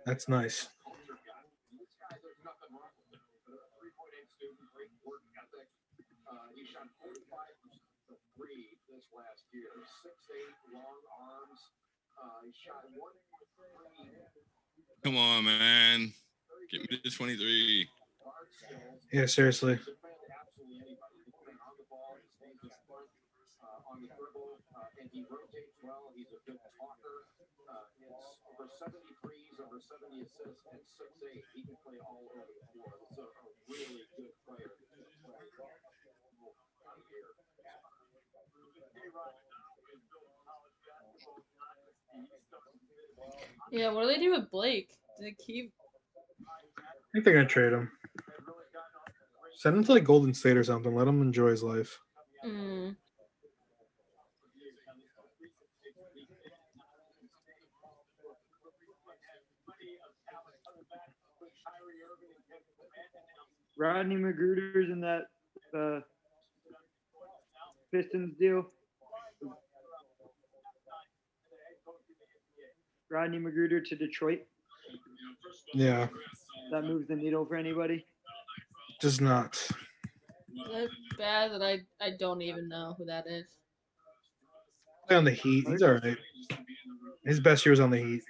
That's nice. Come on, man. Get me to 23. Yeah, seriously. Yeah, what do they do with Blake? Do they keep? I think they're gonna trade him. Send him to like Golden State or something. Let him enjoy his life. Mm. Rodney Magruder's in that Pistons deal. Rodney Magruder to Detroit. Yeah, That moves the needle for anybody. does not. That bad that I don't even know who that is. Play on the Heat. He's all right. His best year was on the Heat.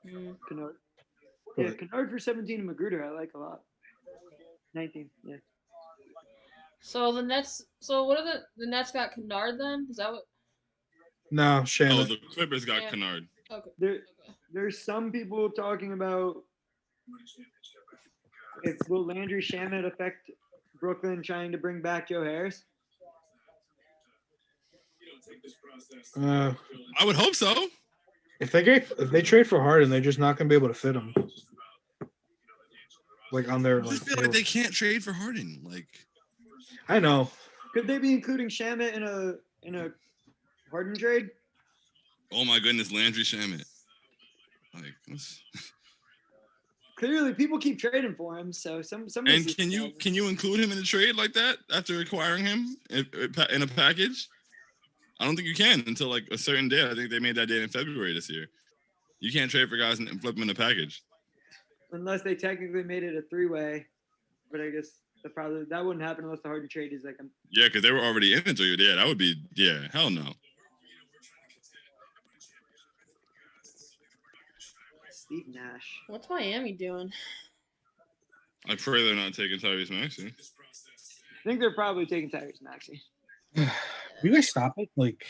Mm. Kennard. Yeah, Kennard for 17 and Magruder I like a lot. 19, yeah. So the Nets. So what are the Nets got Kennard then? Is that what? No, Oh, Shannon. the Clippers got Yeah. Kennard. Okay. There, there's some people talking about if will Landry Shamet affect Brooklyn trying to bring back Joe Harris? Uh, I would hope so. if they trade for Harden, they're just not gonna be able to fit him. Like on their I like. just feel like they can't trade for Harden. Like, I know. Could they be including Shamet in a Harden trade? oh my goodness, Landry Shamet. Like, Clearly, people keep trading for him. So some. and can you include him in a trade like that after acquiring him in a package? I don't think you can until like a certain day. I think they made that date in February this year. You can't trade for guys and flip them in a package. Unless they technically made it a three-way, but I guess that wouldn't happen unless the Harden trade is like Yeah, because they were already in it. So yeah, that would be hell no. Steve Nash. What's Miami doing? I pray they're not taking Tyrese Maxey. I think they're probably taking Tyrese Maxey. You guys stop it? Like,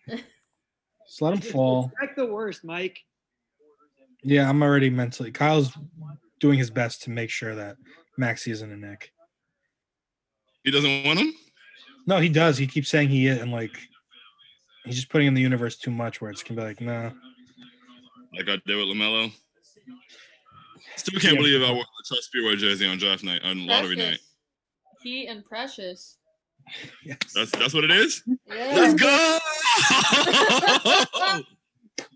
just let him fall. Expect the worst, Mike. Yeah, I'm already mentally. Kyle's doing his best to make sure that Maxey isn't a Nick. He doesn't want him? No, he does. He keeps saying he is, and like he's just putting in the universe too much where it's gonna be like, nah. Like I did with LaMelo. Still can't believe I wore the Trust Speedway jersey on draft night, on lottery night. He and Precious. Yes. That's what it is? Yeah. Let's go!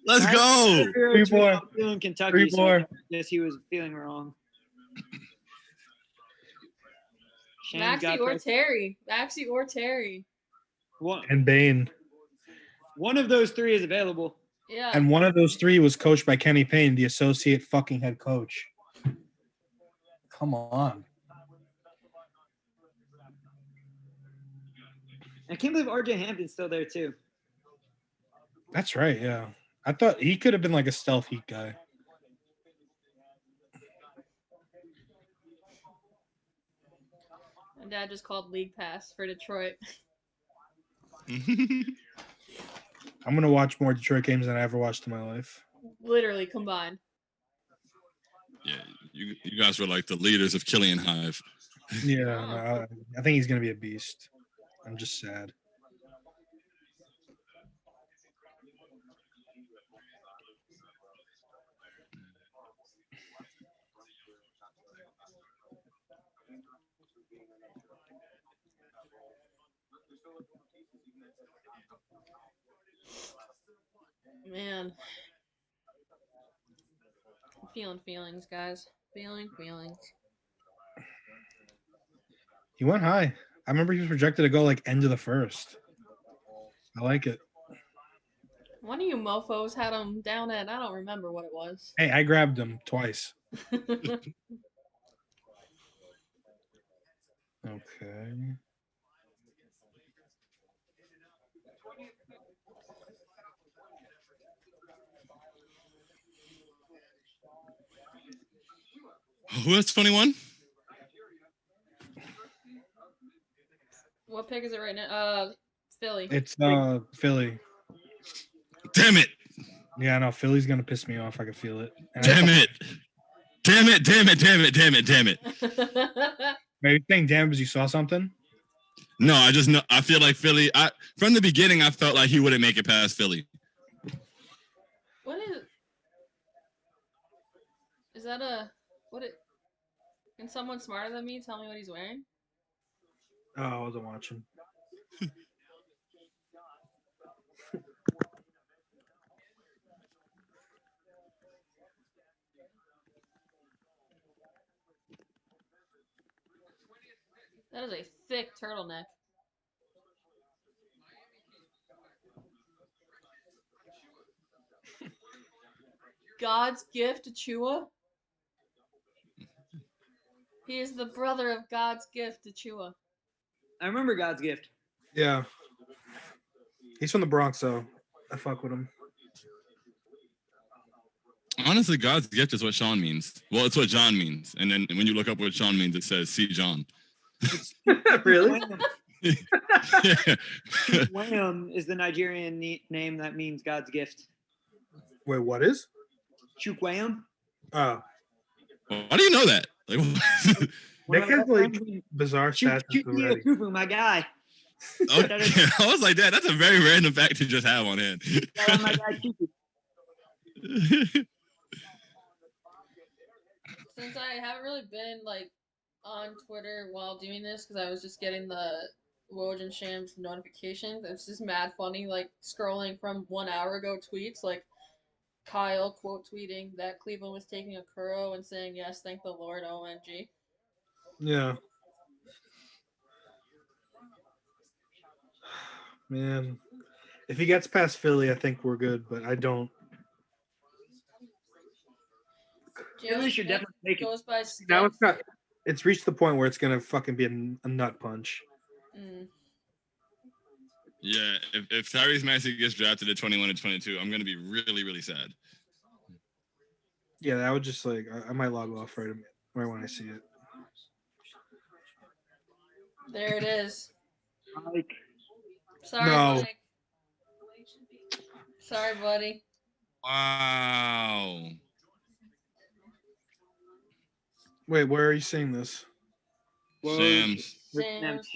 Let's go! 3-4. Feeling Kentucky, 3-4. so I guess he was feeling wrong. Maxey or Terry. Maxey or Terry. And Bane. One of those three is available. Yeah. And one of those three was coached by Kenny Payne, the associate fucking head coach. Come on. I can't believe RJ Hampton's still there too. That's right, yeah. I thought he could have been like a stealth Heat guy. My dad just called League Pass for Detroit. I'm gonna watch more Detroit games than I ever watched in my life. Literally combined. Yeah, you guys were like the leaders of Killian Hive. Yeah, no, I think he's gonna be a beast. I'm just sad. Man. I'm feeling feelings, guys. Feelings. He went high. I remember he was projected to go like end of the first. I like it. One of you mofos had him down at, I don't remember what it was. Hey, I grabbed him twice. Okay. Who has 21? What pick is it right now? Philly. It's Philly. Damn it! Yeah, no, Philly's gonna piss me off. I can feel it. And Damn it! Damn it! Damn it! Damn it! Damn it! Damn it! Are you saying damn because you saw something? No, I just know. I feel like Philly. From the beginning, I felt like he wouldn't make it past Philly. What is that can someone smarter than me tell me what he's wearing? Oh, I wasn't watching. That is a thick turtleneck. God's gift to Chua? He is the brother of God's gift to Chua. I remember God's gift. Yeah. He's from the Bronx, so I fuck with him. Honestly, God's gift is what Sean means. Well, it's what John means. And then when you look up what Sean means, it says, see John. Really? Yeah. Wham is the Nigerian name that means God's gift. Wait, what is? Chukwayam. Oh. Why do you know that? Like, Nick has like bizarre stats already. Chukwayam, my guy. okay. I was like, that's a very random fact to just have on hand. My guy, Chukwayam. Since I haven't really been like on Twitter while doing this because I was just getting the Woj and Shams notifications, it's just mad funny like scrolling from 1 hour ago tweets like Kyle quote tweeting that Cleveland was taking a Kuro and saying yes, thank the Lord, OMG. Yeah. Man, if he gets past Philly, I think we're good, but I don't. Philly should definitely make it. Goes by Now steps. it's reached the point where it's gonna fucking be a nut punch. Mm. Yeah, if Tyrese Maxey gets drafted at 21 and 22, I'm going to be really, really sad. Yeah, that would just like I might log off right when I see it. There it is. Mike. Sorry, No. Mike. Sorry, buddy. Wow. Wait, where are you seeing this? Shams. Shams.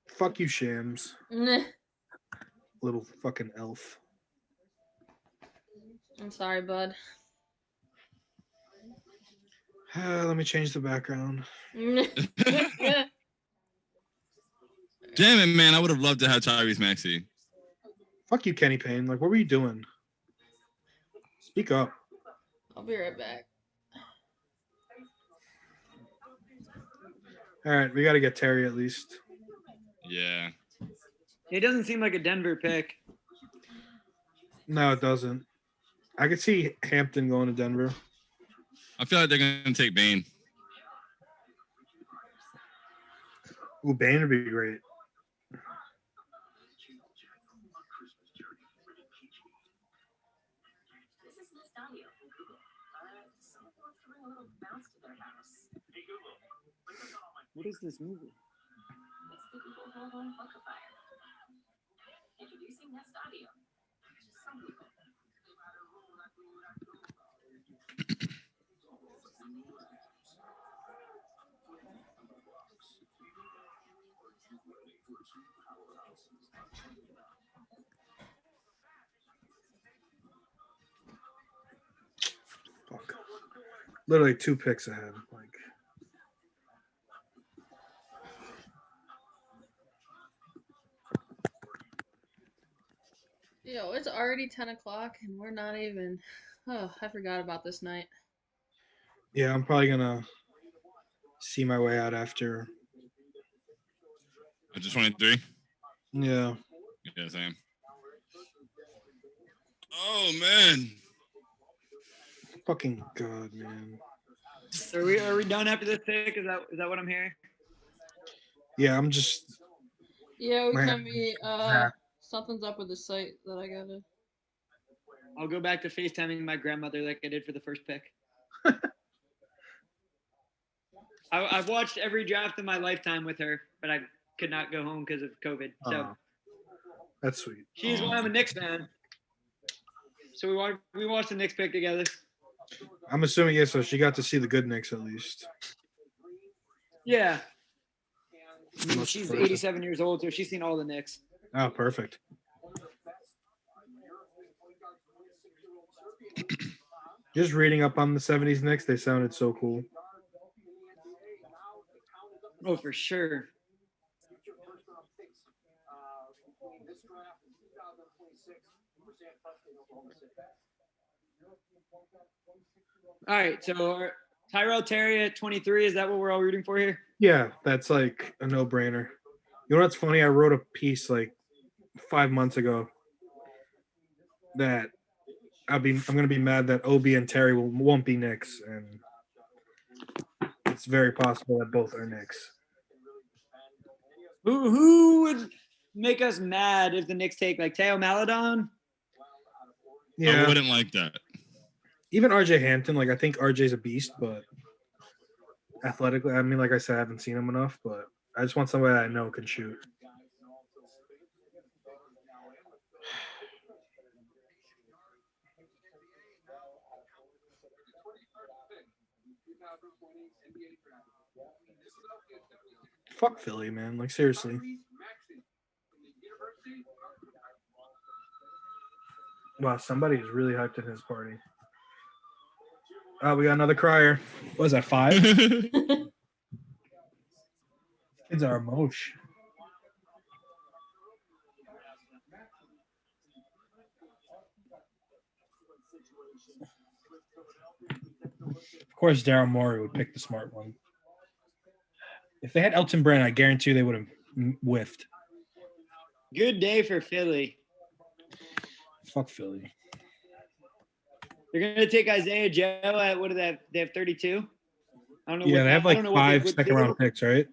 Fuck you, Shams. Nah. Little fucking elf. I'm sorry, bud. Let me change the background. Damn it, man. I would have loved to have Tyrese Maxey. Fuck you, Kenny Payne. Like, what were you doing? Speak up. I'll be right back. All right, we got to get Terry at least. Yeah. It doesn't seem like a Denver pick. No, it doesn't. I could see Hampton going to Denver. I feel like they're going to take Bane. Ooh, Bane would be great. What is this movie? Fuck. Literally 2 picks ahead. Like. Yo, it's already 10 o'clock and we're not even. Oh, I forgot about this night. Yeah, I'm probably gonna see my way out after. After 23? Yeah. Yeah, same. Oh, man. Fucking God, man. Are we done after this pick? Is that what I'm hearing? Yeah, I'm just. Yeah, we Man. can be. Something's up with the site that I gotta. I'll go back to FaceTiming my grandmother like I did for the first pick. I've watched every draft in my lifetime with her, but I could not go home because of COVID. So That's sweet. She's why I'm a Knicks fan. So we watched the Knicks pick together. I'm assuming, yeah, so she got to see the good Knicks at least. Yeah. I mean, Much she's further. 87 years old, so she's seen all the Knicks. Oh, perfect. Just reading up on the 70s Knicks, they sounded so cool. Oh, for sure. All right, so Tyrell Terry at 23, is that what we're all rooting for here? Yeah, that's like a no-brainer. You know what's funny? I wrote a piece like 5 months ago that I'm gonna be mad that Obi and Terry won't be Knicks, and it's very possible that both are Knicks. Who would make us mad if the Knicks take like Teo Maladon? Yeah, I wouldn't like that. even RJ Hampton. Like, I think RJ's a beast, but athletically, I mean, like I said, I haven't seen him enough, but I just want somebody that I know can shoot. Fuck Philly, man. Like, seriously. Wow, somebody is really hyped at his party. Oh, we got another crier. What is that, 5? Kids are emotion. Of course, Daryl Morey would pick the smart one. If they had Elton Brand, I guarantee they would have whiffed. Good day for Philly. Fuck Philly. They're gonna take Isaiah Joe at what do they have? They have 32. I don't know. Yeah, what, they have I like don't know what 5 they second-round picks, right?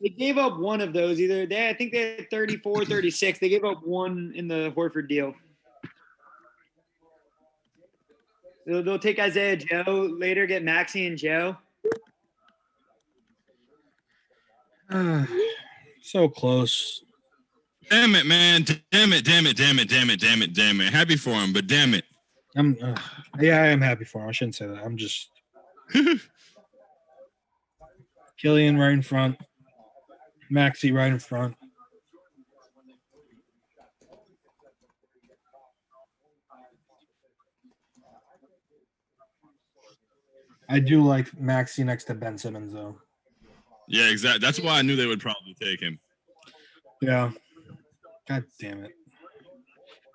They gave up one of those. I think they had 34, 36. They gave up one in the Horford deal. They'll take Isaiah Joe later, get Maxey and Joe. So close. Damn it, man. Damn it. Happy for him, but damn it. Yeah, I am happy for him. I shouldn't say that. I'm just Killian right in front, Maxey right in front. I do like Maxey next to Ben Simmons, though. Yeah, exactly. That's why I knew they would probably take him. Yeah. God damn it.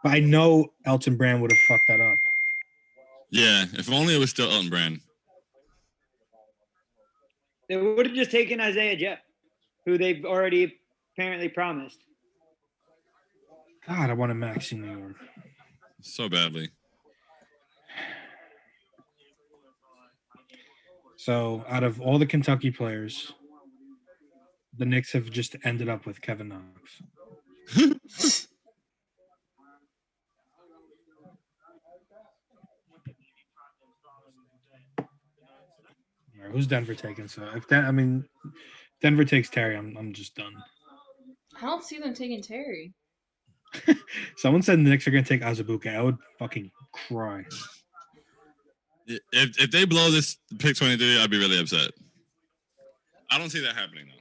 But I know Elton Brand would have fucked that up. Yeah, if only it was still Elton Brand. They would have just taken Isaiah Joe, who they've already apparently promised. God, I want a Maxey New York. So badly. So, out of all the Kentucky players, the Knicks have just ended up with Kevin Knox. All right, who's Denver taking? So, if Denver takes Terry, I'm just done. I don't see them taking Terry. Someone said the Knicks are going to take Azubuike. I would fucking cry. If they blow this pick 23, I'd be really upset. I don't see that happening, though.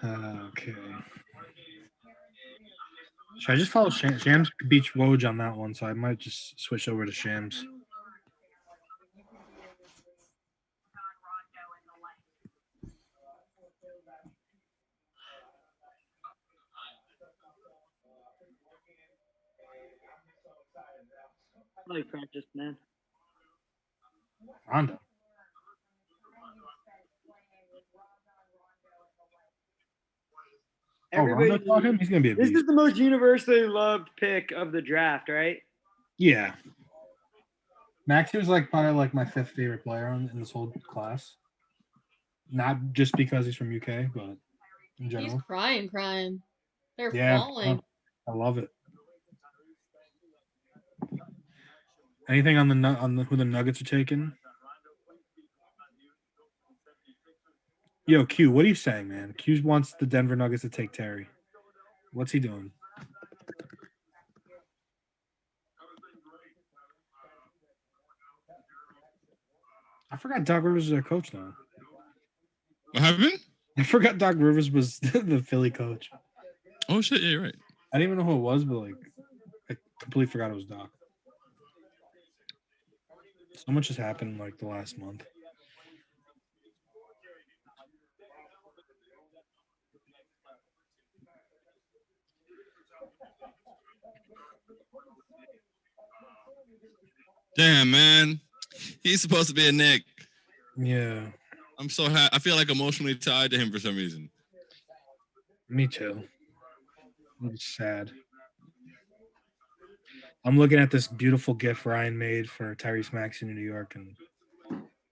Okay. Should I just follow Shams? Shams beats Woj on that one, so I might just switch over to Shams. I like practice, man. Rondo. Rondo caught him? He's going to be a This beast. is the most universally loved pick of the draft, right? Yeah. Maxey was like probably like my 5th favorite player in this whole class. Not just because he's from UK, but in He's general. crying. They're Yeah, falling. I love it. Anything on the who the Nuggets are taking? Yo, Q, what are you saying, man? Q wants the Denver Nuggets to take Terry. What's he doing? I forgot Doc Rivers is their coach now. What happened? I forgot Doc Rivers was the Philly coach. Oh shit, yeah, you're right. I didn't even know who it was, but like I completely forgot it was Doc. So much has happened like the last month. Damn, man. He's supposed to be a Knick. Yeah, I'm so happy. I feel like emotionally tied to him for some reason. me too. I'm sad. I'm looking at this beautiful GIF Ryan made for Tyrese Maxey in New York, and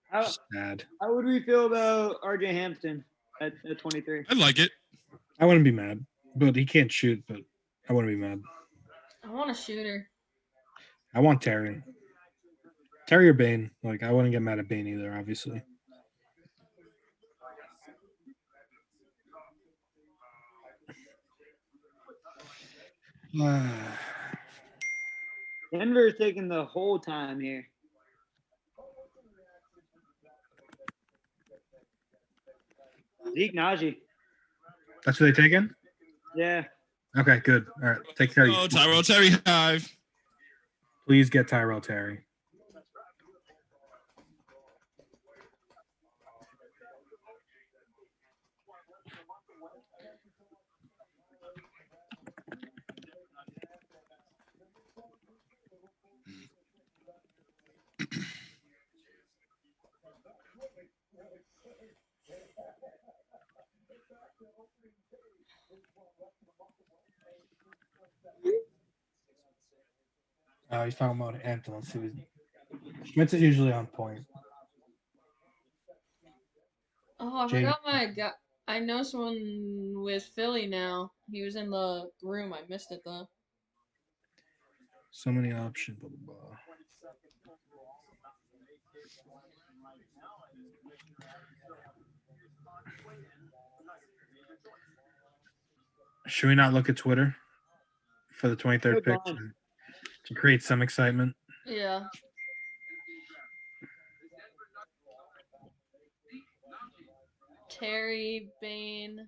How, just sad. how would we feel about RJ Hampton at 23? I like it. I wouldn't be mad, but he can't shoot. But I wouldn't be mad. I want a shooter. I want Terry. Terry or Bane. Like I wouldn't get mad at Bane either, obviously. Denver is taking the whole time here. Zeke Naji. That's who they taking? Yeah. Okay, good. All right, take Terry. Oh, Tyrell Terry Hive. Please get Tyrell Terry. He's talking about Hampton. Let's see. Schmitz is usually on point. Oh, I Jay- forgot my guy. I know someone with Philly now. He was in the room. I missed it though. So many options. Blah, blah, blah. Should we not look at Twitter for the 23rd pick to create some excitement? Yeah. Terry, Bane.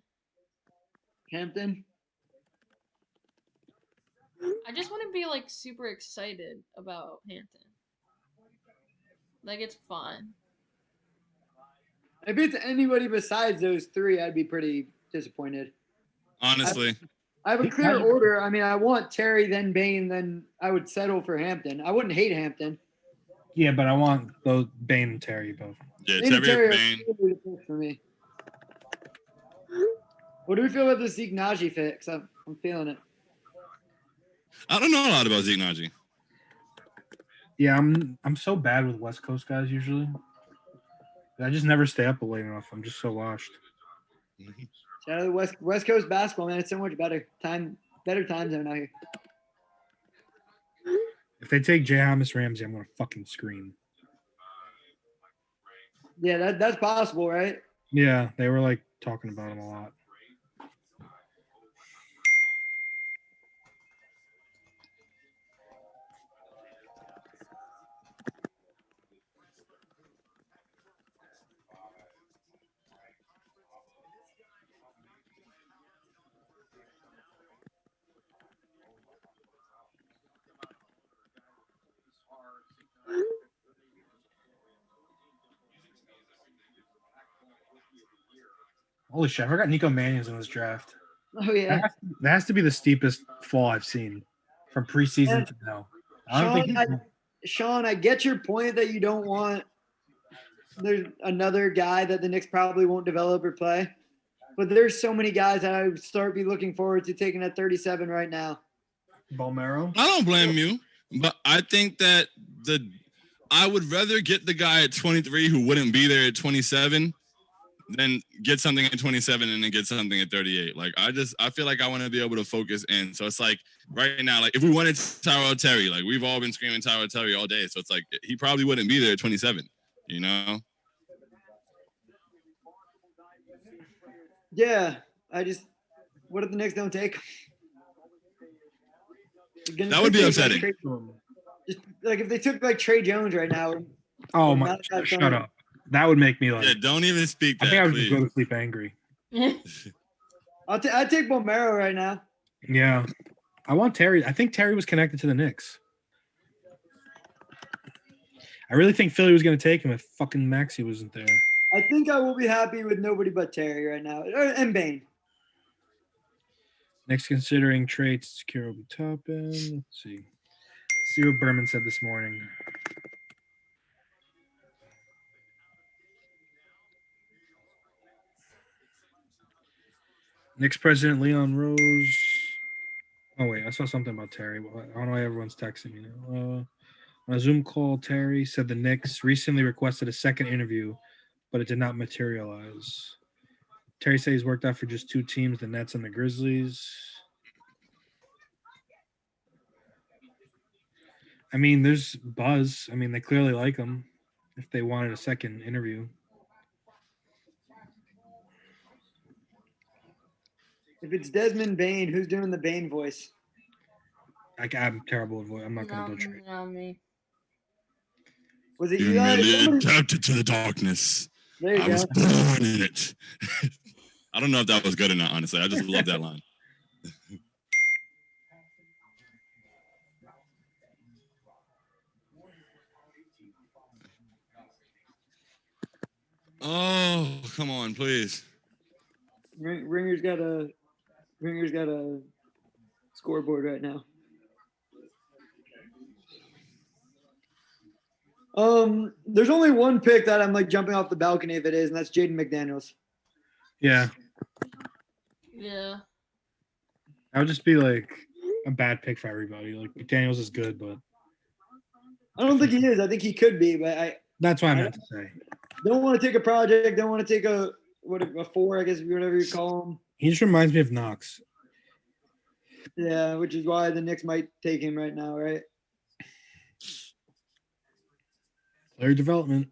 Hampton. I just want to be like super excited about Hampton. Like it's fun. If it's anybody besides those three, I'd be pretty disappointed. Honestly. I have a clear order. I mean, I want Terry, then Bane, then I would settle for Hampton. I wouldn't hate Hampton. Yeah, but I want those Bane and Terry both. Yeah, Bane and Terry Terry Bane. are really the pick for me. What do we feel about the Zeke Naji fix? I'm feeling it. I don't know a lot about Zeke Naji. Yeah, I'm so bad with West Coast guys usually. I just never stay up late enough. I'm just so washed. Shout out to West Coast basketball, man. It's so much better time zone out here. If they take J. Thomas Ramsey, I'm gonna fucking scream. Yeah, that's possible, right? Yeah, they were like talking about him a lot. Holy shit, I forgot Nico Mannion's in this draft. Oh yeah. That has to be the steepest fall I've seen from preseason to now. I don't think Sean, I get your point that you don't want there's another guy that the Knicks probably won't develop or play. But there's so many guys that I would be looking forward to taking at 37 right now. Balmero? I don't blame you, but I think that I would rather get the guy at 23 who wouldn't be there at 27 then get something at 27 and then get something at 38. Like I feel like I want to be able to focus in. So it's like right now, like if we wanted Tyrell Terry, like we've all been screaming Tyrell Terry all day. So it's like he probably wouldn't be there at 27, you know? Yeah, what if the Knicks don't take? That would be upsetting. Just like if they took like Trey Jones right now. Oh my! Shut up. That would make me like. Yeah, don't even speak that. I think I would please. just go to sleep angry. I'd take Bomero right now. Yeah, I want Terry. I think Terry was connected to the Knicks. I really think Philly was going to take him if fucking Maxey wasn't there. I think I will be happy with nobody but Terry right now, and Bane. Next, considering trades, secure Obi Toppin. Let's see. See what Berman said this morning. Knicks president Leon Rose. Oh wait, I saw something about Terry. I don't know why everyone's texting me now. On a Zoom call, Terry said the Knicks recently requested a second interview, but it did not materialize. Terry said he's worked out for just two teams, the Nets and the Grizzlies. I mean, there's buzz. I mean, they clearly like him if they wanted a second interview. If it's Desmond Bane, who's doing the Bane voice? I'm terrible at voice. I'm not going to go trade. Not me. Was it You Eli? merely adapted to the darkness. There you I go. was born in it. I don't know if that was good or not, honestly. I just love that line. Oh, come on, please. Ringer's got a scoreboard right now. There's only one pick that I'm like jumping off the balcony if it is, and that's Jaden McDaniels. Yeah. Yeah. That would just be like a bad pick for everybody. Like McDaniels is good, but I don't think he is. I think he could be, but that's what I meant to say. Don't want to take a project. Don't want to take a 4, I guess, whatever you call him. He just reminds me of Knox. Yeah, which is why the Knicks might take him right now, right? Player development.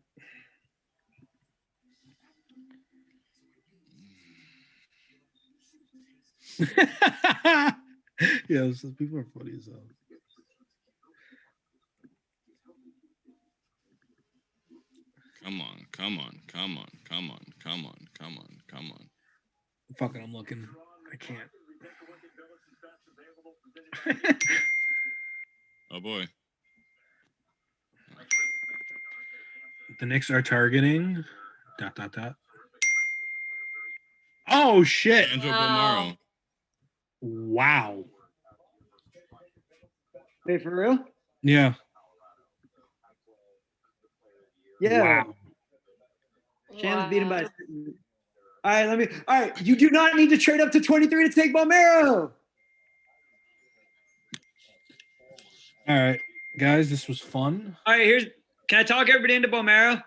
Yeah, people are funny as hell. Come on. Fucking, I'm looking. I can't. Oh boy. The Knicks are targeting. ... Oh shit! Andrew Wow. Bomaro. Wow. Wait, for real? Yeah. Yeah. Wow. Shams beat him by. All right, you do not need to trade up to 23 to take Bomero. All right, guys, this was fun. All right, can I talk everybody into Bomero?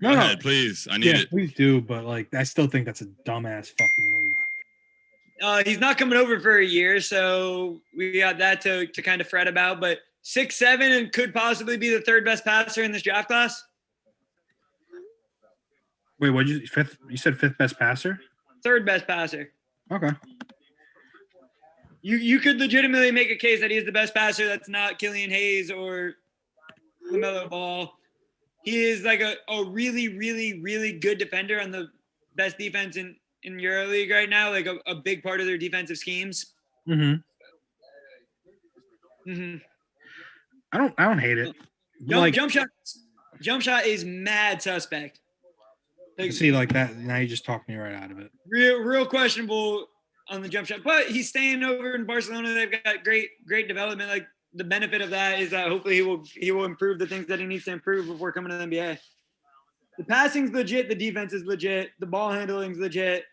Go ahead, please. I need Yeah, it. please do, but like, I still think that's a dumbass fucking move. He's not coming over for a year, so we got that to kind of fret about. But 6'7" and could possibly be the third best passer in this draft class. Wait, what you fifth? You said fifth best passer? Third best passer. Okay. You could legitimately make a case that he is the best passer. That's not Killian Hayes or LaMelo Ball. He is like a really, really, really good defender on the best defense in EuroLeague right now. Like a big part of their defensive schemes. Mm-hmm. I don't hate it. Jump shot is mad suspect. Like, see, like that. Now you just talked me right out of it. Real questionable on the jump shot, but he's staying over in Barcelona. They've got great development. Like the benefit of that is that hopefully he will improve the things that he needs to improve before coming to the NBA. The passing's legit. The defense is legit. The ball handling's legit.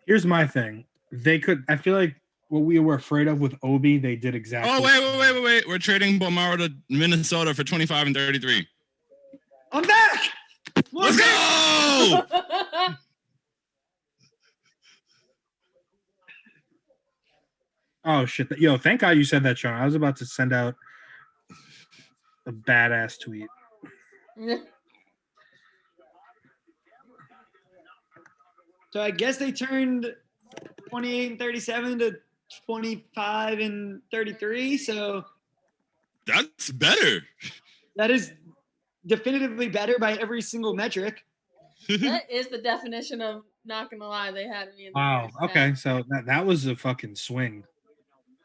Here's my thing. I feel like what we were afraid of with Obi, they did exactly. Oh, wait. We're trading Bomaro to Minnesota for 25 and 33. I'm back. Let's go! Oh shit! Yo, thank God you said that, Sean. I was about to send out a badass tweet. So I guess they turned 28 and 37 to 25 and 33. So That's better. that is definitively better by every single metric. That is the definition of not gonna lie. They had me in the Wow. first Okay, half. so that was a fucking swing.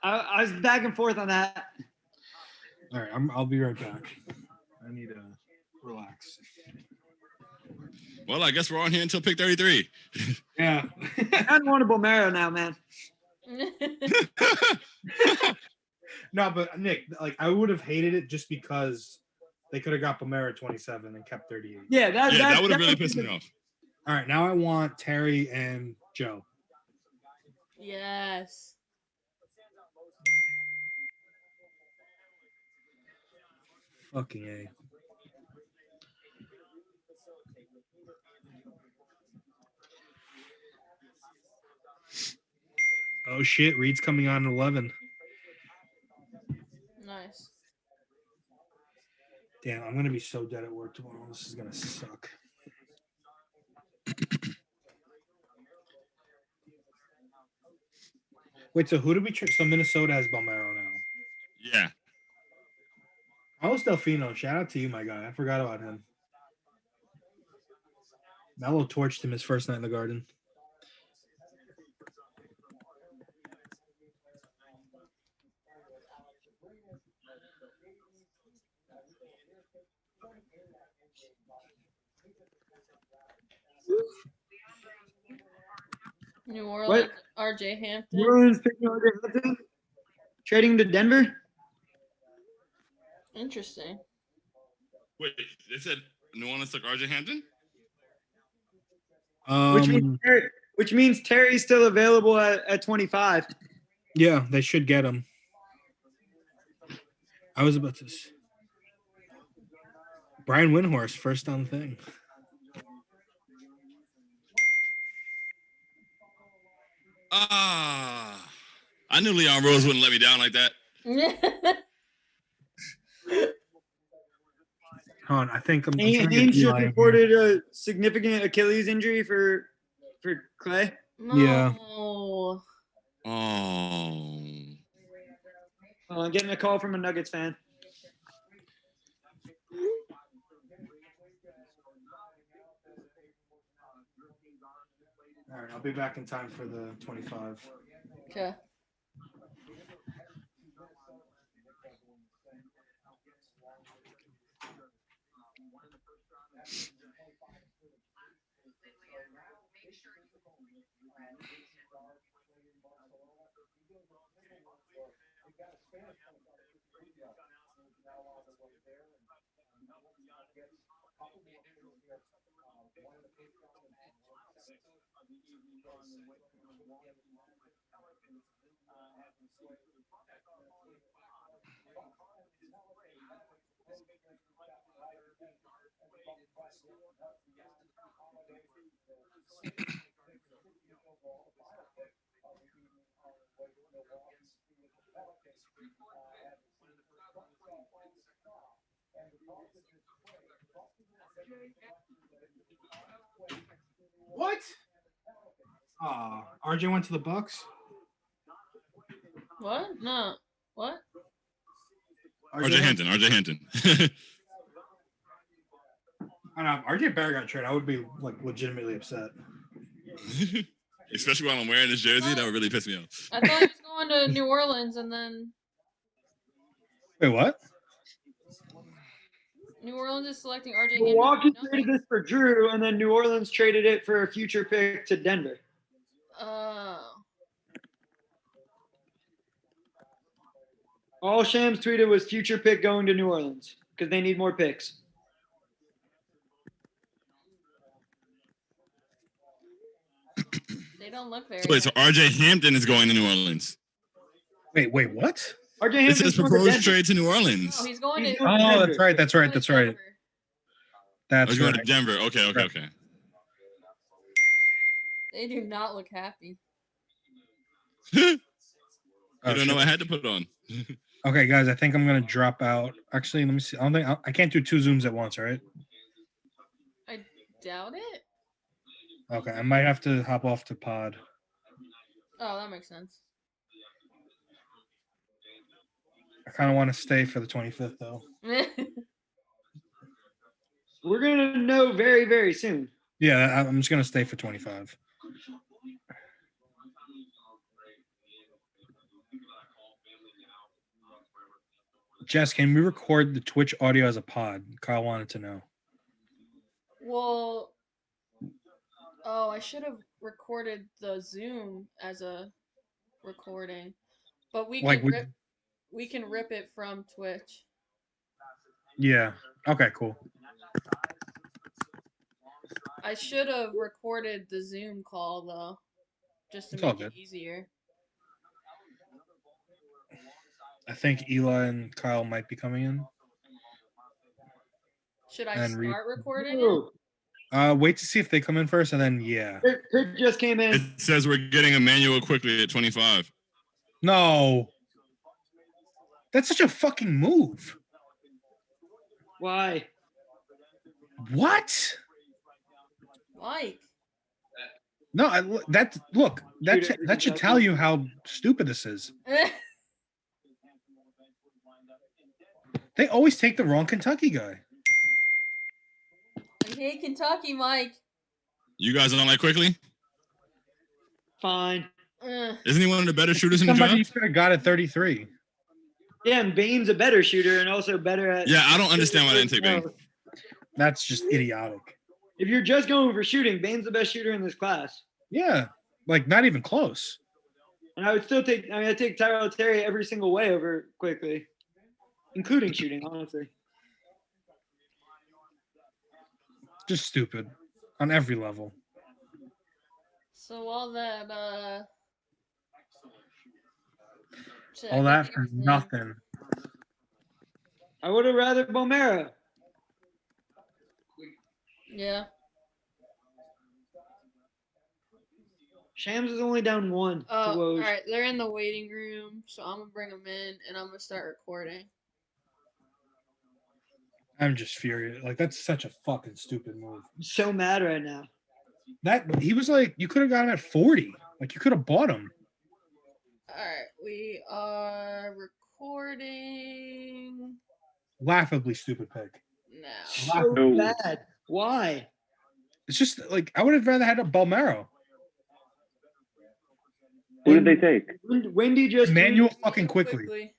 I was back and forth on that. All right, I'll be right back. I need to relax. Well, I guess we're on here until pick 33. Yeah. I want a Bomero now, man. No, but Nick, like I would have hated it just because they could have got Pomera at 27 and kept 38. Yeah, That would have really pissed me off. All right, now I want Terry and Joe. Yes. Fucking A. Oh shit, Reed's coming on at 11. Nice. Damn, I'm gonna be so dead at work tomorrow. This is gonna suck. Wait, so who did we trade? So Minnesota has Balmero now. Yeah. How was Delfino? Shout out to you, my guy. I forgot about him. Melo torched him his first night in the Garden. New Orleans, RJ Hampton. New Orleans picking RJ Hampton, trading to Denver. Interesting. Wait, they said New Orleans took RJ Hampton? Which means Terry's still available at 25. Yeah, they should get him. I was about to. Brian Windhorst, first on thing. I knew Leon Rose wouldn't let me down like that. Hold on, I think I'm. Ainge just reported a significant Achilles injury for Clay. No. Yeah. Oh. I'm getting a call from a Nuggets fan. All right, I'll be back in time for the 25. Okay. What? RJ went to the Bucks. What? No. What? RJ Hampton. I don't know. If RJ Barrett got traded, I would be like legitimately upset. Especially while I'm wearing this jersey, that would really piss me off. I thought he was going to New Orleans and then Wait, what? New Orleans is selecting RJ Hampton. Milwaukee No. traded this for Drew, and then New Orleans traded it for a future pick to Denver. All Shams tweeted was future pick going to New Orleans because they need more picks. They don't look very. Wait, so RJ Hampton is going to New Orleans. Wait, what? RJ This Hampton's is going to proposed Denver. trade to New Orleans. No, he's going He's to. going Oh, Denver. that's right. Denver. That's going right. to Denver. Okay. Right. They do not look happy. You Oh, don't know shit. what I had to put on. Okay, guys, I think I'm gonna drop out. Actually, let me see. I can't do 2 Zooms at once, right? I doubt it. Okay, I might have to hop off to pod. Oh, that makes sense. I kind of want to stay for the 25th though. We're gonna know very, very soon. Yeah, I'm just gonna stay for 25. Jess, can we record the Twitch audio as a pod? Kyle wanted to know. Well, oh, I should have recorded the Zoom as a recording, but we Like can rip it from Twitch. Yeah. Okay, cool. I should have recorded the Zoom call though, just to It's all make it good. easier. I think Eli and Kyle might be coming in. Should I And start recording it? Ooh, Wait to see if they come in first, and then Pitt just came in. It says we're getting Immanuel Quickley at 25. No. That's such a fucking move. Why? What? Mike. No, that should tell you how stupid this is. They always take the wrong Kentucky guy. I hate Kentucky, Mike. You guys don't like Quickley? Fine. Isn't he one of the better shooters in the Somebody you draft? could have got at 33. Yeah, and Bane's a better shooter and also better at. Yeah, I don't understand why they didn't take Bane. That's just idiotic. If you're just going for shooting, Bane's the best shooter in this class. Yeah, like not even close. And I would still take. I mean, I take Tyrell Terry every single way over Quickley, including shooting. Honestly, Just stupid on every level. So all that shit, All I that can't for think of his name. nothing. I would have rather Bomero. Yeah. Shams is only down 1 to Oh, Woj. alright, they're in the waiting room, so I'm gonna bring them in and I'm gonna start recording. I'm just furious. Like that's such a fucking stupid move. I'm so mad right now. That he was like, you could have got him at 40. Like you could have bought him. Alright, we are recording Laughably stupid pick. now. So No. bad. Why? It's just like I would have rather had a Balmero. Who did they take? Wendy just Immanuel tweeted, fucking Quickley.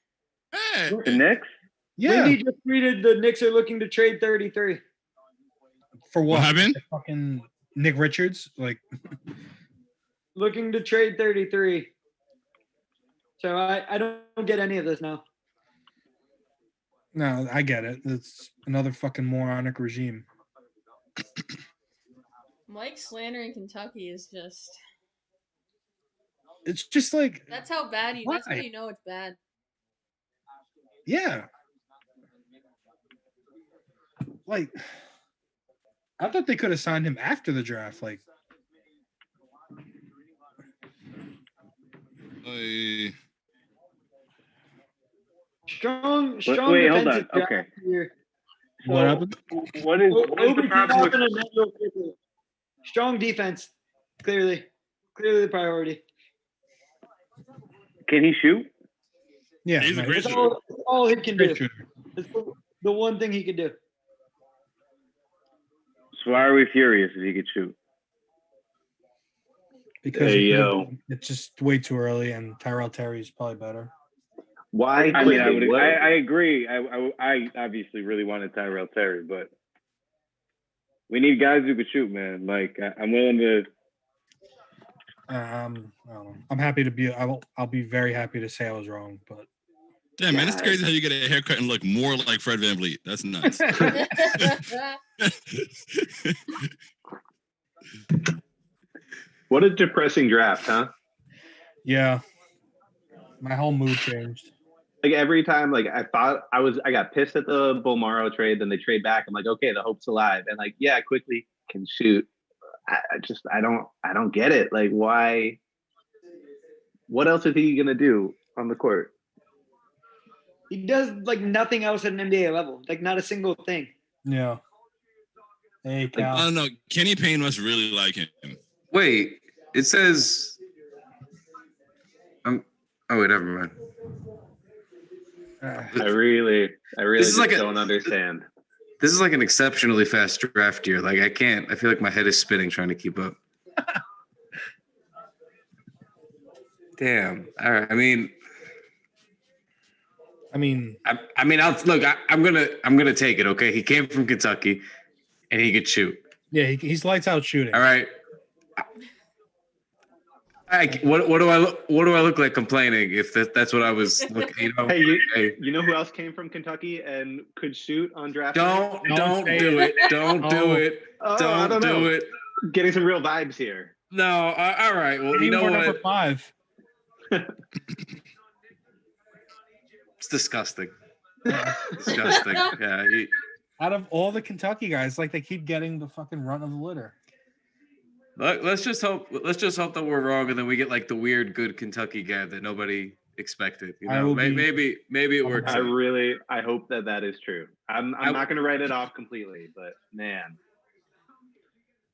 Hey, The Knicks? Yeah. Wendy just tweeted the Knicks are looking to trade 33. For what? What happened? Fucking Nick Richards. Like Looking to trade 33. So I don't get any of this now. no, I get it. It's another fucking moronic regime. Mike slandering Kentucky is just It's just like that's how bad you that's how Why? you know it's bad. yeah. Like I thought they could have signed him after the draft. Like Strong wait, hold defensive on. draft Okay. here. what happened? What is the Obi problem Toppin with and Immanuel Quickley. Strong defense, clearly the priority. can he shoot? Yeah. He's a nice. great That's shooter. all he can Great do. shooter. It's the one thing he can do. So why are we furious if he could shoot? Because Hey, he could've- yo. it's just way too early, and Tyrell Terry is probably better. Why? I mean, I Quickley? would. I agree. I obviously really wanted Tyrell Terry, but we need guys who could shoot, man. Like I'm willing to. I don't know. I'm happy to be. I'll be very happy to say I was wrong, but Damn, man, it's God. crazy how you get a haircut and look more like Fred VanVleet. That's nuts. What a depressing draft, huh? yeah, my whole mood changed. like every time, like I got pissed at the Bolmaro trade, then they trade back. I'm like, okay, the hope's alive, and like, yeah, Quickly can shoot. I don't get it. Like, why? What else is he gonna do on the court? He does like nothing else at an NBA level, like not a single thing. Yeah. Hey, Cal. I don't know. Kenny Payne must really like him. Wait, it says. Oh wait, never mind. I really This is like don't understand. This is like an exceptionally fast draft year. Like I feel like my head is spinning trying to keep up. Damn. All right. I mean, I'm gonna take it. Okay, he came from Kentucky, and he could shoot. Yeah, he's lights out shooting. All right. What do I look like complaining if that's what I was looking? You know, you know who else came from Kentucky and could shoot on draft? Don't do it. Don't do it. Don't do it. Getting some real vibes here. No. All right. Well, you know what? Number 5. It's disgusting. Disgusting. Yeah. Out of all the Kentucky guys, like they keep getting the fucking run of the litter. Let's just hope that we're wrong, and then we get like the weird good Kentucky guy that nobody expected. You know, maybe it works. I hope that is true. I'm not going to write it off completely, but man,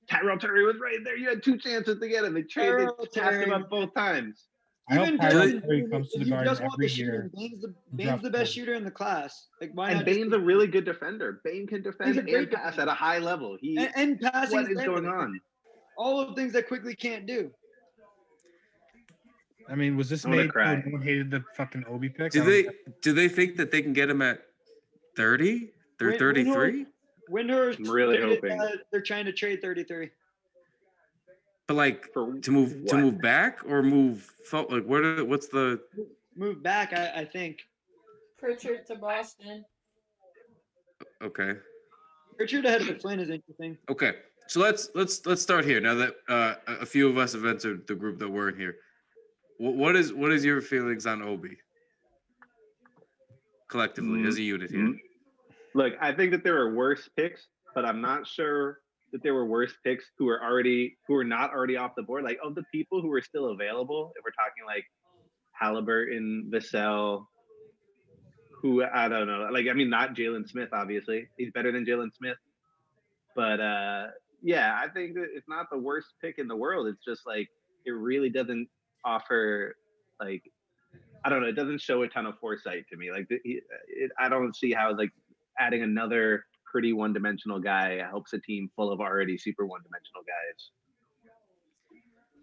Tyrell Terry was right there. You had 2 chances to get him. They passed him up both times. Even Terry comes to the Garden just want every the year. shooting. Bane's the best shooter in the class. Like why and not? Bane's a really good defender. Bane can defend and pass at a high level. And passing. What is going on? All of the things that Quickley can't do. I mean, was this made so no one hated the fucking Obi pick? Do they think that they can get him at 30? They're 33? Windhorst. I'm really hoping they're trying to trade 33. But like to move back or move like what's the move back? I think Pritchard to Boston. Okay. Pritchard ahead of Flynn is interesting. Okay, so let's start here now that a few of us have entered the group that weren't here. What is your feelings on Obi collectively as a unit here? Look, I think that there are worse picks, but I'm not sure that there were worse picks who are not already off the board. Like of the people who are still available, if we're talking like Halliburton, Vassell, who I don't know. Like I mean, not Jalen Smith. Obviously, he's better than Jalen Smith. But yeah, I think that it's not the worst pick in the world. It's just like it really doesn't offer like I don't know. It doesn't show a ton of foresight to me. Like I don't see how like adding another pretty one-dimensional guy helps a team full of already super one-dimensional guys.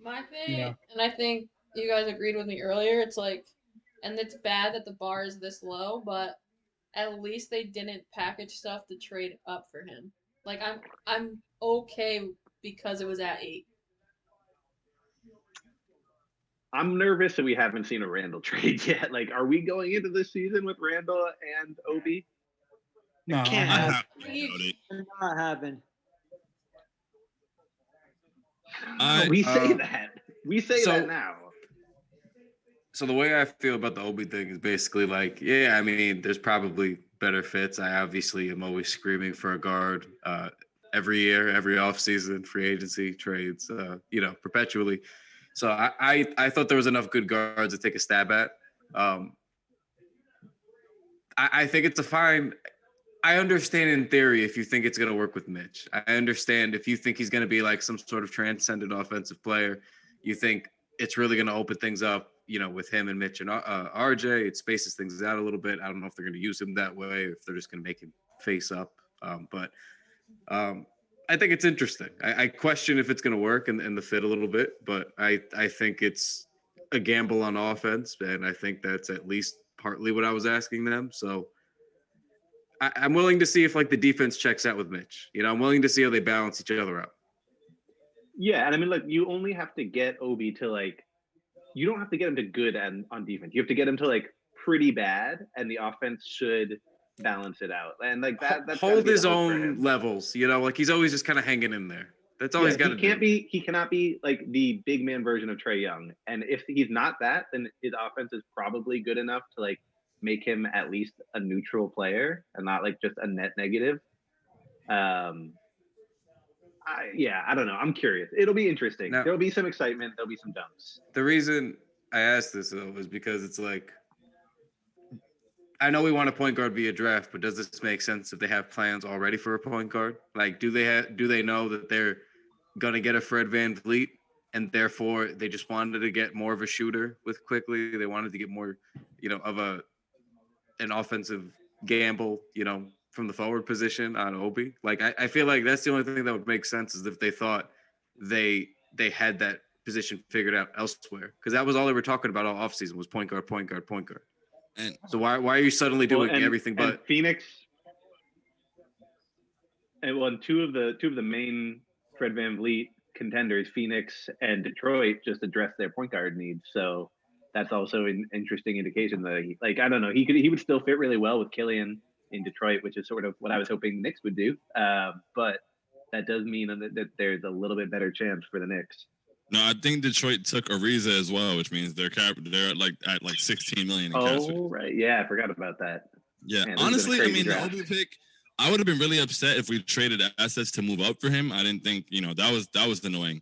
My thing, and I think you guys agreed with me earlier, it's like, and it's bad that the bar is this low, but at least they didn't package stuff to trade up for him. Like I'm okay because it was at 8. I'm nervous that we haven't seen a Randall trade yet. Like, are we going into this season with Randall and Obi? No, Can't I happen. have Not happen. We say that. We say that now. So the way I feel about the Obi thing is basically like, yeah, I mean, there's probably better fits. I obviously am always screaming for a guard every year, every offseason, free agency, trades, perpetually. So I thought there was enough good guards to take a stab at. I think it's a fine. I understand in theory if you think it's going to work with Mitch. I understand if you think he's going to be like some sort of transcendent offensive player. You think it's really going to open things up, with him and Mitch and RJ. It spaces things out a little bit. I don't know if they're going to use him that way, if they're just going to make him face up. But I think it's interesting. I question if it's going to work and the fit a little bit, but I think it's a gamble on offense, and I think that's at least partly what I was asking them. So I'm willing to see if like the defense checks out with Mitch. I'm willing to see how they balance each other out. Yeah, and I mean, like you only have to get Obi to like, you don't have to get him to good on defense. You have to get him to like pretty bad, and the offense should balance it out. And like that's hold his own levels. Like he's always just kind of hanging in there. That's all he's got to do. He cannot be like the big man version of Trae Young. And if he's not that, then his offense is probably good enough to like make him at least a neutral player and not like just a net negative. I don't know. I'm curious. It'll be interesting. Now- There'll be some excitement. There'll be some dumps. The reason I asked this though is because it's like, I know we want a point guard via draft, but does this make sense if they have plans already for a point guard? Like, do they know that they're gonna get a Fred VanVleet, and therefore they just wanted to get more of a shooter with Quickley? They wanted to get more, of an offensive gamble, from the forward position on Obi. Like, I feel like that's the only thing that would make sense is if they thought they had that position figured out elsewhere, because that was all they were talking about all offseason was point guard, point guard, point guard. And So why are you suddenly doing everything but and Phoenix? And two of the main Fred VanVleet contenders, Phoenix and Detroit, just addressed their point guard needs. So that's also an interesting indication that I don't know, he would still fit really well with Killian in Detroit, which is sort of what I was hoping Knicks would do. But that does mean that there's a little bit better chance for the Knicks. no, I think Detroit took Ariza as well, which means they're at 16 million in cap space. Oh right, yeah, I forgot about that. Yeah, Man, this is a honestly, I crazy mean, draft. the Obi pick, I would have been really upset if we traded assets to move up for him. I didn't think, that was annoying.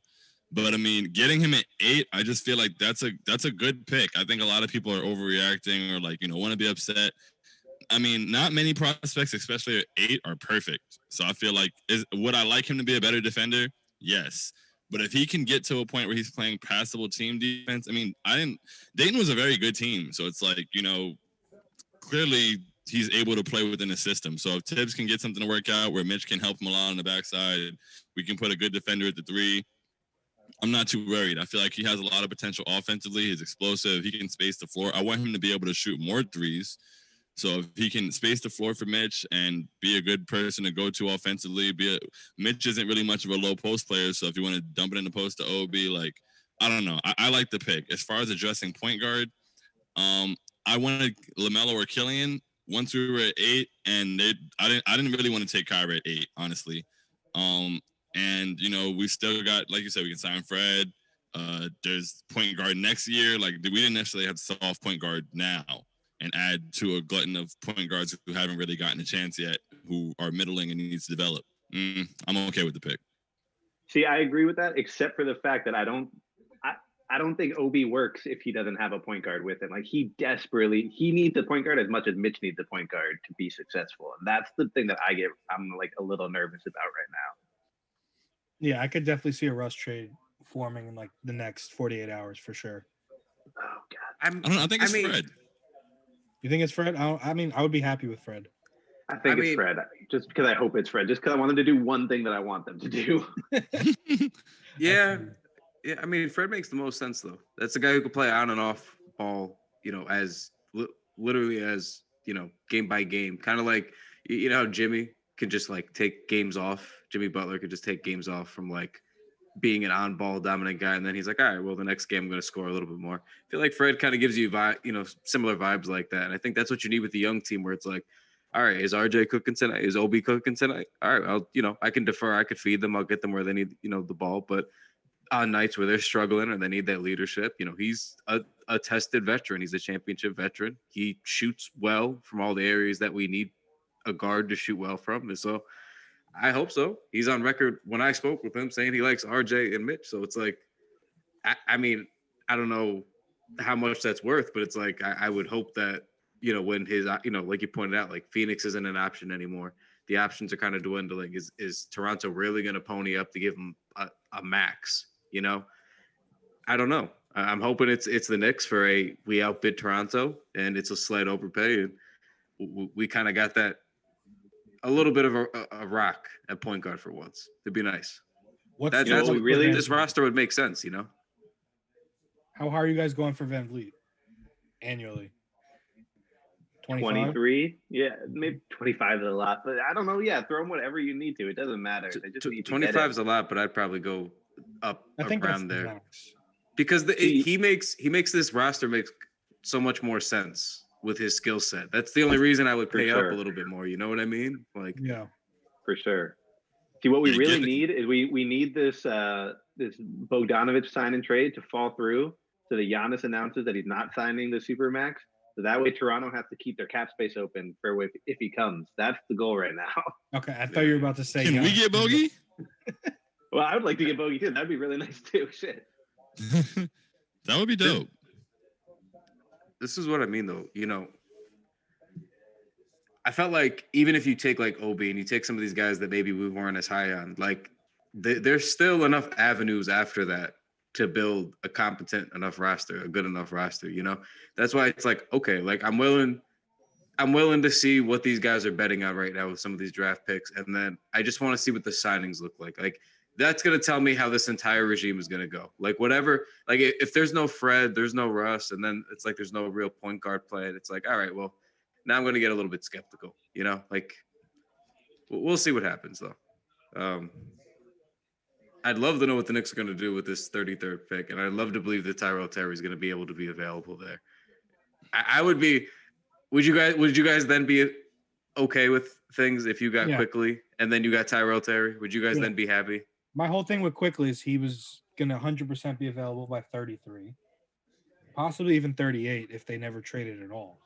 But I mean, getting him at 8, I just feel like that's a good pick. I think a lot of people are overreacting or want to be upset. I mean, not many prospects, especially at 8, are perfect. So I feel like, would I like him to be a better defender? Yes. But if he can get to a point where he's playing passable team defense, I mean, Dayton was a very good team. So it's like, clearly he's able to play within the system. So if Tibbs can get something to work out where Mitch can help him a lot on the backside, we can put a good defender at the 3. I'm not too worried. I feel like he has a lot of potential offensively. He's explosive. He can space the floor. I want him to be able to shoot more threes. So if he can space the floor for Mitch and be a good person to go to offensively, Mitch isn't really much of a low post player. So if you want to dump it in the post to Obi, I don't know. I like the pick. As far as addressing point guard, I wanted LaMelo or Killian once we were at 8, and I didn't really want to take Kyrie at 8, honestly. And we still got, like you said, we can sign Fred. There's point guard next year. We didn't necessarily have to solve point guard now and add to a glutton of point guards who haven't really gotten a chance yet, who are middling and needs to develop. I'm okay with the pick. See, I agree with that, except for the fact that I don't think Obi works if he doesn't have a point guard with him. He needs a point guard as much as Mitch needs a point guard to be successful. And that's the thing that I'm a little nervous about right now. Yeah, I could definitely see a Russ trade forming in the next 48 hours for sure. Oh God. I don't know. I think it's Fred. You think it's Fred? I would be happy with Fred. I think it's Fred, just because I hope it's Fred, just because I want them to do one thing that I want them to do. Yeah. Yeah, I mean, Fred makes the most sense though. That's the guy who can play on and off ball, as literally as game by game. Kind of like how Jimmy can just take games off. Jimmy Butler could just take games off from being an on ball dominant guy, and then he's like, all right, well, the next game I'm going to score a little bit more. I feel like Fred kind of gives you similar vibes like that, and I think that's what you need with the young team, where it's like, all right, is RJ cooking tonight? Is Obi cooking tonight? All right, I can defer. I could feed them. I'll get them where they need the ball, but on nights where they're struggling or they need that leadership, he's a tested veteran. He's a championship veteran. He shoots well from all the areas that we need a guard to shoot well from. And so I hope so. He's on record when I spoke with him saying he likes RJ and Mitch. So it's I mean, I don't know how much that's worth, but it's I would hope that, when his, like you pointed out, Phoenix isn't an option anymore. The options are kind of dwindling. Is Toronto really going to pony up to give him a max? I don't know. I'm hoping it's the Knicks for we outbid Toronto and it's a slight overpay. And we kind of got that a little bit of a rock at point guard for once. It'd be nice. This roster would make sense, How high are you guys going for VanVleet annually? 23? Yeah, maybe 25 is a lot, but I don't know. Yeah, throw them whatever you need to. It doesn't matter. They just need 25 is a lot, but I'd probably go up around there. Max. Because he makes this roster make so much more sense with his skill set. That's the only reason I would pay up a little bit more. You know what I mean? Yeah, for sure. See, what we really need is we need this Bogdanovich sign and trade to fall through. So the Giannis announces that he's not signing the Supermax, So that way Toronto has to keep their cap space open for if he comes. That's the goal right now. Okay, I thought you were about to say. Can we get Bogey? Well, I would like to get Bogey too. That'd be really nice too. Shit. That would be dope. This is what I mean, though. I felt like even if you take like Obi and you take some of these guys that maybe we weren't as high on, like there's still enough avenues after that to build a competent enough roster, a good enough roster. That's why it's like, okay, like I'm willing to see what these guys are betting on right now with some of these draft picks, and then I just want to see what the signings look like. Like that's going to tell me how this entire regime is going to go. Like whatever, like if there's no Fred, there's no Russ, and then it's like there's no real point guard play. And it's like, all right, well, now I'm going to get a little bit skeptical, like we'll see what happens though. I'd love to know what the Knicks are going to do with this 33rd pick, and I'd love to believe that Tyrell Terry is going to be able to be available there. I would be. Would you guys then be okay with things if you got Quickley and then you got Tyrell Terry? Would you guys then be happy? My whole thing with Quickley is he was going to 100% be available by 33, possibly even 38 if they never traded at all.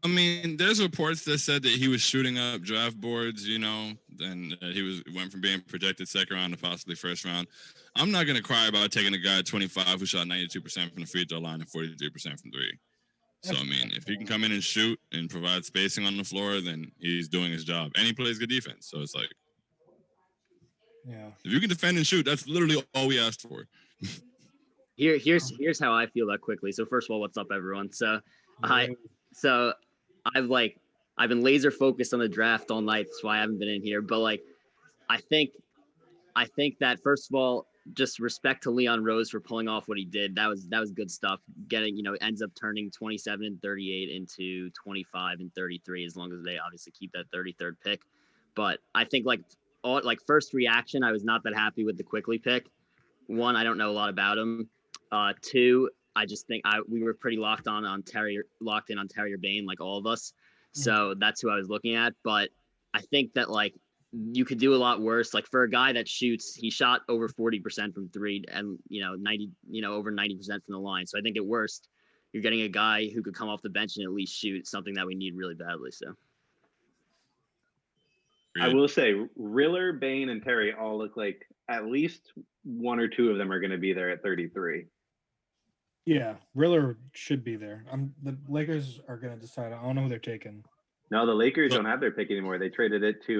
I mean, there's reports that said that he was shooting up draft boards, and he went from being projected second round to possibly first round. I'm not going to cry about taking a guy at 25 who shot 92% from the free throw line and 43% from three. So, I mean, if he can come in and shoot and provide spacing on the floor, then he's doing his job. And he plays good defense. So it's like, if you can defend and shoot, that's literally all we asked for. Here's how I feel about Quickley. So first of all, what's up, everyone? So I've been laser focused on the draft all night. That's why I haven't been in here. But like, I think that first of all, just respect to Leon Rose for pulling off what he did. That was good stuff. Getting, ends up turning 27 and 38 into 25 and 33, as long as they obviously keep that 33rd pick. But I think first reaction, I was not that happy with the Quickley pick. One, I don't know a lot about him. Two, I just think we were pretty locked in on Terrier Bane, like all of us. So that's who I was looking at. But I think that you could do a lot worse. Like for a guy that shoots, he shot over 40% from three and, 90, over 90% from the line. So I think at worst, you're getting a guy who could come off the bench and at least shoot, something that we need really badly. So I will say Riller, Bane, and Terry all look like at least one or two of them are going to be there at 33. Yeah, Riller should be there. The Lakers are going to decide. I don't know who they're taking. No, the Lakers don't have their pick anymore. They traded it to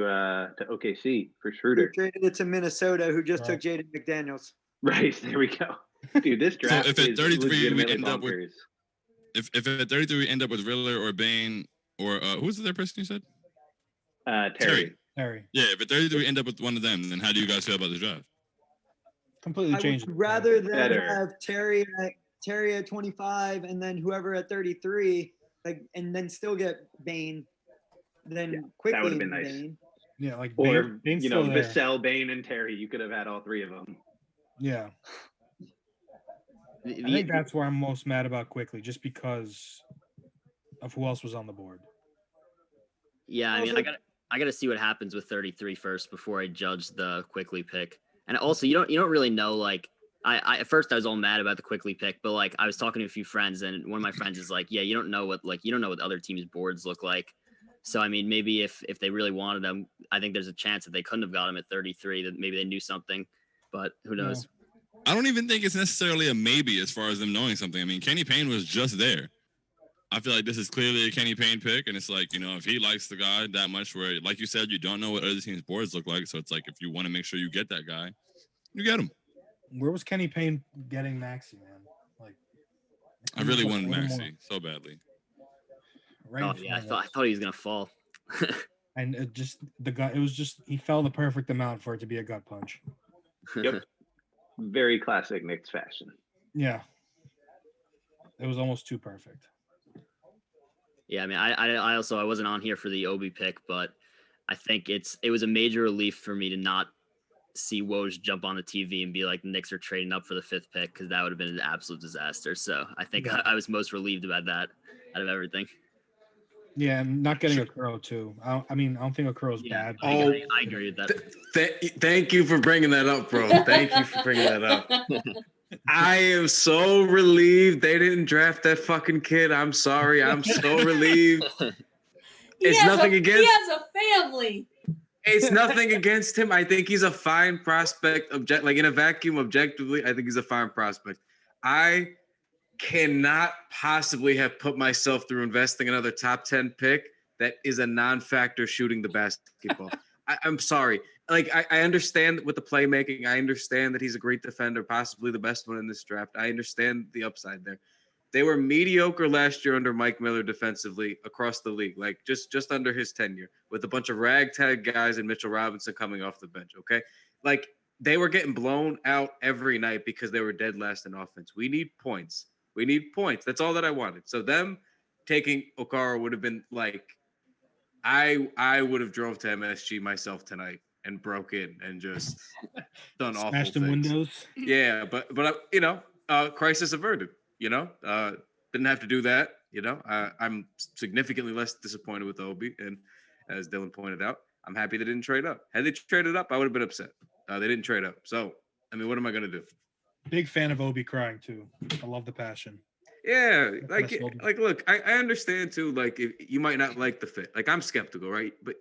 OKC for Schroeder. They traded it to Minnesota, who just took Jaden McDaniels. Right, there we go. Dude, this draft so if at 33 we end bonkers. up with if at 33 we end up with Riller or Bane or who's the other person you said? Terry. Yeah, if at 33 we end up with one of them, then how do you guys feel about the draft? Completely changed. Rather than have Terry at 25 and then whoever at 33, and then still get Bane. Then quickly that would have been nice. Bane. Yeah, like Bane's still there. Vassell, Bane, and Terry. You could have had all three of them. Yeah. I think that's where I'm most mad about Quickley, just because of who else was on the board. Yeah, I mean, I gotta see what happens with 33 first before I judge the Quickley pick. And also, you don't really know. I at first I was all mad about the Quickley pick, but I was talking to a few friends, and one of my friends is like, yeah, you don't know what other teams' boards look like. So I mean, maybe if they really wanted him, I think there's a chance that they couldn't have got him at 33. That maybe they knew something, but who knows? I don't even think it's necessarily a maybe as far as them knowing something. I mean, Kenny Payne was just there. I feel like this is clearly a Kenny Payne pick, and it's like, if he likes the guy that much, where like you said, you don't know what other teams' boards look like, so it's like if you want to make sure you get that guy, you get him. Where was Kenny Payne getting Maxey, man? I really wanted Maxey so badly. Right. Oh yeah, I thought he was gonna fall. And he fell the perfect amount for it to be a gut punch. Yep. Very classic Knicks fashion. Yeah. It was almost too perfect. Yeah, I mean, I also wasn't on here for the Obi pick, but I think it was a major relief for me to not see Woj jump on the TV and be like, the Knicks are trading up for the 5th pick, because that would have been an absolute disaster. So I think I was most relieved about that out of everything. Yeah, and not getting a Okoro too. I don't think Okoro's bad. I agree with that. Thank you for bringing that up, bro. Thank you for bringing that up. I am so relieved they didn't draft that fucking kid. I'm sorry. I'm so relieved. It's nothing He against. has a family. It's nothing against him. I think he's a fine prospect. Like in a vacuum, objectively, I think he's a fine prospect. I cannot possibly have put myself through investing another top 10 pick that is a non-factor shooting the basketball. I'm sorry. Like I understand with the playmaking. I understand that he's a great defender, possibly the best one in this draft. I understand the upside there. They were mediocre last year under Mike Miller defensively across the league, like just under his tenure, with a bunch of ragtag guys and Mitchell Robinson coming off the bench. Okay, like they were getting blown out every night because they were dead last in offense. We need points. We need points. That's all that I wanted. So them taking Okara would have been like, I would have drove to MSG myself tonight and broke in and just done awful Smashed things. them windows. Yeah, but crisis averted. Didn't have to do that. I'm significantly less disappointed with Obi, and as Dylan pointed out, I'm happy they didn't trade up. Had they traded up, I would have been upset. They didn't trade up, so I mean, what am I gonna do? Big fan of Obi crying too. I love the passion. Yeah, look, I understand too. Like, if you might not like the fit. Like, I'm skeptical, right? But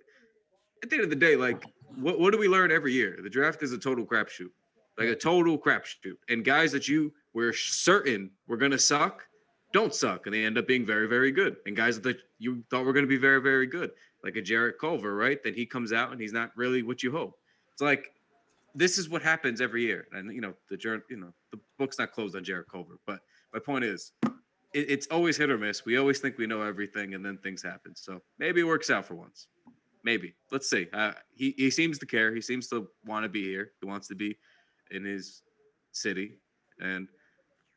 at the end of the day, like, what do we learn every year? The draft is a total crapshoot, like a total crapshoot. And guys that you were certain were gonna suck, don't suck, and they end up being very, very good. And guys that you thought were gonna be very, very good, like a Jarrett Culver, right? Then he comes out and he's not really what you hope. It's like this is what happens every year. And the book's not closed on Jarrett Culver, but my point is, it's always hit or miss. We always think we know everything, and then things happen. So maybe it works out for once. Maybe. Let's see. He seems to care. He seems to want to be here. He wants to be in his city, and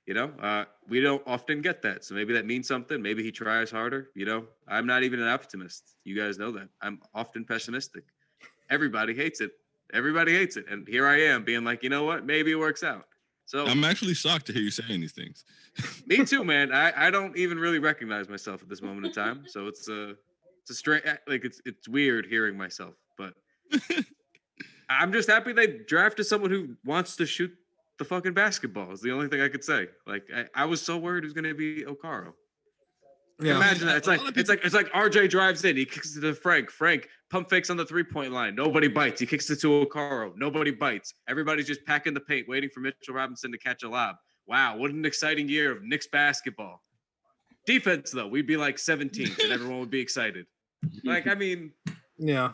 we don't often get that. So maybe that means something. Maybe he tries harder. I'm not even an optimist. You guys know that. I'm often pessimistic. Everybody hates it. Everybody hates it, and here I am being like, you know what? Maybe it works out. So I'm actually shocked to hear you saying these things. Me too, man. I don't even really recognize myself at this moment in time. So it's a strange, like it's weird hearing myself, but I'm just happy they drafted someone who wants to shoot the fucking basketball. Is the only thing I could say. Like I was so worried it was going to be Okaro. Yeah. Imagine that. It's like RJ drives in. He kicks it to Frank. Frank pump fakes on the 3-point line. Nobody bites. He kicks it to Okaro. Nobody bites. Everybody's just packing the paint, waiting for Mitchell Robinson to catch a lob. Wow, what an exciting year of Knicks basketball. Defense, though, we'd be like 17th, and everyone would be excited. Like, I mean, yeah.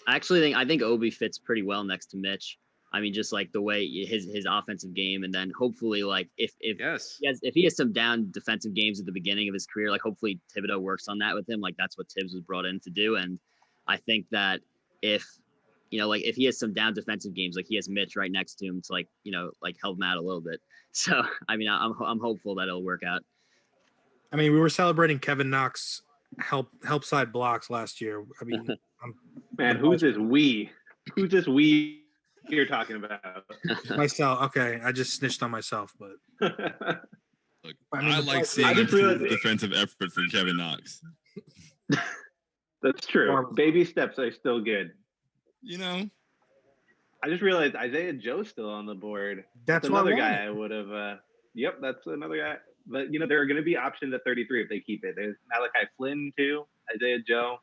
I think Obi fits pretty well next to Mitch. I mean, just like the way his offensive game, and then hopefully, like if he has some down defensive games at the beginning of his career, like hopefully Thibodeau works on that with him. Like that's what Tibbs was brought in to do, and I think that if he has some down defensive games, like he has Mitch right next to him to like help him out a little bit. So I mean, I'm hopeful that it'll work out. I mean, we were celebrating Kevin Knox help side blocks last year. I mean, man, who's this we? Who's this we? You're talking about myself. Okay, I just snitched on myself, but look, I like seeing improved defensive effort from Kevin Knox. That's true. Baby steps are still good. I just realized Isaiah Joe's still on the board. That's another guy I would have. Yep, that's another guy. But there are going to be options at 33 if they keep it. There's Malachi Flynn too. Isaiah Joe.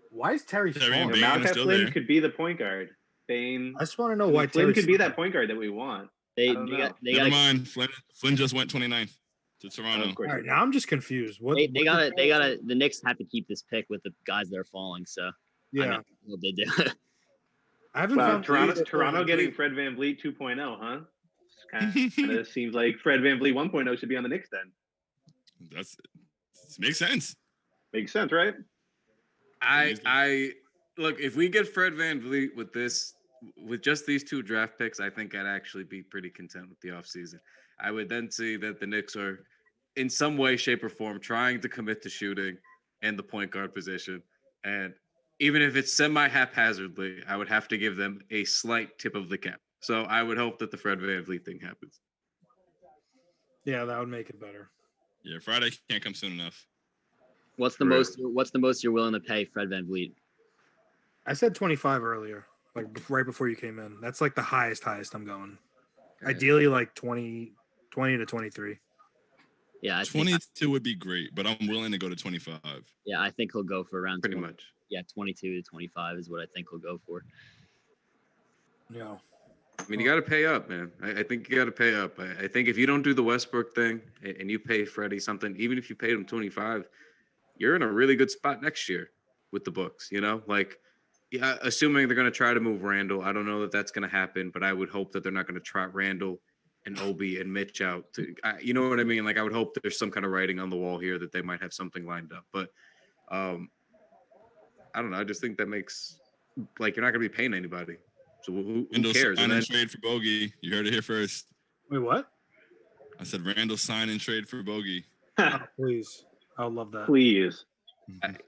Why is Terry falling? Malachi Flynn could be the point guard. Bane. I just want to know why Flynn could be that point guard that we want. Never mind. Flynn just went 29th to Toronto. All right, now I'm just confused. The Knicks have to keep this pick with the guys that are falling. So yeah, I mean, what they do. I haven't found Toronto getting Fred VanVleet 2.0, huh? Kind of seems like Fred VanVleet 1.0 should be on the Knicks then. Makes sense. Makes sense, right? I look, if we get Fred VanVleet with just these 2 draft picks, I think I'd actually be pretty content with the offseason. I would then see that the Knicks are in some way, shape, or form trying to commit to shooting and the point guard position. And even if it's semi-haphazardly, I would have to give them a slight tip of the cap. So I would hope that the Fred VanVleet thing happens. Yeah, that would make it better. Yeah, Friday can't come soon enough. What's the most you're willing to pay Fred VanVleet? I said 25 earlier, like right before you came in. That's like the highest I'm going. Ideally, like 20 to 23. Yeah, I think 22 would be great, but I'm willing to go to 25. yeah, I think he'll go for around Pretty 20. much. Yeah, 22 to 25 is what I think he'll go for. Yeah. I mean, you got to pay up, man. I think you got to pay up. I think if you don't do the Westbrook thing and you pay Freddie something, even if you paid him 25, you're in a really good spot next year with the books, you know? Like, yeah, assuming they're going to try to move Randall. I don't know that that's going to happen, but I would hope that they're not going to trot Randall and Obi and Mitch out. You know what I mean? Like, I would hope that there's some kind of writing on the wall here that they might have something lined up. But I don't know. I just think that makes, like, you're not going to be paying anybody. So who cares? Sign And and then, trade for Bogey. You heard it here first. Wait, what? I said Randall sign and trade for Bogey. Oh, please. I would love that. Please.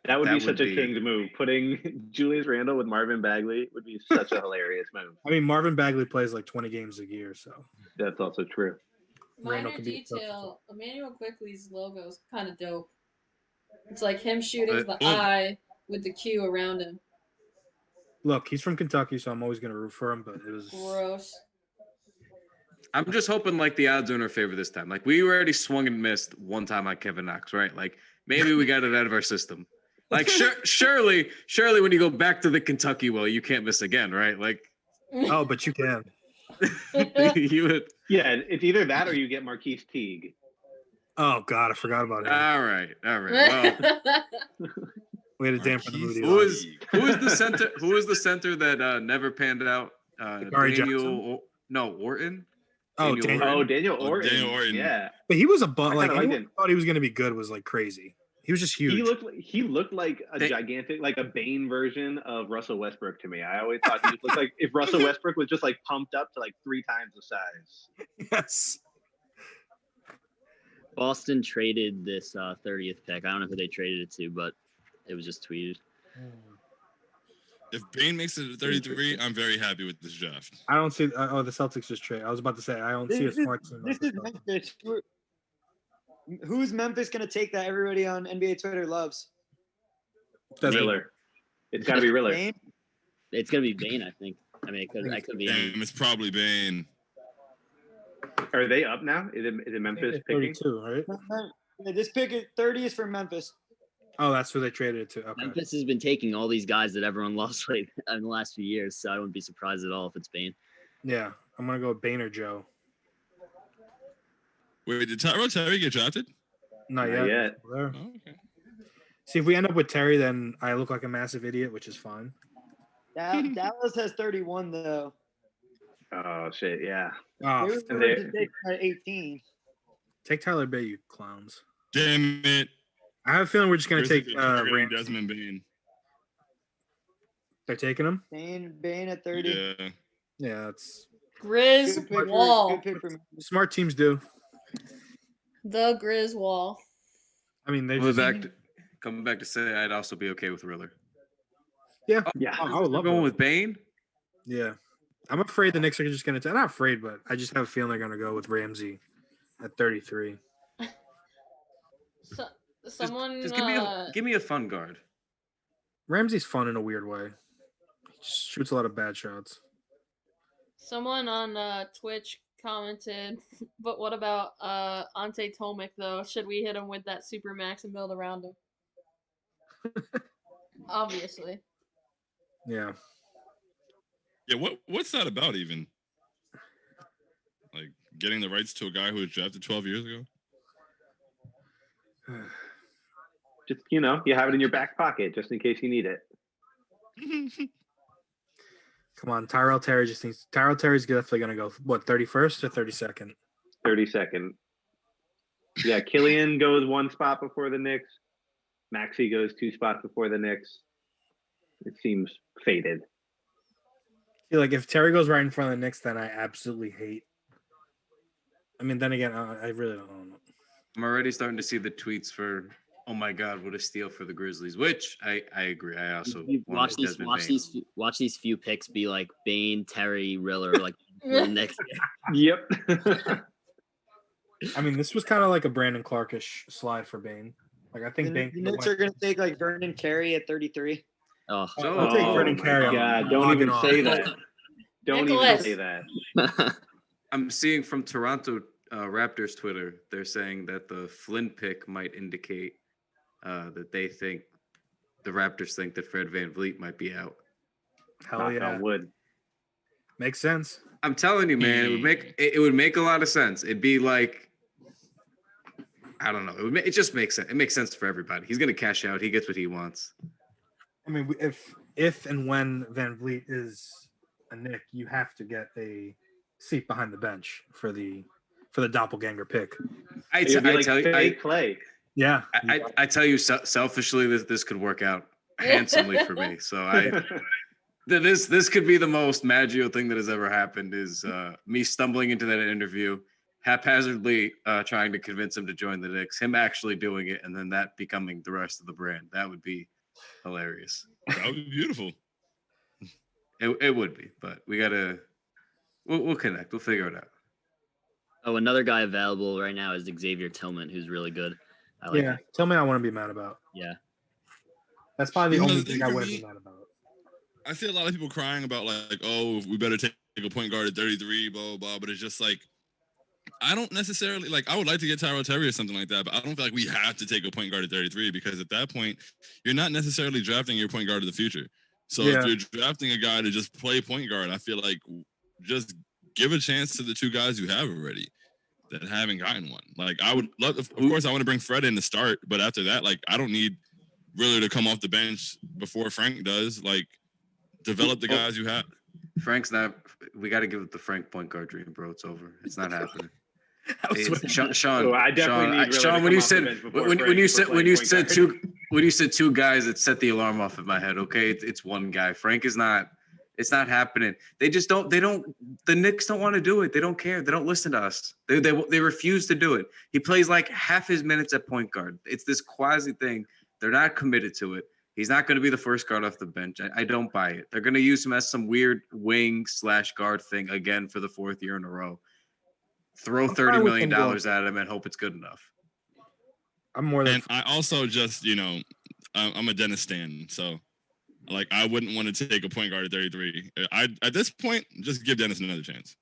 That would That be such would a be- Kings move. Putting Julius Randle with Marvin Bagley would be such a hilarious move. I mean, Marvin Bagley plays like 20 games a year, so That's also true. Randall Minor could be a detail: Immanuel Quickley's logo is kind of dope. It's like him shooting the boom. eye with the Q around him. look, he's from Kentucky, so I'm always gonna root for him. But it was Gross. I'm just hoping like the odds are in our favor this time. Like we already swung and missed one time on Kevin Knox, right? Like maybe we got it out of our system. Like surely when you go back to the Kentucky well, you can't miss again, right? Like oh, but you can. you would. Yeah, it's either that or you get Marquise Teague. Oh God, I forgot about him. All right. Well, We had to dampen the mood. who is the center? Who is the center that never panned out? Gary Orton. Oh, Daniel Daniel. Oh, Daniel Orton. Daniel Orton. Yeah, But he was a bum. I Like kinda liked anyone him. thought he was gonna be good was like crazy. He was just huge. he looked like a gigantic, like a Bane version of Russell Westbrook to me. I always thought he looked like if Russell Westbrook was just like pumped up to like 3 times the size. Yes. Boston traded this 30th pick. I don't know who they traded it to, but it was just tweeted. If Bane makes it to 33, I'm very happy with this draft. I don't see. Oh, the Celtics just trade. I was about to say I don't see a smart team. This is Memphis. Who's Memphis going to take that everybody on NBA Twitter loves? Riller. It's got to be Riller. Bane? It's gonna be Bane, I think. I mean, it could be. Damn, it's probably Bane. Are they up now? Is it Memphis picking? 32, right? Yeah, this pick at 30 is for Memphis. Oh, that's who they traded it to. Okay. Memphis has been taking all these guys that everyone lost like in the last few years, so I wouldn't be surprised at all if it's Bane. Yeah, I'm gonna go with Bane or Joe. Wait, did Tyrell Terry get drafted? Not Not yet. yet. There. Oh, okay. See, if we end up with Terry, then I look like a massive idiot, which is fine. Dallas has 31 though. Oh shit! Yeah. Oh, They were and going they- to take him at 18. take Tyler Bay, you clowns. Damn it. I have a feeling we're just gonna Grizzlies take are targeting Rand. Desmond Bane. They're taking him. Bane at 30. Yeah. Yeah, that's Grizz Good pick Wall. good pick for me. smart teams do. The Grizz Wall. I mean, they Coming back to say, I'd also be okay with Riller. yeah. Yeah. I would We're love going it. with Bane. Yeah, I'm afraid the Knicks are just gonna. Not afraid, but I just have a feeling they're gonna go with Ramsey at 33. So, someone. Just give me a fun guard. Ramsey's fun in a weird way. He just shoots a lot of bad shots. Someone on Twitch commented, but what about Ante Tomic though? Should we hit him with that super max and build around him? Obviously. Yeah. Yeah, what's that about even? Like getting the rights to a guy who was drafted 12 years ago? Just you have it in your back pocket just in case you need it. Come on, Tyrell Terry's definitely gonna go 31st or 32nd. 32nd. Yeah, Killian goes 1 spot before the Knicks. Maxey goes 2 spots before the Knicks. It seems fated. See, like if Terry goes right in front of the Knicks, then I absolutely hate. I mean, then again, I really don't know. I'm already starting to see the tweets for, oh my God, what a steal for the Grizzlies, which I agree. I also Watch these few picks be like Bane, Terry, Riller, like the next. Yep. I mean, this was kind of like a Brandon Clarkish slide for Bane. Like I think Bane. The Knicks are going to take like Vernon Carey at 33. Oh, So, I'll take Vernon my Carey. God, I'm don't even logging say off. that. Don't Nicholas. even say that. I'm seeing from Toronto Raptors Twitter, they're saying that the Flynn pick might indicate that the Raptors think that Fred VanVleet might be out. Hell Knock yeah. on wood. Makes sense. I'm telling you, man, it would make a lot of sense. It'd be like, I don't know. It just makes sense. It makes sense for everybody. He's gonna cash out. He gets what he wants. I mean, if and when Van Vliet is a Knick, you have to get a seat behind the bench for the doppelganger pick. I It'd be like tell you, fake Clay. Yeah, I tell you, selfishly, this could work out handsomely for me. So this could be the most Maggio thing that has ever happened. Is me stumbling into that interview, haphazardly trying to convince him to join the Knicks, him actually doing it, and then that becoming the rest of the brand. That would be hilarious. That would be beautiful. It would be, but we'll connect. We'll figure it out. Oh, another guy available right now is Xavier Tillman, who's really good. I like him. Tillman, I want to be mad about. Yeah. That's probably the You know, only the thing thing I for wouldn't me- be mad about. I see a lot of people crying about like, oh, we better take a point guard at 33, blah, blah, blah. But it's just like, I don't necessarily like, I would like to get Tyrell Terry or something like that, but I don't feel like we have to take a point guard at 33 because at that point, you're not necessarily drafting your point guard of the future. So if you're drafting a guy to just play point guard, I feel like just give a chance to the two guys you have already that haven't gotten one. Like I would love, of course, I want to bring Fred in to start, but after that, like I don't need Riller to come off the bench before Frank does. Like develop the guys you have. Frank's not. We got to give it the Frank point guard dream, bro. It's over. It's not happening. Sean, Oh, I definitely need Riller to Sean, come when you off the said bench before when Frank you for said playing when you point said guard. when you said two guys, it set the alarm off in my head. Okay, it's one guy. Frank is not. It's not happening. They just don't. They don't. The Knicks don't want to do it. They don't care. They don't listen to us. They refuse to do it. He plays like half his minutes at point guard. It's this quasi thing. They're not committed to it. He's not going to be the first guard off the bench. I don't buy it. They're going to use him as some weird wing / guard thing again for the fourth year in a row. Throw $30 million at him and hope it's good enough. I'm more than. And I also just, I'm a Dennis stan, so like I wouldn't want to take a point guard at 33. At this point, just give Dennis another chance.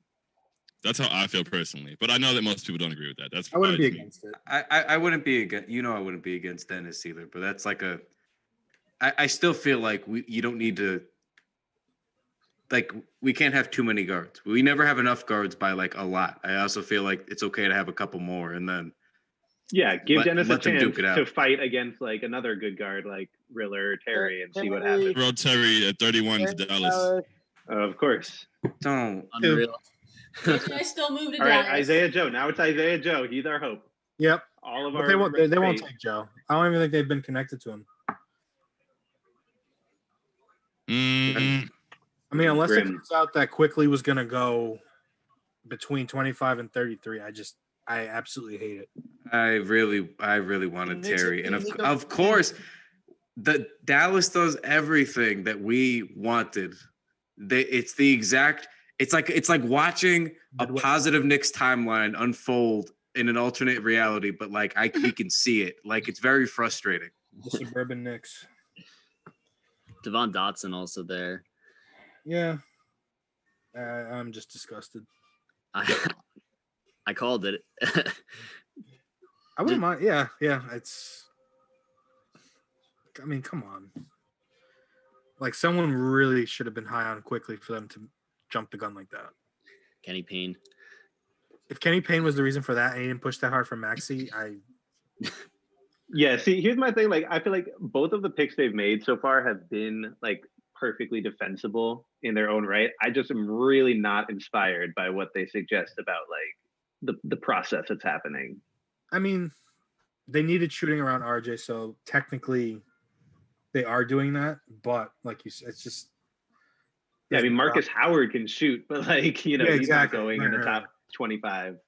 That's how I feel personally. But I know that most people don't agree with that. That's I wouldn't be me. against it. I wouldn't be against. I wouldn't be against Dennis either. But that's like I still feel like you don't need to. Like we can't have too many guards. We never have enough guards by like a lot. I also feel like it's okay to have a couple more, and then Give Dennis a let them chance duke it out. to fight against like another good guard like Riller or Terry and see what happens. Throw Terry at 31 to Dallas. Of course. Don't. Unreal. I still moved to All right, Dallas. Isaiah Joe. Now it's Isaiah Joe. He's our hope. Yep. All of But our they won't. They won't fate. take Joe. I don't even think they've been connected to him. I mean, unless it Grim. comes out that Quickley was going to go between 25 and 33, I absolutely hate it. I really wanted Knicks- Terry, and Knicks- of course, the Dallas does everything that we wanted. It's the exact. It's like watching a positive Knicks timeline unfold in an alternate reality, but like we can see it. Like it's very frustrating. The suburban Knicks. Devon Dotson also there. Yeah. I'm just disgusted. I called it. I wouldn't mind. Yeah. It's. I mean, come on. Like someone really should have been high on Quickley for them to jump the gun like that. Kenny Payne. If Kenny Payne was the reason for that and he didn't push that hard for Maxey, Yeah, see, here's my thing. Like, I feel like both of the picks they've made so far have been like perfectly defensible in their own right. I just am really not inspired by what they suggest about like the process that's happening. I mean, they needed shooting around RJ, so technically they are doing that. But like you said, it's just. Yeah, I mean, Marcus Howard can shoot, but like, he's exactly. not going in the Right. top 25.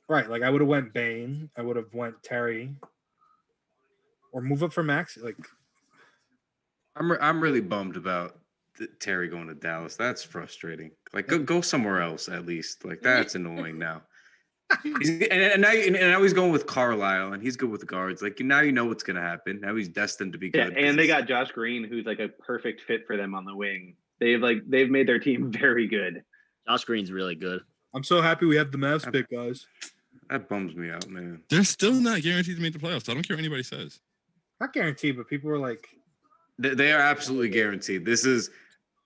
Right, like I would have went Bane, I would have went Terry, or move up for Max. Like I'm really bummed about Terry going to Dallas. That's frustrating. Like go somewhere else at least. Like that's annoying now. And now he's going with Carlisle, and he's good with the guards. Like now you know what's gonna happen. Now he's destined to be Yeah, good. and they got Josh Green, who's like a perfect fit for them on the wing. They've made their team very good. Josh Green's really good. I'm so happy we have the Mavs pick, guys. That bums me out, man. They're still not guaranteed to make the playoffs. I don't care what anybody says. Not guaranteed, but people were like, They are absolutely guaranteed. This is.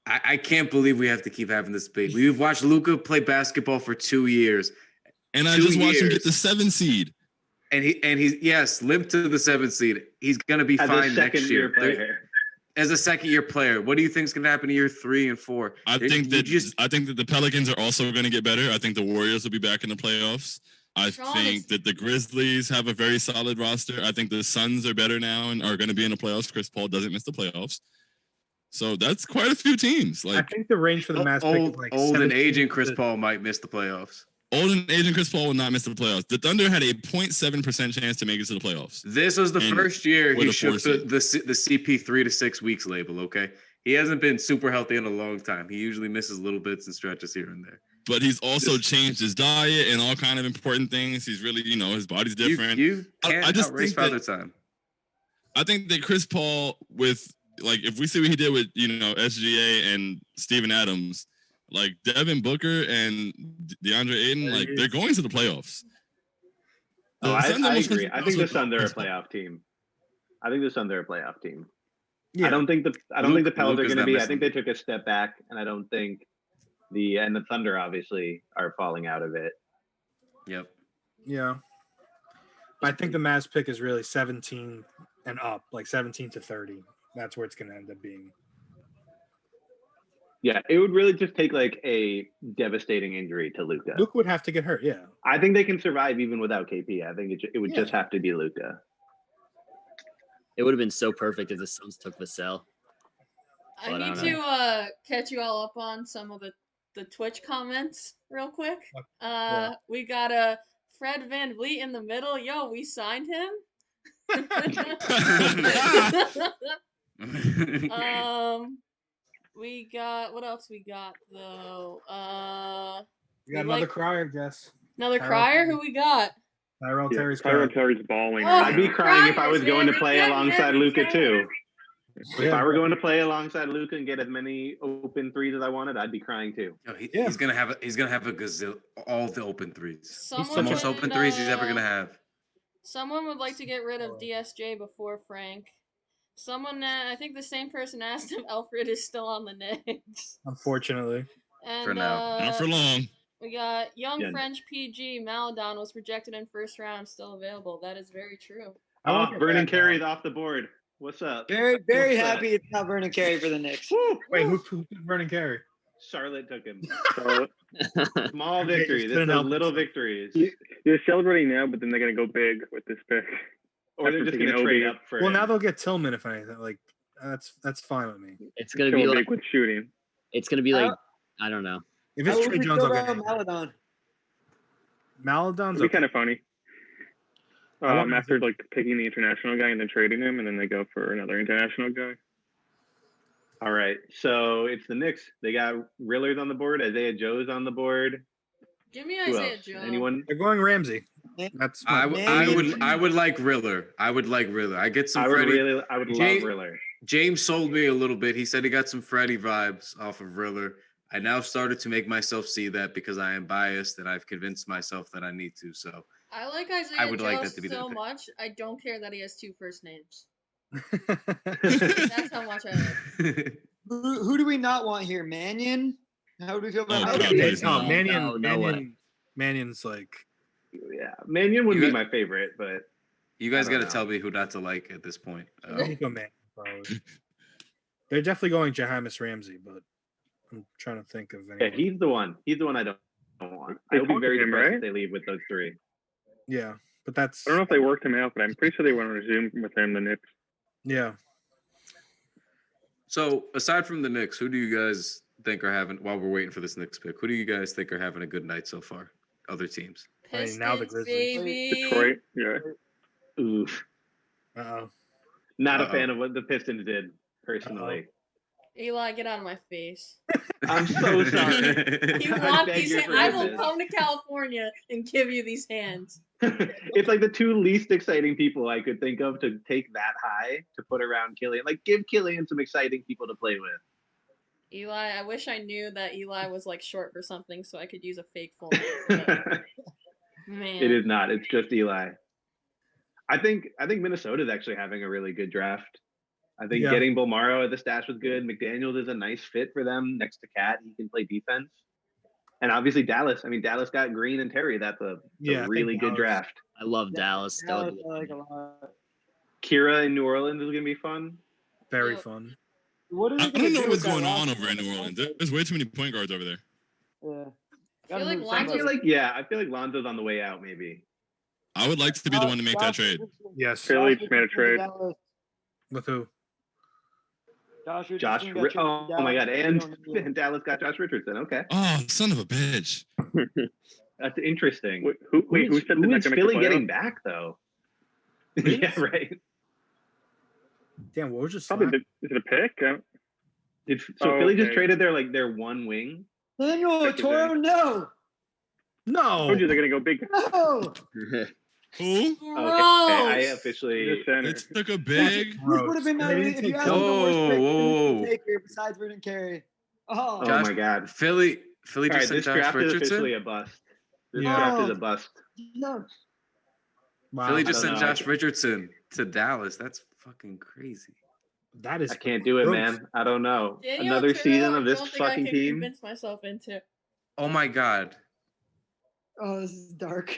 I can't believe we have to keep having this debate. We've watched Luka play basketball for 2 years, and I just watched him get the 7 seed. And he's limped to the 7th seed. He's gonna be fine next year. As a second-year player, what do you think is gonna happen to year 3 and 4? I think that the Pelicans are also going to get better. I think the Warriors will be back in the playoffs. I think that the Grizzlies have a very solid roster. I think the Suns are better now and are going to be in the playoffs. Chris Paul doesn't miss the playoffs. So that's quite a few teams. I think the range for the Mavs pick is like old and aging Chris Paul might miss the playoffs. Old and aging Chris Paul will not miss the playoffs. The Thunder had a 0.7% chance to make it to the playoffs. This was the first year he shook the CP 3 to 6 weeks label, okay? He hasn't been super healthy in a long time. He usually misses little bits and stretches here and there. But he's also changed his diet and all kind of important things. He's really, his body's different. You can't outrace Father Time. I think that Chris Paul if we see what he did with, SGA and Steven Adams, like Devin Booker and DeAndre Ayton, they're going to the playoffs. I agree. I think the Suns are a playoff team. Yeah. I don't think the Pelicans are going to be. I think they took a step back, and I don't think the Thunder obviously are falling out of it. Yep. Yeah. I think the Mavs pick is really 17 and up, like 17 to 30. That's where it's going to end up being. Yeah, it would really just take like a devastating injury to Luka. Luka would have to get hurt, yeah. I think they can survive even without KP. I think it would just have to be Luka. It would have been so perfect if the Suns took Vassell. I need to catch you all up on some of the Twitch comments real quick. We got a Fred Van Vliet in the middle. Yo, we signed him. We got what else we got though? We got another crier, Jess. Another crier? Who we got? Tyrell Terry's balling. I'd be crying if I was going to play alongside Luka too. If I were going to play alongside Luka and get as many open threes as I wanted, I'd be crying too. He's gonna have a gazillion, all the open threes. The most open threes he's ever gonna have. Someone would like to get rid of DSJ before Frank. Someone, I think the same person asked if Alfred is still on the Knicks. Unfortunately. And, for now. Not for long. We got young French PG. Maladon was projected in first round, still available. That is very true. Oh, Vernon Carey's off the board. What's up? Very happy it's not Vernon Carey for the Knicks. Wait, who took Vernon Carey? Charlotte took him. Small victories. It's the little victories. They're celebrating now, but then they're going to go big with this pick. Or they're just going to trade up for him. Now they'll get Tillman if anything. Like that's fine with me. It's going to be like with shooting. It's going to be like I don't know. If it's Trey Jones, I'll get Maladon. Maladon's be kind of funny. After picking the international guy and then trading him, and then they go for another international guy. All right, so it's the Knicks. They got Rillard on the board. Isaiah Joe's on the board. Give me Isaiah Joe. Anyone? They're going Ramsey. That's I would like Riller. I get some. I would love Riller. James sold me a little bit. He said he got some Freddie vibes off of Riller. I now started to make myself see that because I am biased and I've convinced myself that I need to. So I like Isaiah Joe so much. I don't care that he has 2 first names. That's how much I like. Who do we not want here? Mannion? How do we feel about Mannion? Mannion's like. Yeah, Mannion would be my favorite, but you guys got to tell me who not to like at this point. They're definitely going Jahamis Ramsey, but I'm trying to think of anyone. Yeah, he's the one. He's the one I don't want. I'll be very depressed if they leave with those 3. Yeah, but that's. I don't know if they worked him out, but I'm pretty sure they want to resume with him the Knicks. Yeah. So aside from the Knicks, who do you guys think are having? While we're waiting for this Knicks pick, who do you guys think are having a good night so far? Other teams. Pistons, now the Grizzlies. baby. Detroit, yeah. Oof. Uh-oh. Not a fan of what the Pistons did, personally. Eli, get out of my face. I'm so sorry. You want these hands? I will come to California and give you these hands. It's like the 2 least exciting people I could think of to take that high to put around Killian. Like, give Killian some exciting people to play with. Eli, I wish I knew that Eli was like short for something so I could use a fake full name. But, man. It is not. It's just Eli. I think Minnesota's actually having a really good draft. I think getting Bolmaro at the stash was good. McDaniels is a nice fit for them next to Cat. He can play defense. And obviously Dallas. I mean, Dallas got Green and Terry. That's a really good draft. I love Dallas. Dallas I like a lot. Kira in New Orleans is gonna be fun. Very fun. What are I they gonna don't know do what's with that going on roster? over in New Orleans. There's way too many point guards over there. Yeah. I feel like I feel like Lonzo's on the way out. Maybe. I would like to be the one to make that trade. Yes. Philly just made a trade. With who? Josh. Oh my God! And Dallas got Josh Richardson. Okay, Oh, son of a bitch. that's interesting. Wait, who said who they're is not gonna make Philly the getting playoffs? back though? Yeah, right. Damn, what was just Probably is it a pick? Philly just okay. traded their one wing? Daniel Toro, no. No. Told you they're gonna go big. No. Who? I officially. Center. It took a big. This would have been They didn't if you take asked him the worst pick Whoa. taker besides Vernon Carey. Oh, Oh Josh- my God! Philly All just right, sent this Josh draft is Richardson. officially a bust. This Yeah. draft is a bust. no. Wow. Philly I just don't sent know. Josh Richardson to Dallas. That's fucking crazy. That is. I can't do it, gross. man. I don't know. Daniel Another Turo, season of I this don't think I fucking can team. convince myself into. Oh my God. Oh, this is dark.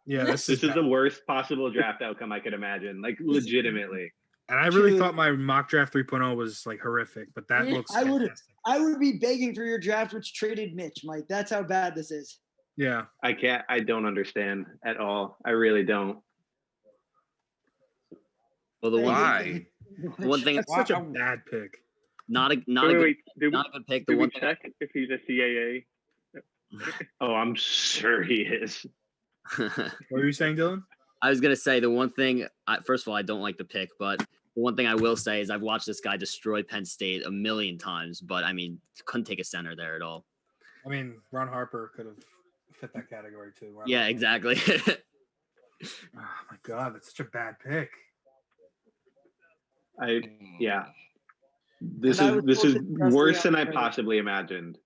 Yeah, This is the worst possible draft outcome I could imagine. Like legitimately. And I really Truly. thought my mock draft 3.0 was like horrific, but that looks I would- fantastic. I would be begging for your draft, which traded Mitch, Mike. That's how bad this is. Yeah. I don't understand at all. I really don't. Well, the one, Why? the one thing, That's such a bad pick. not a Wait, good, did not a good pick. The we one thing, check if he's a CAA? Oh, I'm sure he is. What were you saying, Dylan? I was gonna say the one thing. First of all, I don't like the pick, but the one thing I will say is I've watched this guy destroy Penn State a million times. But I mean, couldn't take a center there at all. I mean, Ron Harper could have fit that category too. Ron Yeah, Harper. exactly. Oh my God, that's such a bad pick. Yeah. This And I is was told worse Presley than on I Twitter. possibly imagined.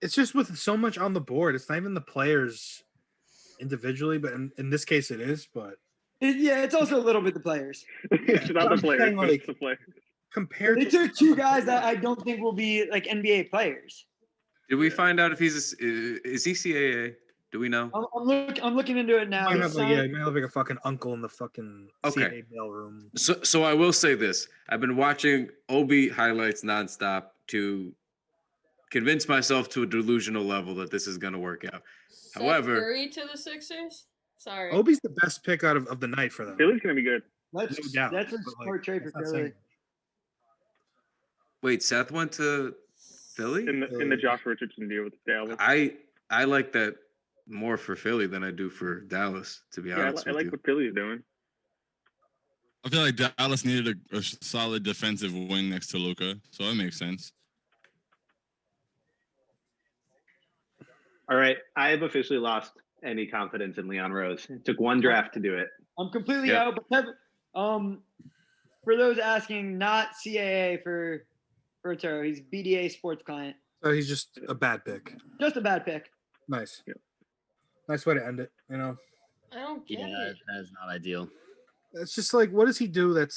It's just with so much on the board. It's not even the players individually, but in this case it is. But Yeah, it's also a little bit the players. It's not I'm the player. saying, It's like- the player. compared They to took two guys that I don't think will be like NBA players. Did we find out if is he CAA? Do we know? I'm looking into it now. might He have like, yeah, signed- he might have like a fucking uncle in the fucking Okay. CA mailroom. So I will say this. I've been watching Obi highlights nonstop to convince myself to a delusional level that this is going to work out. Seth However- Curry to the Sixers. Sorry. Obi's the best pick out of the night for them. Philly's gonna be good. That's No doubt, that's a but, like, smart trade for that's not Philly. saying- Wait, Seth went to Philly? In the Josh Richardson deal with Dallas. I like that more for Philly than I do for Dallas, to be Yeah, honest I with like you. what Philly's doing. I feel like Dallas needed a solid defensive wing next to Luka, so it makes sense. All right. I have officially lost any confidence in Leon Rose. It took one draft to do it. I'm completely Yeah. out. But for those asking, not CAA for Toro. He's BDA sports client. So he's just a bad pick. Just a bad pick. Nice. Nice way to end it. You know, I don't get Yeah, it. that is not ideal. it's just like, what does he do that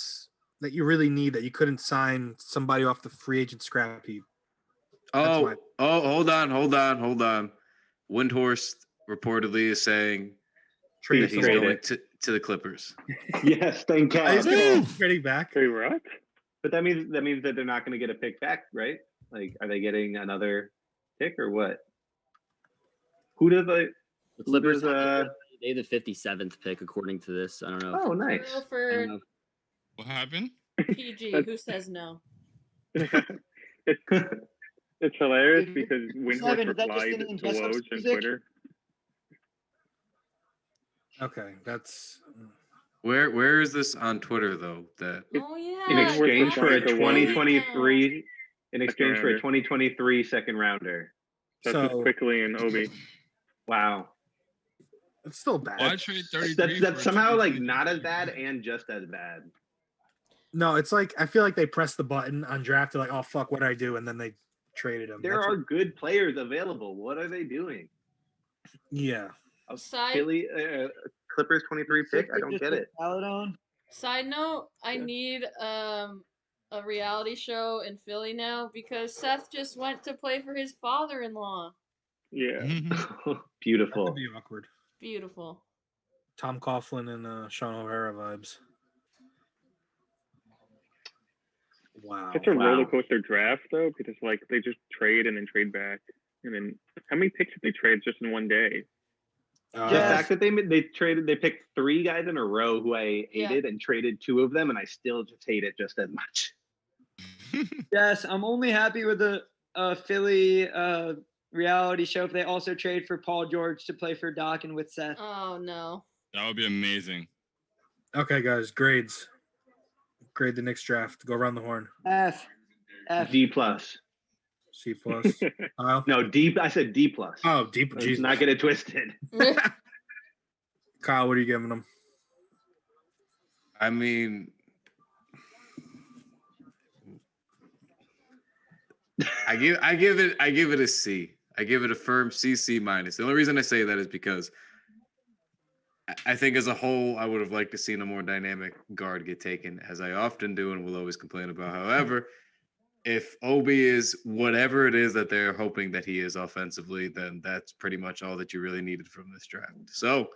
you really need that you couldn't sign somebody off the free agent scrap heap? That's Hold on. Windhorst reportedly is saying Trade that he's Trade going it. to the Clippers. Yes, thank God. He's gonna be trading back. Wait, what? But that means that they're not going to get a pick back, right? Like, are they getting another pick or what? Who does The Clippers does, they the 57th pick according to this. I don't know. Oh, nice. Girl I for don't know. What happened? PG. Who says no? It's hilarious Dude, because Seven, Windhorst is that just replied the name to Best Woj on Music? Twitter. Okay, that's Where is this on Twitter though? That Oh yeah. In exchange for a Windhorst 2023, in exchange for a rounder. 2023 second rounder. That's so Quickley and Obi. Wow. it's still bad. Why trade 33? That's for a somehow like 2023? not as bad and just as bad. No, it's like I feel like they press the button on draft. They're like, oh fuck, what did I do? And then they traded him. There are good players available. What are they doing? Yeah. A Side Philly Clippers 23 pick? I don't Just get put it. salad on. Side note, I Yeah. need a reality show in Philly now because Seth just went to play for his father-in-law. Yeah. That Beautiful. could be awkward. Beautiful. Tom Coughlin and Sean O'Hara vibes. Wow. It's a Wow. roller coaster draft though, because like they just trade and then trade back, and then how many picks did they trade just in one day? The Yeah. fact that they picked 3 guys in a row who I hated and traded 2 of them, and I still just hate it just as much. Yes, I'm only happy with the Philly reality show if they also trade for Paul George to play for Doc and with Seth. Oh no. That would be amazing. Okay, guys, grades. Grade the Knicks draft. Go around the horn. F. D plus. C plus. Kyle? No, D. I said D plus. Oh, deep. Let's Jesus. not get it twisted. Kyle, what are you giving them? I mean, I give it a C. I give it a firm C minus. The only reason I say that is because I think as a whole, I would have liked to seen a more dynamic guard get taken, as I often do and will always complain about. However, if Obi is whatever it is that they're hoping that he is offensively, then that's pretty much all that you really needed from this draft. So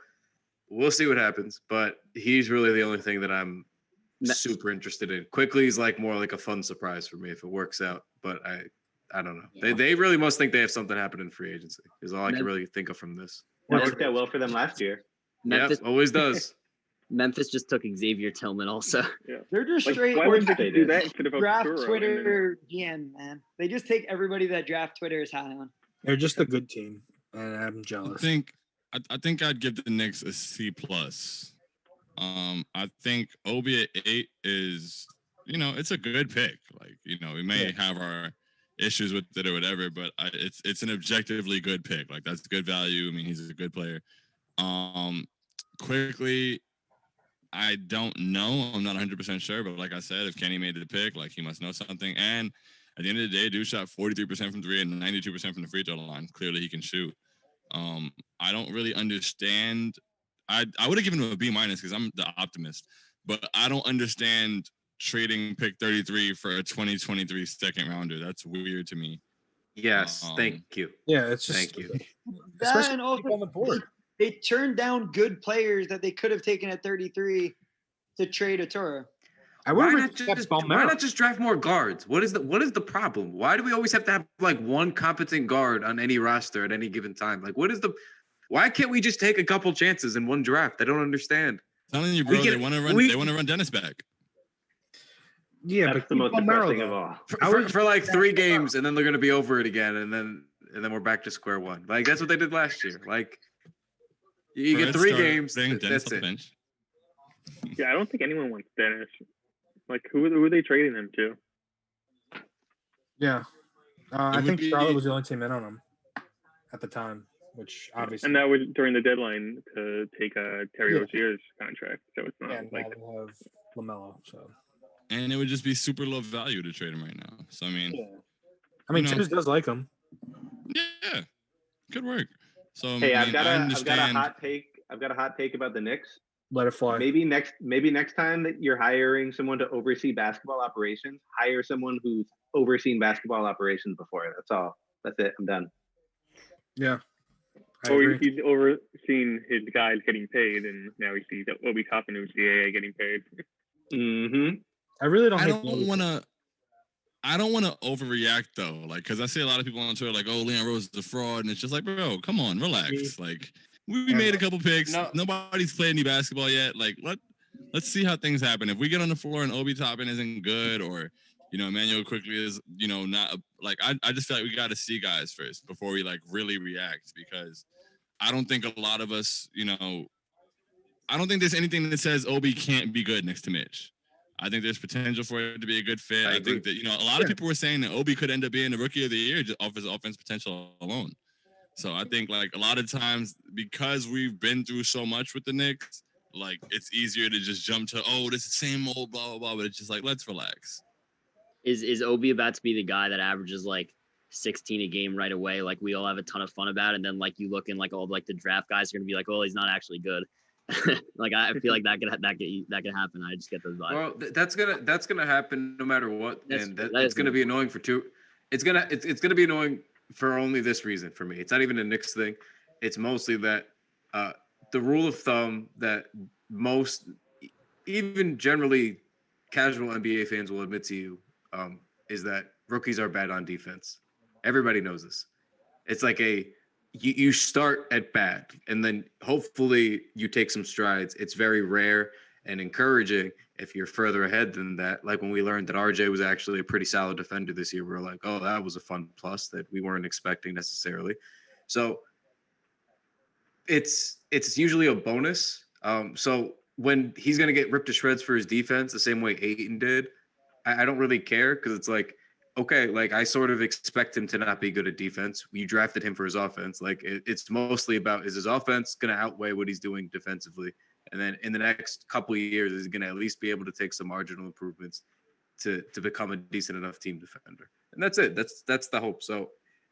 we'll see what happens, but he's really the only thing that I'm super interested in. Quickly is like more like a fun surprise for me if it works out, but I don't know. Yeah. They really must think they have something happen in free agency is all I can really think of from this. That worked out well for them last year. Memphis, Yep, always does. Memphis just took Xavier Tillman also. Yeah. They're just Like, straight why wouldn't they they do did. that instead of draft Okoro? Twitter GM, man. They just take everybody that draft Twitter is high on. They're just a good team, and I'm I jealous. think I'd give the Knicks a C plus. I think Obi at 8 is, it's a good pick. Like, we may have our issues with it or whatever, but it's an objectively good pick. Like, that's good value. I mean, he's a good player. Quickly, I don't know. I'm not 100% sure, but like I said, if Kenny made the pick, like, he must know something. And at the end of the day, dude shot 43% from 3 and 92% from the free throw line. Clearly, he can shoot. I don't really understand. I would have given him a B minus because I'm the optimist, but I don't understand trading pick 33 for a 2023 second rounder. That's weird to me. Yes, thank you. Yeah, it's just Thank you. That especially and also on the board. they turned down good players that they could have taken at 33 to trade a Toro. I Why would not just draft more guards? What is the problem? Why do we always have to have like one competent guard on any roster at any given time? Like, why can't we just take a couple chances in one draft? I don't understand. I'm telling you, bro, they want to run Dennis back. Yeah, That's but the most keep depressing Palmero, of though. all. For like 3 games, and then they're gonna be over it again, and then we're back to square one. Like, that's what they did last year. Like, you get 3 games. Dennis That's on the it. bench. Yeah, I don't think anyone wants Dennis. Like, who are they trading him to? Yeah, I would think be- Charlotte was the only team in on him at the time, which obviously. And that was during the deadline to take Terry Yeah. Rozier's contract. So it's not and like now they have LaMelo. So And it would just be super low value to trade him right now. So, I mean, I mean, Who knows? Tibbs does like him. yeah, good work. So, Hey, I I've mean, got I a understand. hot take. I've got a hot take about the Knicks. Let it fly. Maybe next time that you're hiring someone to oversee basketball operations, hire someone who's overseen basketball operations before. That's all. That's it. I'm done. Yeah. I or agree. he's overseen his guys getting paid, and now he sees Obi Toppin, who's the AA, getting paid. Mm-hmm. I really don't. I hate don't want to. I don't want to overreact though, like, because I see a lot of people on Twitter like, "Oh, Leon Rose is a fraud," and it's just like, bro, come on, relax. Like, we made a couple picks. No. Nobody's played any basketball yet. Like, let's see how things happen. If we get on the floor and Obi Toppin isn't good, or Immanuel Quickley is not like, I just feel like we got to see guys first before we like really react, because I don't think a lot of us, I don't think there's anything that says Obi can't be good next to Mitch. I think there's potential for it to be a good fit. I think that, a lot of people were saying that Obi could end up being the rookie of the year just off his offense potential alone. So I think like a lot of times, because we've been through so much with the Knicks, like it's easier to just jump to, oh, this is the same old blah, blah, blah. But it's just like, let's relax. Is Obi about to be the guy that averages like 16 a game right away, like we all have a ton of fun about, and then like you look in like all like the draft guys are gonna be like, oh, he's not actually good. Like I feel like that could happen. I just get those vibes. Well, that's gonna happen no matter what, and it's gonna be annoying for two. It's gonna be annoying for only this reason for me. It's not even a Knicks thing. It's mostly that the rule of thumb that most, even generally casual NBA fans will admit to you, is that rookies are bad on defense. Everybody knows this. It's like you start at bad and then hopefully you take some strides. It's very rare and encouraging if you're further ahead than that. Like when we learned that RJ was actually a pretty solid defender this year, we were like, oh, that was a fun plus that we weren't expecting necessarily. So it's usually a bonus. So when he's going to get ripped to shreds for his defense the same way Ayton did, I don't really care because it's like, okay, like I sort of expect him to not be good at defense. You drafted him for his offense. Like it's mostly about, is his offense going to outweigh what he's doing defensively? And then in the next couple of years, is he going to at least be able to take some marginal improvements to become a decent enough team defender? And that's it. That's the hope. So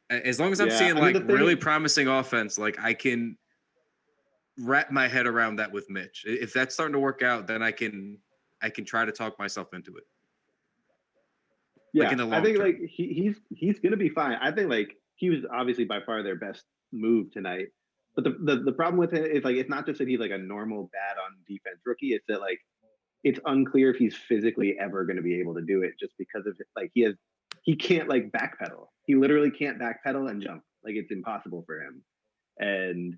as long as I'm seeing really promising offense, like I can wrap my head around that with Mitch. If that's starting to work out, then I can try to talk myself into it. Yeah, like in the long I think term. like he's gonna be fine. I think like he was obviously by far their best move tonight. But the problem with it is like it's not just that he's like a normal bad on defense rookie. It's that like it's unclear if he's physically ever going to be able to do it just because of like he can't like backpedal. He literally can't backpedal and jump. Like it's impossible for him. And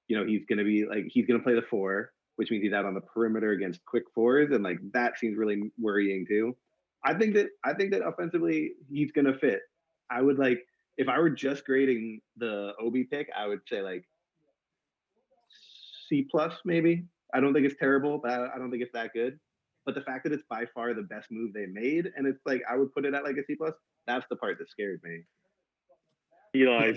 you know he's gonna play the four, which means he's out on the perimeter against quick fours, and like that seems really worrying too. I think that offensively he's gonna fit. I would like if I were just grading the Obi pick, I would say like C plus maybe. I don't think it's terrible, but I don't think it's that good. But the fact that it's by far the best move they made, and it's like I would put it at like a C plus. That's the part that scared me. Eli,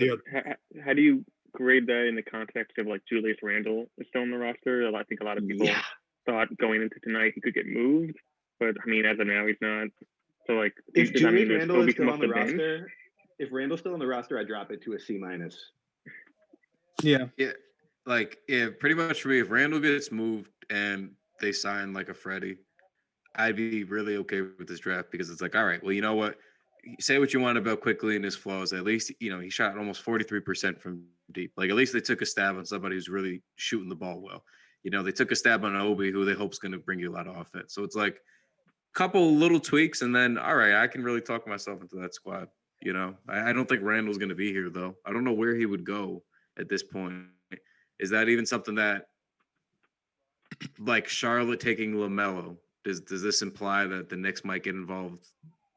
how do you grade that in the context of like Julius Randle is still on the roster? I think a lot of people thought going into tonight he could get moved, but I mean as of now he's not. So like, if does that mean Julius Randle is still on the bench? roster, if Randle's still on the roster, I drop it to a C minus. Yeah. Pretty much for me, if Randle gets moved and they sign like a Freddie, I'd be really okay with this draft because it's like, all right, well, you know what? Say what you want about Quickley and his flaws. At least, you know, he shot almost 43% from deep. Like, at least they took a stab on somebody who's really shooting the ball well. You know, they took a stab on Obi, who they hope is going to bring you a lot of offense. So it's like a couple little tweaks, and then, all right, I can really talk myself into that squad. You know, I don't think Randall's going to be here, though. I don't know where he would go at this point. Is that even something that, like Charlotte taking LaMelo, does this imply that the Knicks might get involved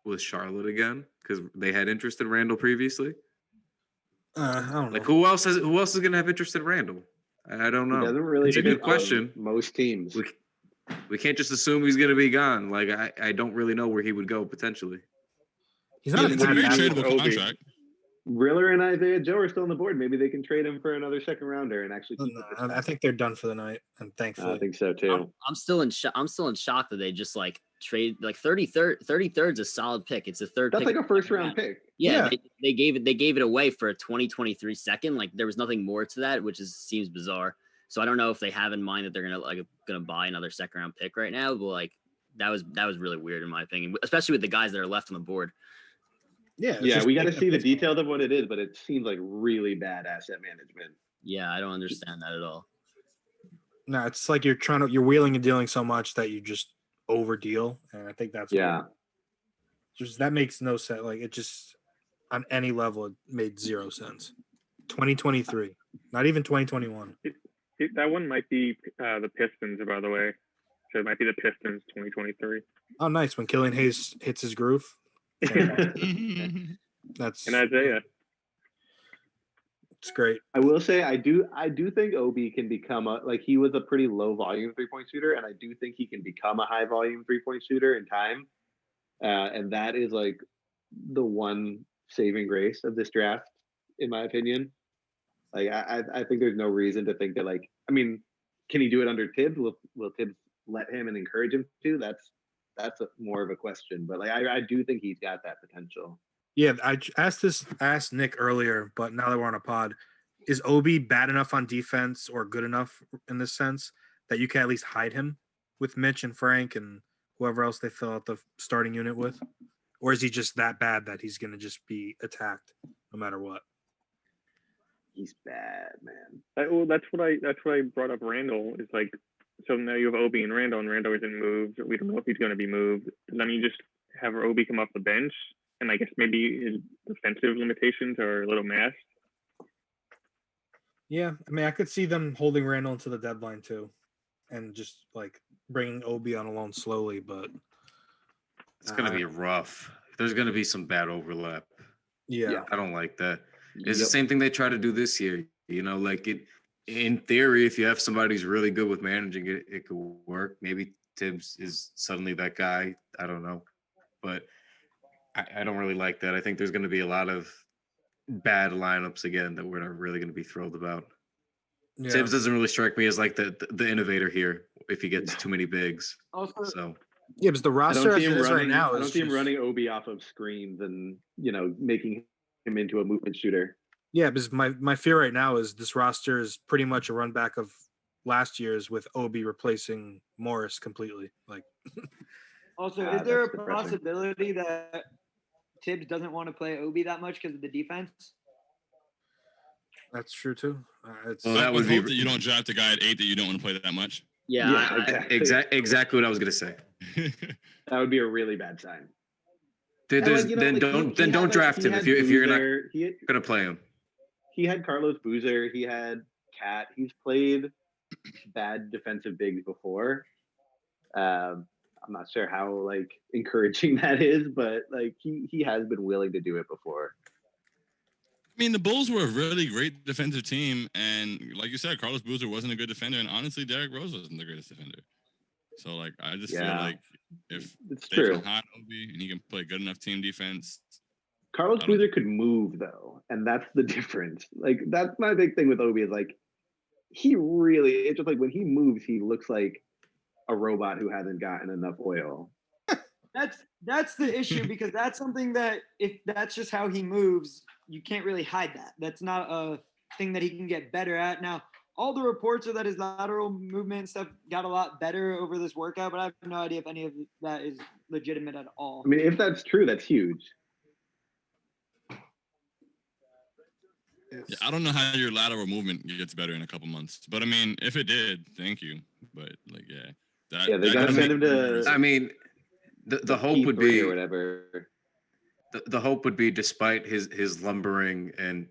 with Charlotte again because they had interest in Randall previously? I don't know. Like who else is going to have interest in Randall? I don't know. He doesn't really. It's a good question. Most teams. We can't just assume he's going to be gone. Like I don't really know where he would go potentially. He's not It's a very tradable contract. Riller and Isaiah Joe are still on the board. Maybe they can trade him for another second rounder and actually keep I think they're done for the night, and thankfully. I think so too. I'm still in shock that they just like trade like 33rd's a solid pick. It's a third. That's pick like a first round pick. Yeah. They gave it away for a 2023 second. Like there was nothing more to that, which seems bizarre. So I don't know if they have in mind that they're gonna buy another second round pick right now. But like that was really weird in my opinion, especially with the guys that are left on the board. Yeah, we got to see the details of what it is, but it seems like really bad asset management. Yeah, I don't understand that at all. No, it's like you're wheeling and dealing so much that you just over deal, and I think that's just that makes no sense. Like it just on any level, it made zero sense. 2023, not even 2021. That one might be the Pistons, by the way. So it might be the Pistons 2023. Oh, nice when Killian Hayes hits his groove. That's and Isaiah. It's great. I will say I do think Obi can become he was a pretty low volume 3-point shooter, and I do think he can become a high volume 3-point shooter in time. And that is like the one saving grace of this draft, in my opinion. Like I think there's no reason to think that can he do it under Tibbs? Will Tibbs let him and encourage him to? That's more of a question, but I do think he's got that potential. Yeah, asked Nick earlier, but now that we're on a pod, is Obi bad enough on defense or good enough in this sense that you can at least hide him with Mitch and Frank and whoever else they fill out the starting unit with? Or is he just that bad that he's going to just be attacked no matter what? He's bad, man. Well, that's what I brought up. Randall is like, so now you have Obi and Randall isn't moved. We don't know if he's going to be moved. Then you just have Obi come off the bench, and I guess maybe his defensive limitations are a little masked. Yeah, I mean, I could see them holding Randall until the deadline too, and just like bringing Obi on alone slowly. But It's gonna be rough. There's gonna be some bad overlap. yeah, I don't like that. It's the same thing they try to do this year. You know, like it. In theory, if you have somebody who's really good with managing it, it could work. Maybe Tibbs is suddenly that guy. I don't know, but I don't really like that. I think there's going to be a lot of bad lineups again that we're not really going to be thrilled about. yeah. Tibbs doesn't really strike me as like the innovator here if he gets too many bigs. Also, So Yeah, but the I roster don't as see it him is running. right now I is don't see him just- running Obi off of screens and making him into a movement shooter. Yeah, because my fear right now is this roster is pretty much a run back of last year's with Obi replacing Morris completely. Like, also, is there a that's depressing. possibility that Tibbs doesn't want to play Obi that much because of the defense? that's true too. It's Well, I that would would be hope that you don't draft a guy at 8 that you don't want to play that much. Yeah, exactly what I was going to say. That would be a really bad sign. Then don't draft him if you're not He going to play him. he had Carlos Boozer. He had Cat. He's played bad defensive bigs before. I'm not sure how encouraging that is, but he has been willing to do it before. I mean, the Bulls were a really great defensive team, and like you said, Carlos Boozer wasn't a good defender, and honestly, Derrick Rose wasn't the greatest defender. So, I just feel like if It's they true. can hide Obi and he can play good enough team defense, Carlos Boozer could move though, and that's the difference. That's my big thing with Obi is he really. It's just when he moves, he looks like a robot who hasn't gotten enough oil. That's the issue because that's something that if that's just how he moves, you can't really hide that. That's not a thing that he can get better at. Now, all the reports are that his lateral movement and stuff got a lot better over this workout, but I have no idea if any of that is legitimate at all. I mean, if that's true, that's huge. yeah, I don't know how your lateral movement gets better in a couple months, but I mean, if it did, thank you. But They got to doesn't send him make- to. I mean, the hope would P3 be or whatever. the hope would be despite his lumbering and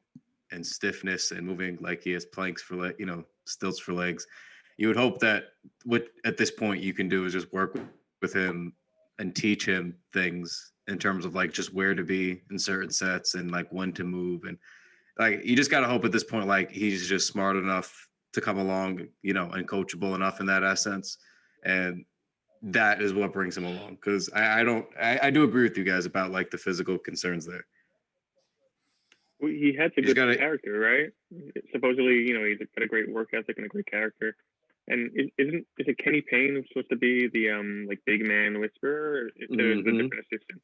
stiffness and moving like he has planks for stilts for legs, you would hope that what at this point you can do is just work with him and teach him things in terms of just where to be in certain sets and when to move, and you just got to hope at this point he's just smart enough to come along and coachable enough in that essence, and that is what brings him along. Because I do agree with you guys about the physical concerns there. Well, he has a He's good character, right? Supposedly, he's got a great work ethic and a great character. And is it Kenny Payne who's supposed to be the big man whisperer? Or is there a different assistant?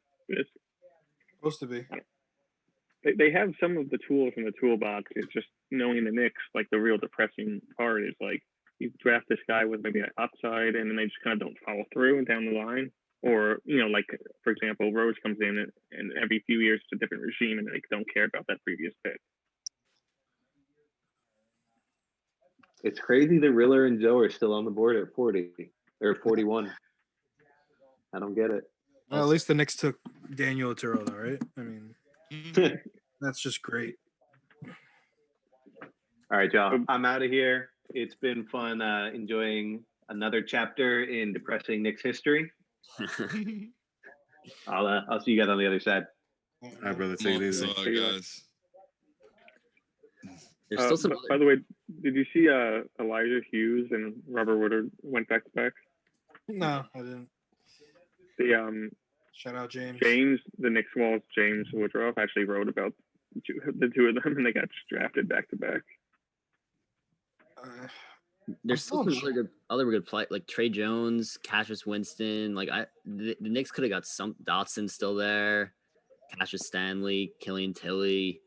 supposed to be. They have some of the tools in the toolbox. It's just knowing the Knicks, the real depressing part is you draft this guy with maybe an upside and then they just kind of don't follow through down the line. Or, for example, Rose comes in and every few years it's a different regime and they don't care about that previous pick. It's crazy that Riller and Joe are still on the board at 40 or 41. I don't get it. Well, at least the Knicks took Daniel Otero, though, right? I mean, that's just great. All right, y'all. I'm out of here. It's been fun enjoying another chapter in depressing Knicks history. I'll see you guys on the other side. All right, brother. Take it easy. guys. There's still some. By the way, did you see Elijah Hughes and Robert Woodard went back to back? No, I didn't. The Shout out James. the Knicks Wall's James Woodruff actually wrote about the two of them, and they got drafted back to back. There's still some other good play like Trey Jones, Cassius Winston. The Knicks could have got some Dotson still there. Cassius Stanley, Killian Tilly.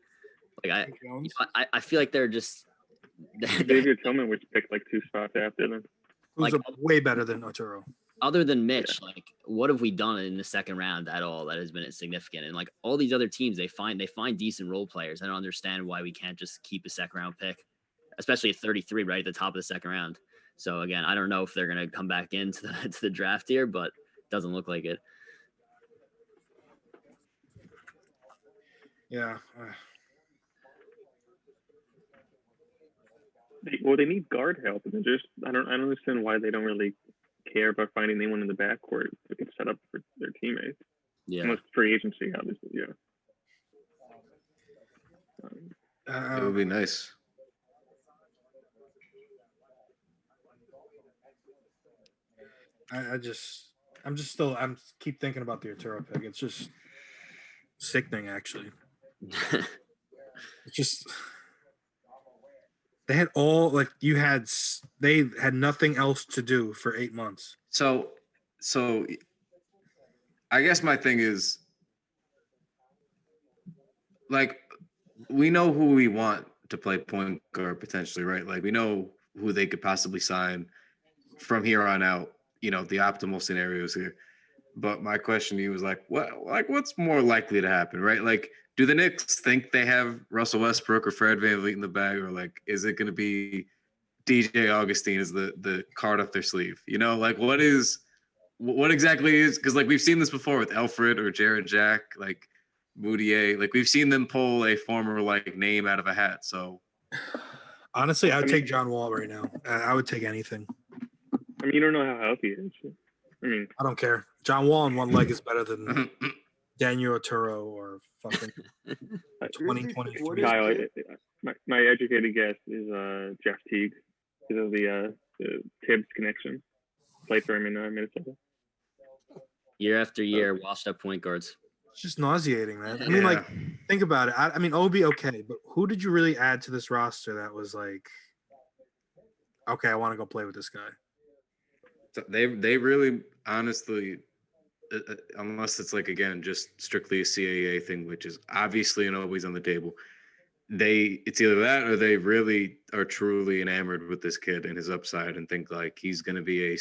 Like Jones. I feel like they're just Xavier Tillman was picked like 2 spots after them. Who's like way better than Otero. other than Mitch, like what have we done in the second round at all that has been significant? And like all these other teams, they find decent role players. I don't understand why we can't just keep a second round pick, especially at 33, right at the top of the second round. So again, I don't know if they're gonna come back into the draft here, but it doesn't look like it. Yeah. They need guard help, and I don't understand why they don't really care about finding anyone in the backcourt that can set up for their teammates. Yeah, Unless free agency, obviously. Yeah. It would be nice. I'm keep thinking about the Otero pick. It's just sickening, actually. It's just they had nothing else to do for 8 months. So I guess my thing is, like, we know who we want to play point guard potentially, right? Like, we know who they could possibly sign from here on out, the optimal scenarios here. But my question to you was what's more likely to happen, right? Like, do the Knicks think they have Russell Westbrook or Fred VanVleet in the bag, or like, is it going to be DJ Augustine as the card up their sleeve? Like, what exactly is, because like we've seen this before with Alfred or Jared Jack, like Moutier, like we've seen them pull a former like name out of a hat. So honestly, I would take John Wall right now. I would take anything. I mean, you don't know how healthy he is. I mean, I don't care. John Wall on one leg is better than Daniel Otero or fucking 2023. Kyle, my educated guess is Jeff Teague because of the Tibbs connection. Played for him in Minnesota. Year after year, washed up point guards. It's just nauseating, man. I mean, like, think about it. I mean, Obi, okay, but who did you really add to this roster that was like, okay, I want to go play with this guy? So they really, honestly, unless it's like, again, just strictly a CAA thing, which is obviously and always on the table, it's either that or they really are truly enamored with this kid and his upside and think like he's going to be a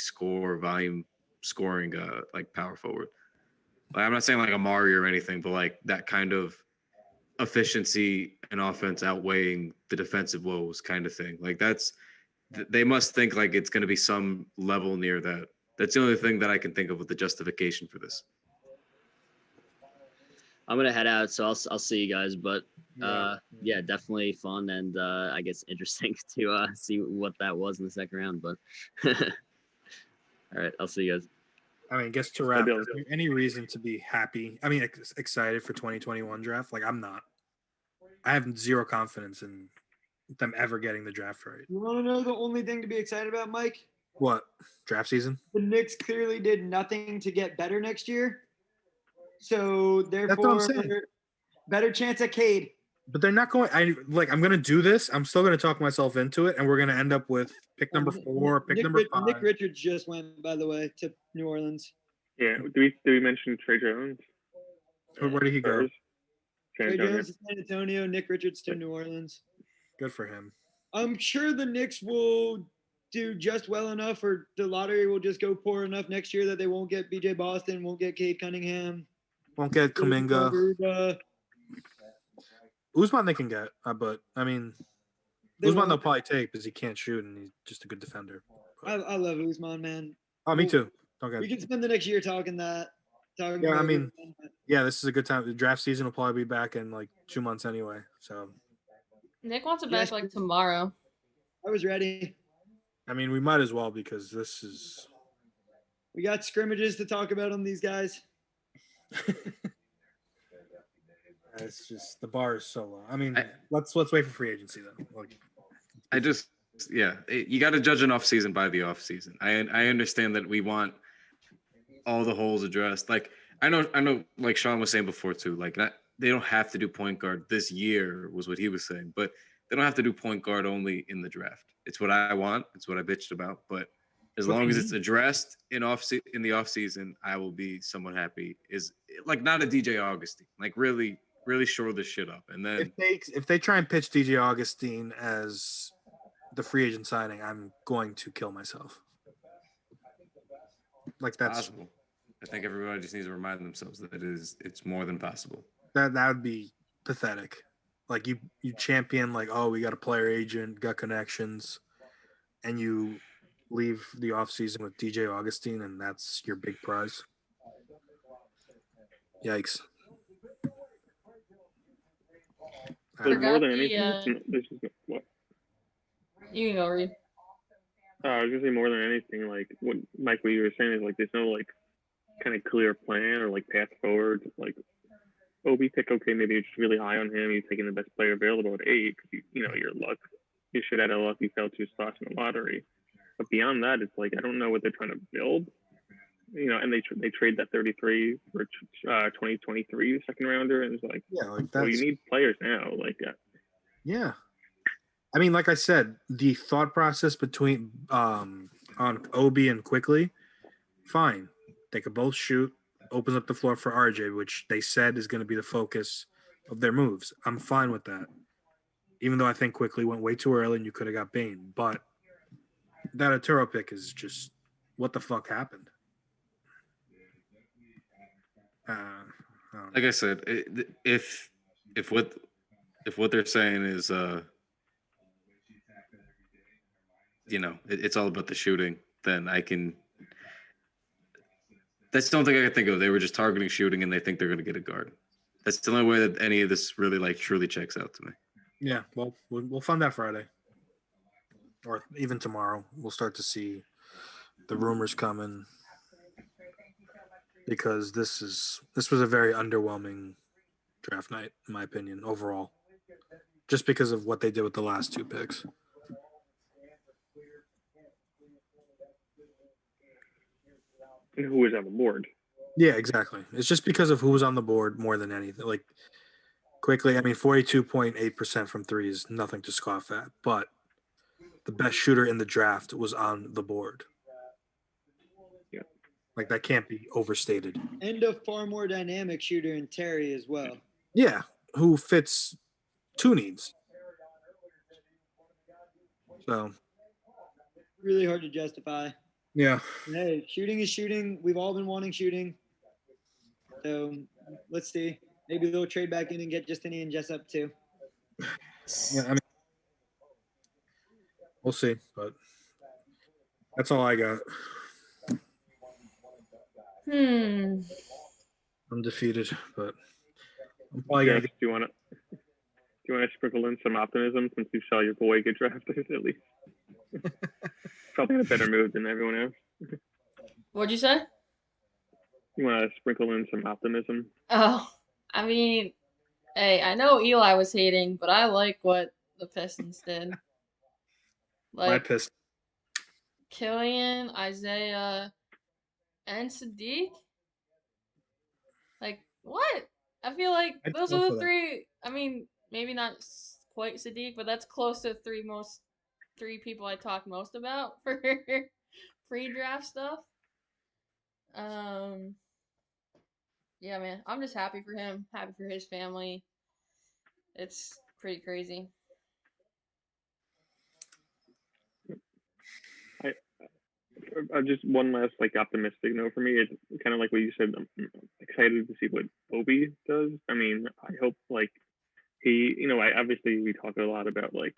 volume scoring like power forward. Like, I'm not saying like Amari or anything, but like that kind of efficiency and offense outweighing the defensive woes kind of thing. Like they must think like it's going to be some level near that. That's the only thing that I can think of with the justification for this. I'm gonna head out, so I'll see you guys. But yeah, definitely fun and I guess interesting to see what that was in the second round. But all right, I'll see you guys. I mean, I guess to wrap, is there any reason to be happy? I mean, excited for 2021 draft? Like, I'm not. I have zero confidence in them ever getting the draft right. You want to know the only thing to be excited about, Mike? What? Draft season? The Knicks clearly did nothing to get better next year. So, therefore, better chance at Cade. But they're not going. I'm going to do this. I'm still going to talk myself into it, and we're going to end up with pick number 4, number 5. Nick Richards just went, by the way, to New Orleans. Yeah. Do we mention Trey Jones? Where did he go? Trey Jones to San Antonio. Nick Richards to New Orleans. Good for him. I'm sure the Knicks will do just well enough, or the lottery will just go poor enough next year that they won't get BJ Boston, won't get Cade Cunningham, won't get Kuminga. Usman they can get, but I mean, Usman they'll probably take because he can't shoot and he's just a good defender. I love Usman, man. Oh, me too. We can spend the next year talking that. Yeah, I mean, yeah, this is a good time. The draft season will probably be back in like 2 months anyway. So Nick wants it back like tomorrow. I was ready. I mean, we might as well because we got scrimmages to talk about on these guys. It's just the bar is so low. I mean, let's wait for free agency then. You got to judge an off season by the off season. I understand that we want all the holes addressed. Like I know, like Sean was saying before too. Like they don't have to do point guard this year was what he was saying, but they don't have to do point guard only in the draft. It's what I want. It's what I bitched about, but As long as it's addressed in the off season, I will be somewhat happy. Is like not a DJ Augustine, like really, really shore this shit up. And then if they try and pitch DJ Augustine as the free agent signing, I'm going to kill myself. Like that's possible. I think everybody just needs to remind themselves that it's more than possible. That would be pathetic. Like you champion like, oh, we got a player agent, got connections, and you leave the offseason with DJ Augustine, and that's your big prize. Yikes. But more than anything, what? You can go, Reed. I was gonna say more than anything, like what Mike, what you were saying is like there's no like kind of clear plan or like path forward. Like Obi pick, okay, maybe you're just really high on him. You're taking the best player available at 8 because you know your luck. You should have had a luck. You fell 2 spots in the lottery. But beyond that, it's like I don't know what they're trying to build. You know, and they trade that 33 for 2023 second rounder, and it's like, well, you need players now, like yeah. I mean, like I said, the thought process between on Obi and Quickley, fine. They could both shoot. Opens up the floor for RJ, which they said is going to be the focus of their moves. I'm fine with that. Even though I think Quickley went way too early and you could have got Bane. But that Arturo pick is just what the fuck happened. Like I said, if what they're saying is you know, it's all about the shooting, then I can. That's the only thing I can think of. They were just targeting shooting, and they think they're going to get a guard. That's the only way that any of this really like truly checks out to me. Yeah, well, we'll find out Friday, or even tomorrow. We'll start to see the rumors coming because this was a very underwhelming draft night, in my opinion, overall, just because of what they did with the last 2 picks. who was on the board. Yeah, exactly. It's just because of who was on the board more than anything. Like Quickley, I mean, 42.8% from 3 is nothing to scoff at, but the best shooter in the draft was on the board. Yeah. Like that can't be overstated. And a far more dynamic shooter in Terry as well. Yeah, who fits 2 needs. So really hard to justify. Yeah. Hey, shooting is shooting. We've all been wanting shooting. So let's see. Maybe they'll trade back in and get Justini and Jess up too. Yeah, I mean, we'll see, but that's all I got. I'm defeated, but I'm probably gonna Do you want to sprinkle in some optimism since you saw your boy get drafted at least? Probably in a better mood than everyone else. What'd you say? You want to sprinkle in some optimism? Oh, I mean, hey, I know Eli was hating, but I like what the Pistons did. my Like Pistons. Killian, Isaiah, and Sadiq. Like what? I feel like I'd those go are for the that. 3. I mean, maybe not quite Sadiq, but that's close to 3 people I talk most about for pre-draft stuff. Yeah, man, I'm just happy for him, happy for his family. It's pretty crazy. Just one last like optimistic note for me. It's kind of like what you said. I'm excited to see what Obi does. I mean, I hope like he, you know, obviously we talk a lot about like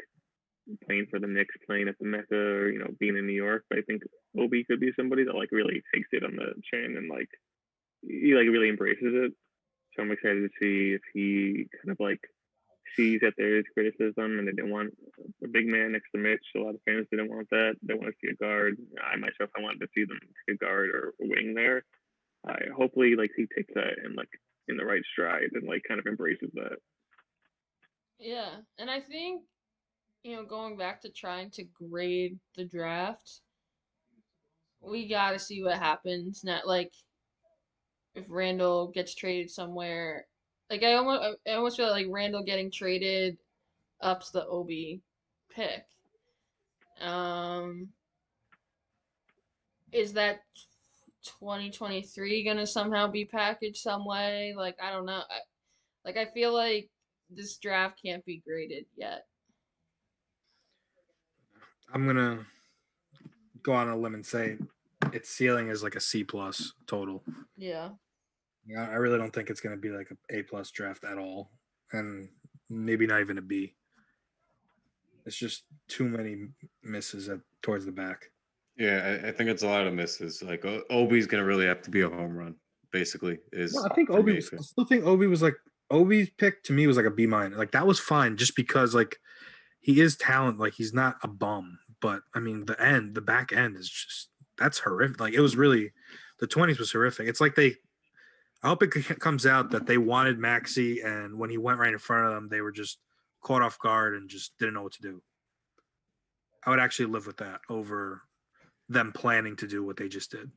playing for the Knicks, playing at the Mecca, or being in New York. But I think Obi could be somebody that like really takes it on the chin and like he like really embraces it. So I'm excited to see if he kind of like sees that there is criticism and they didn't want a big man next to Mitch. A lot of fans didn't want that. They want to see a guard. I myself, I wanted to see them take a guard or a wing there. Hopefully, like he takes that and like in the right stride and like kind of embraces that. Yeah, and I think going back to trying to grade the draft, we gotta see what happens. Not like if Randall gets traded somewhere. Like I almost feel like Randall getting traded ups the Obi pick. is that 2023 gonna somehow be packaged some way? Like, I don't know. I feel like this draft can't be graded yet. I'm gonna go on a limb and say its ceiling is like a C plus total. Yeah. Yeah, I really don't think it's gonna be like a A plus draft at all, and maybe not even a B. It's just too many misses towards the back. Yeah, I think it's a lot of misses. Like Obi's gonna really have to be a home run. Basically, is No, I think for me. I still think Obi was like Obi's pick to me was like a B minus. Like that was fine just because like he is talent. Like he's not a bum. But I mean the back end is just that's horrific. Like it was really the 20s was horrific. It's like I hope it comes out that they wanted Maxi, and when he went right in front of them, they were just caught off guard and just didn't know what to do. I would actually live with that over them planning to do what they just did.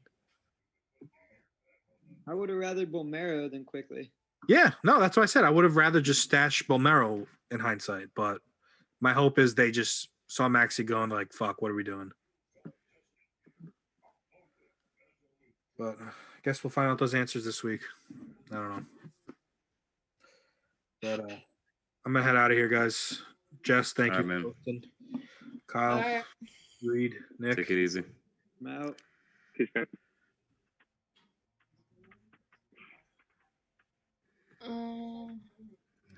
I would have rather Bomero than Quickley. Yeah, no, that's what I said. I would have rather just stashed Bomero in hindsight, but my hope is they just saw Maxi going like, fuck, what are we doing? But I guess we'll find out those answers this week. I don't know. But I'm gonna head out of here, guys. Jess, thank you for hosting. Kyle, Alright. Reed, Nick. Take it easy. I'm out. Peace, man.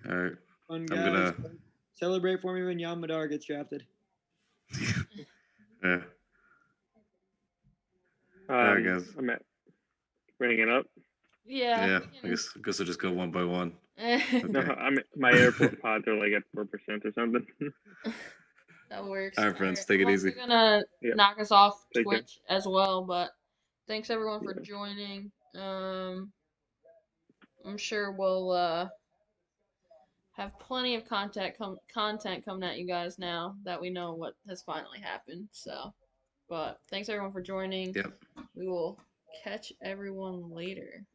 All right. Fun I'm guys. gonna Celebrate for me when Jan Madar gets drafted. yeah. All right, guys. I'm bringing it up. Yeah. Yeah. I guess I'll just go one by one. Okay. No, my airport pods are like at 4% or something. That works. All right, friends. Take it I'm easy. also gonna Yeah. knock us off Take care. Twitch as well, but thanks everyone for Yeah. joining. I'm sure we'll have plenty of content coming at you guys now that we know what has finally happened. So, but thanks everyone for joining. Yep. We will catch everyone later.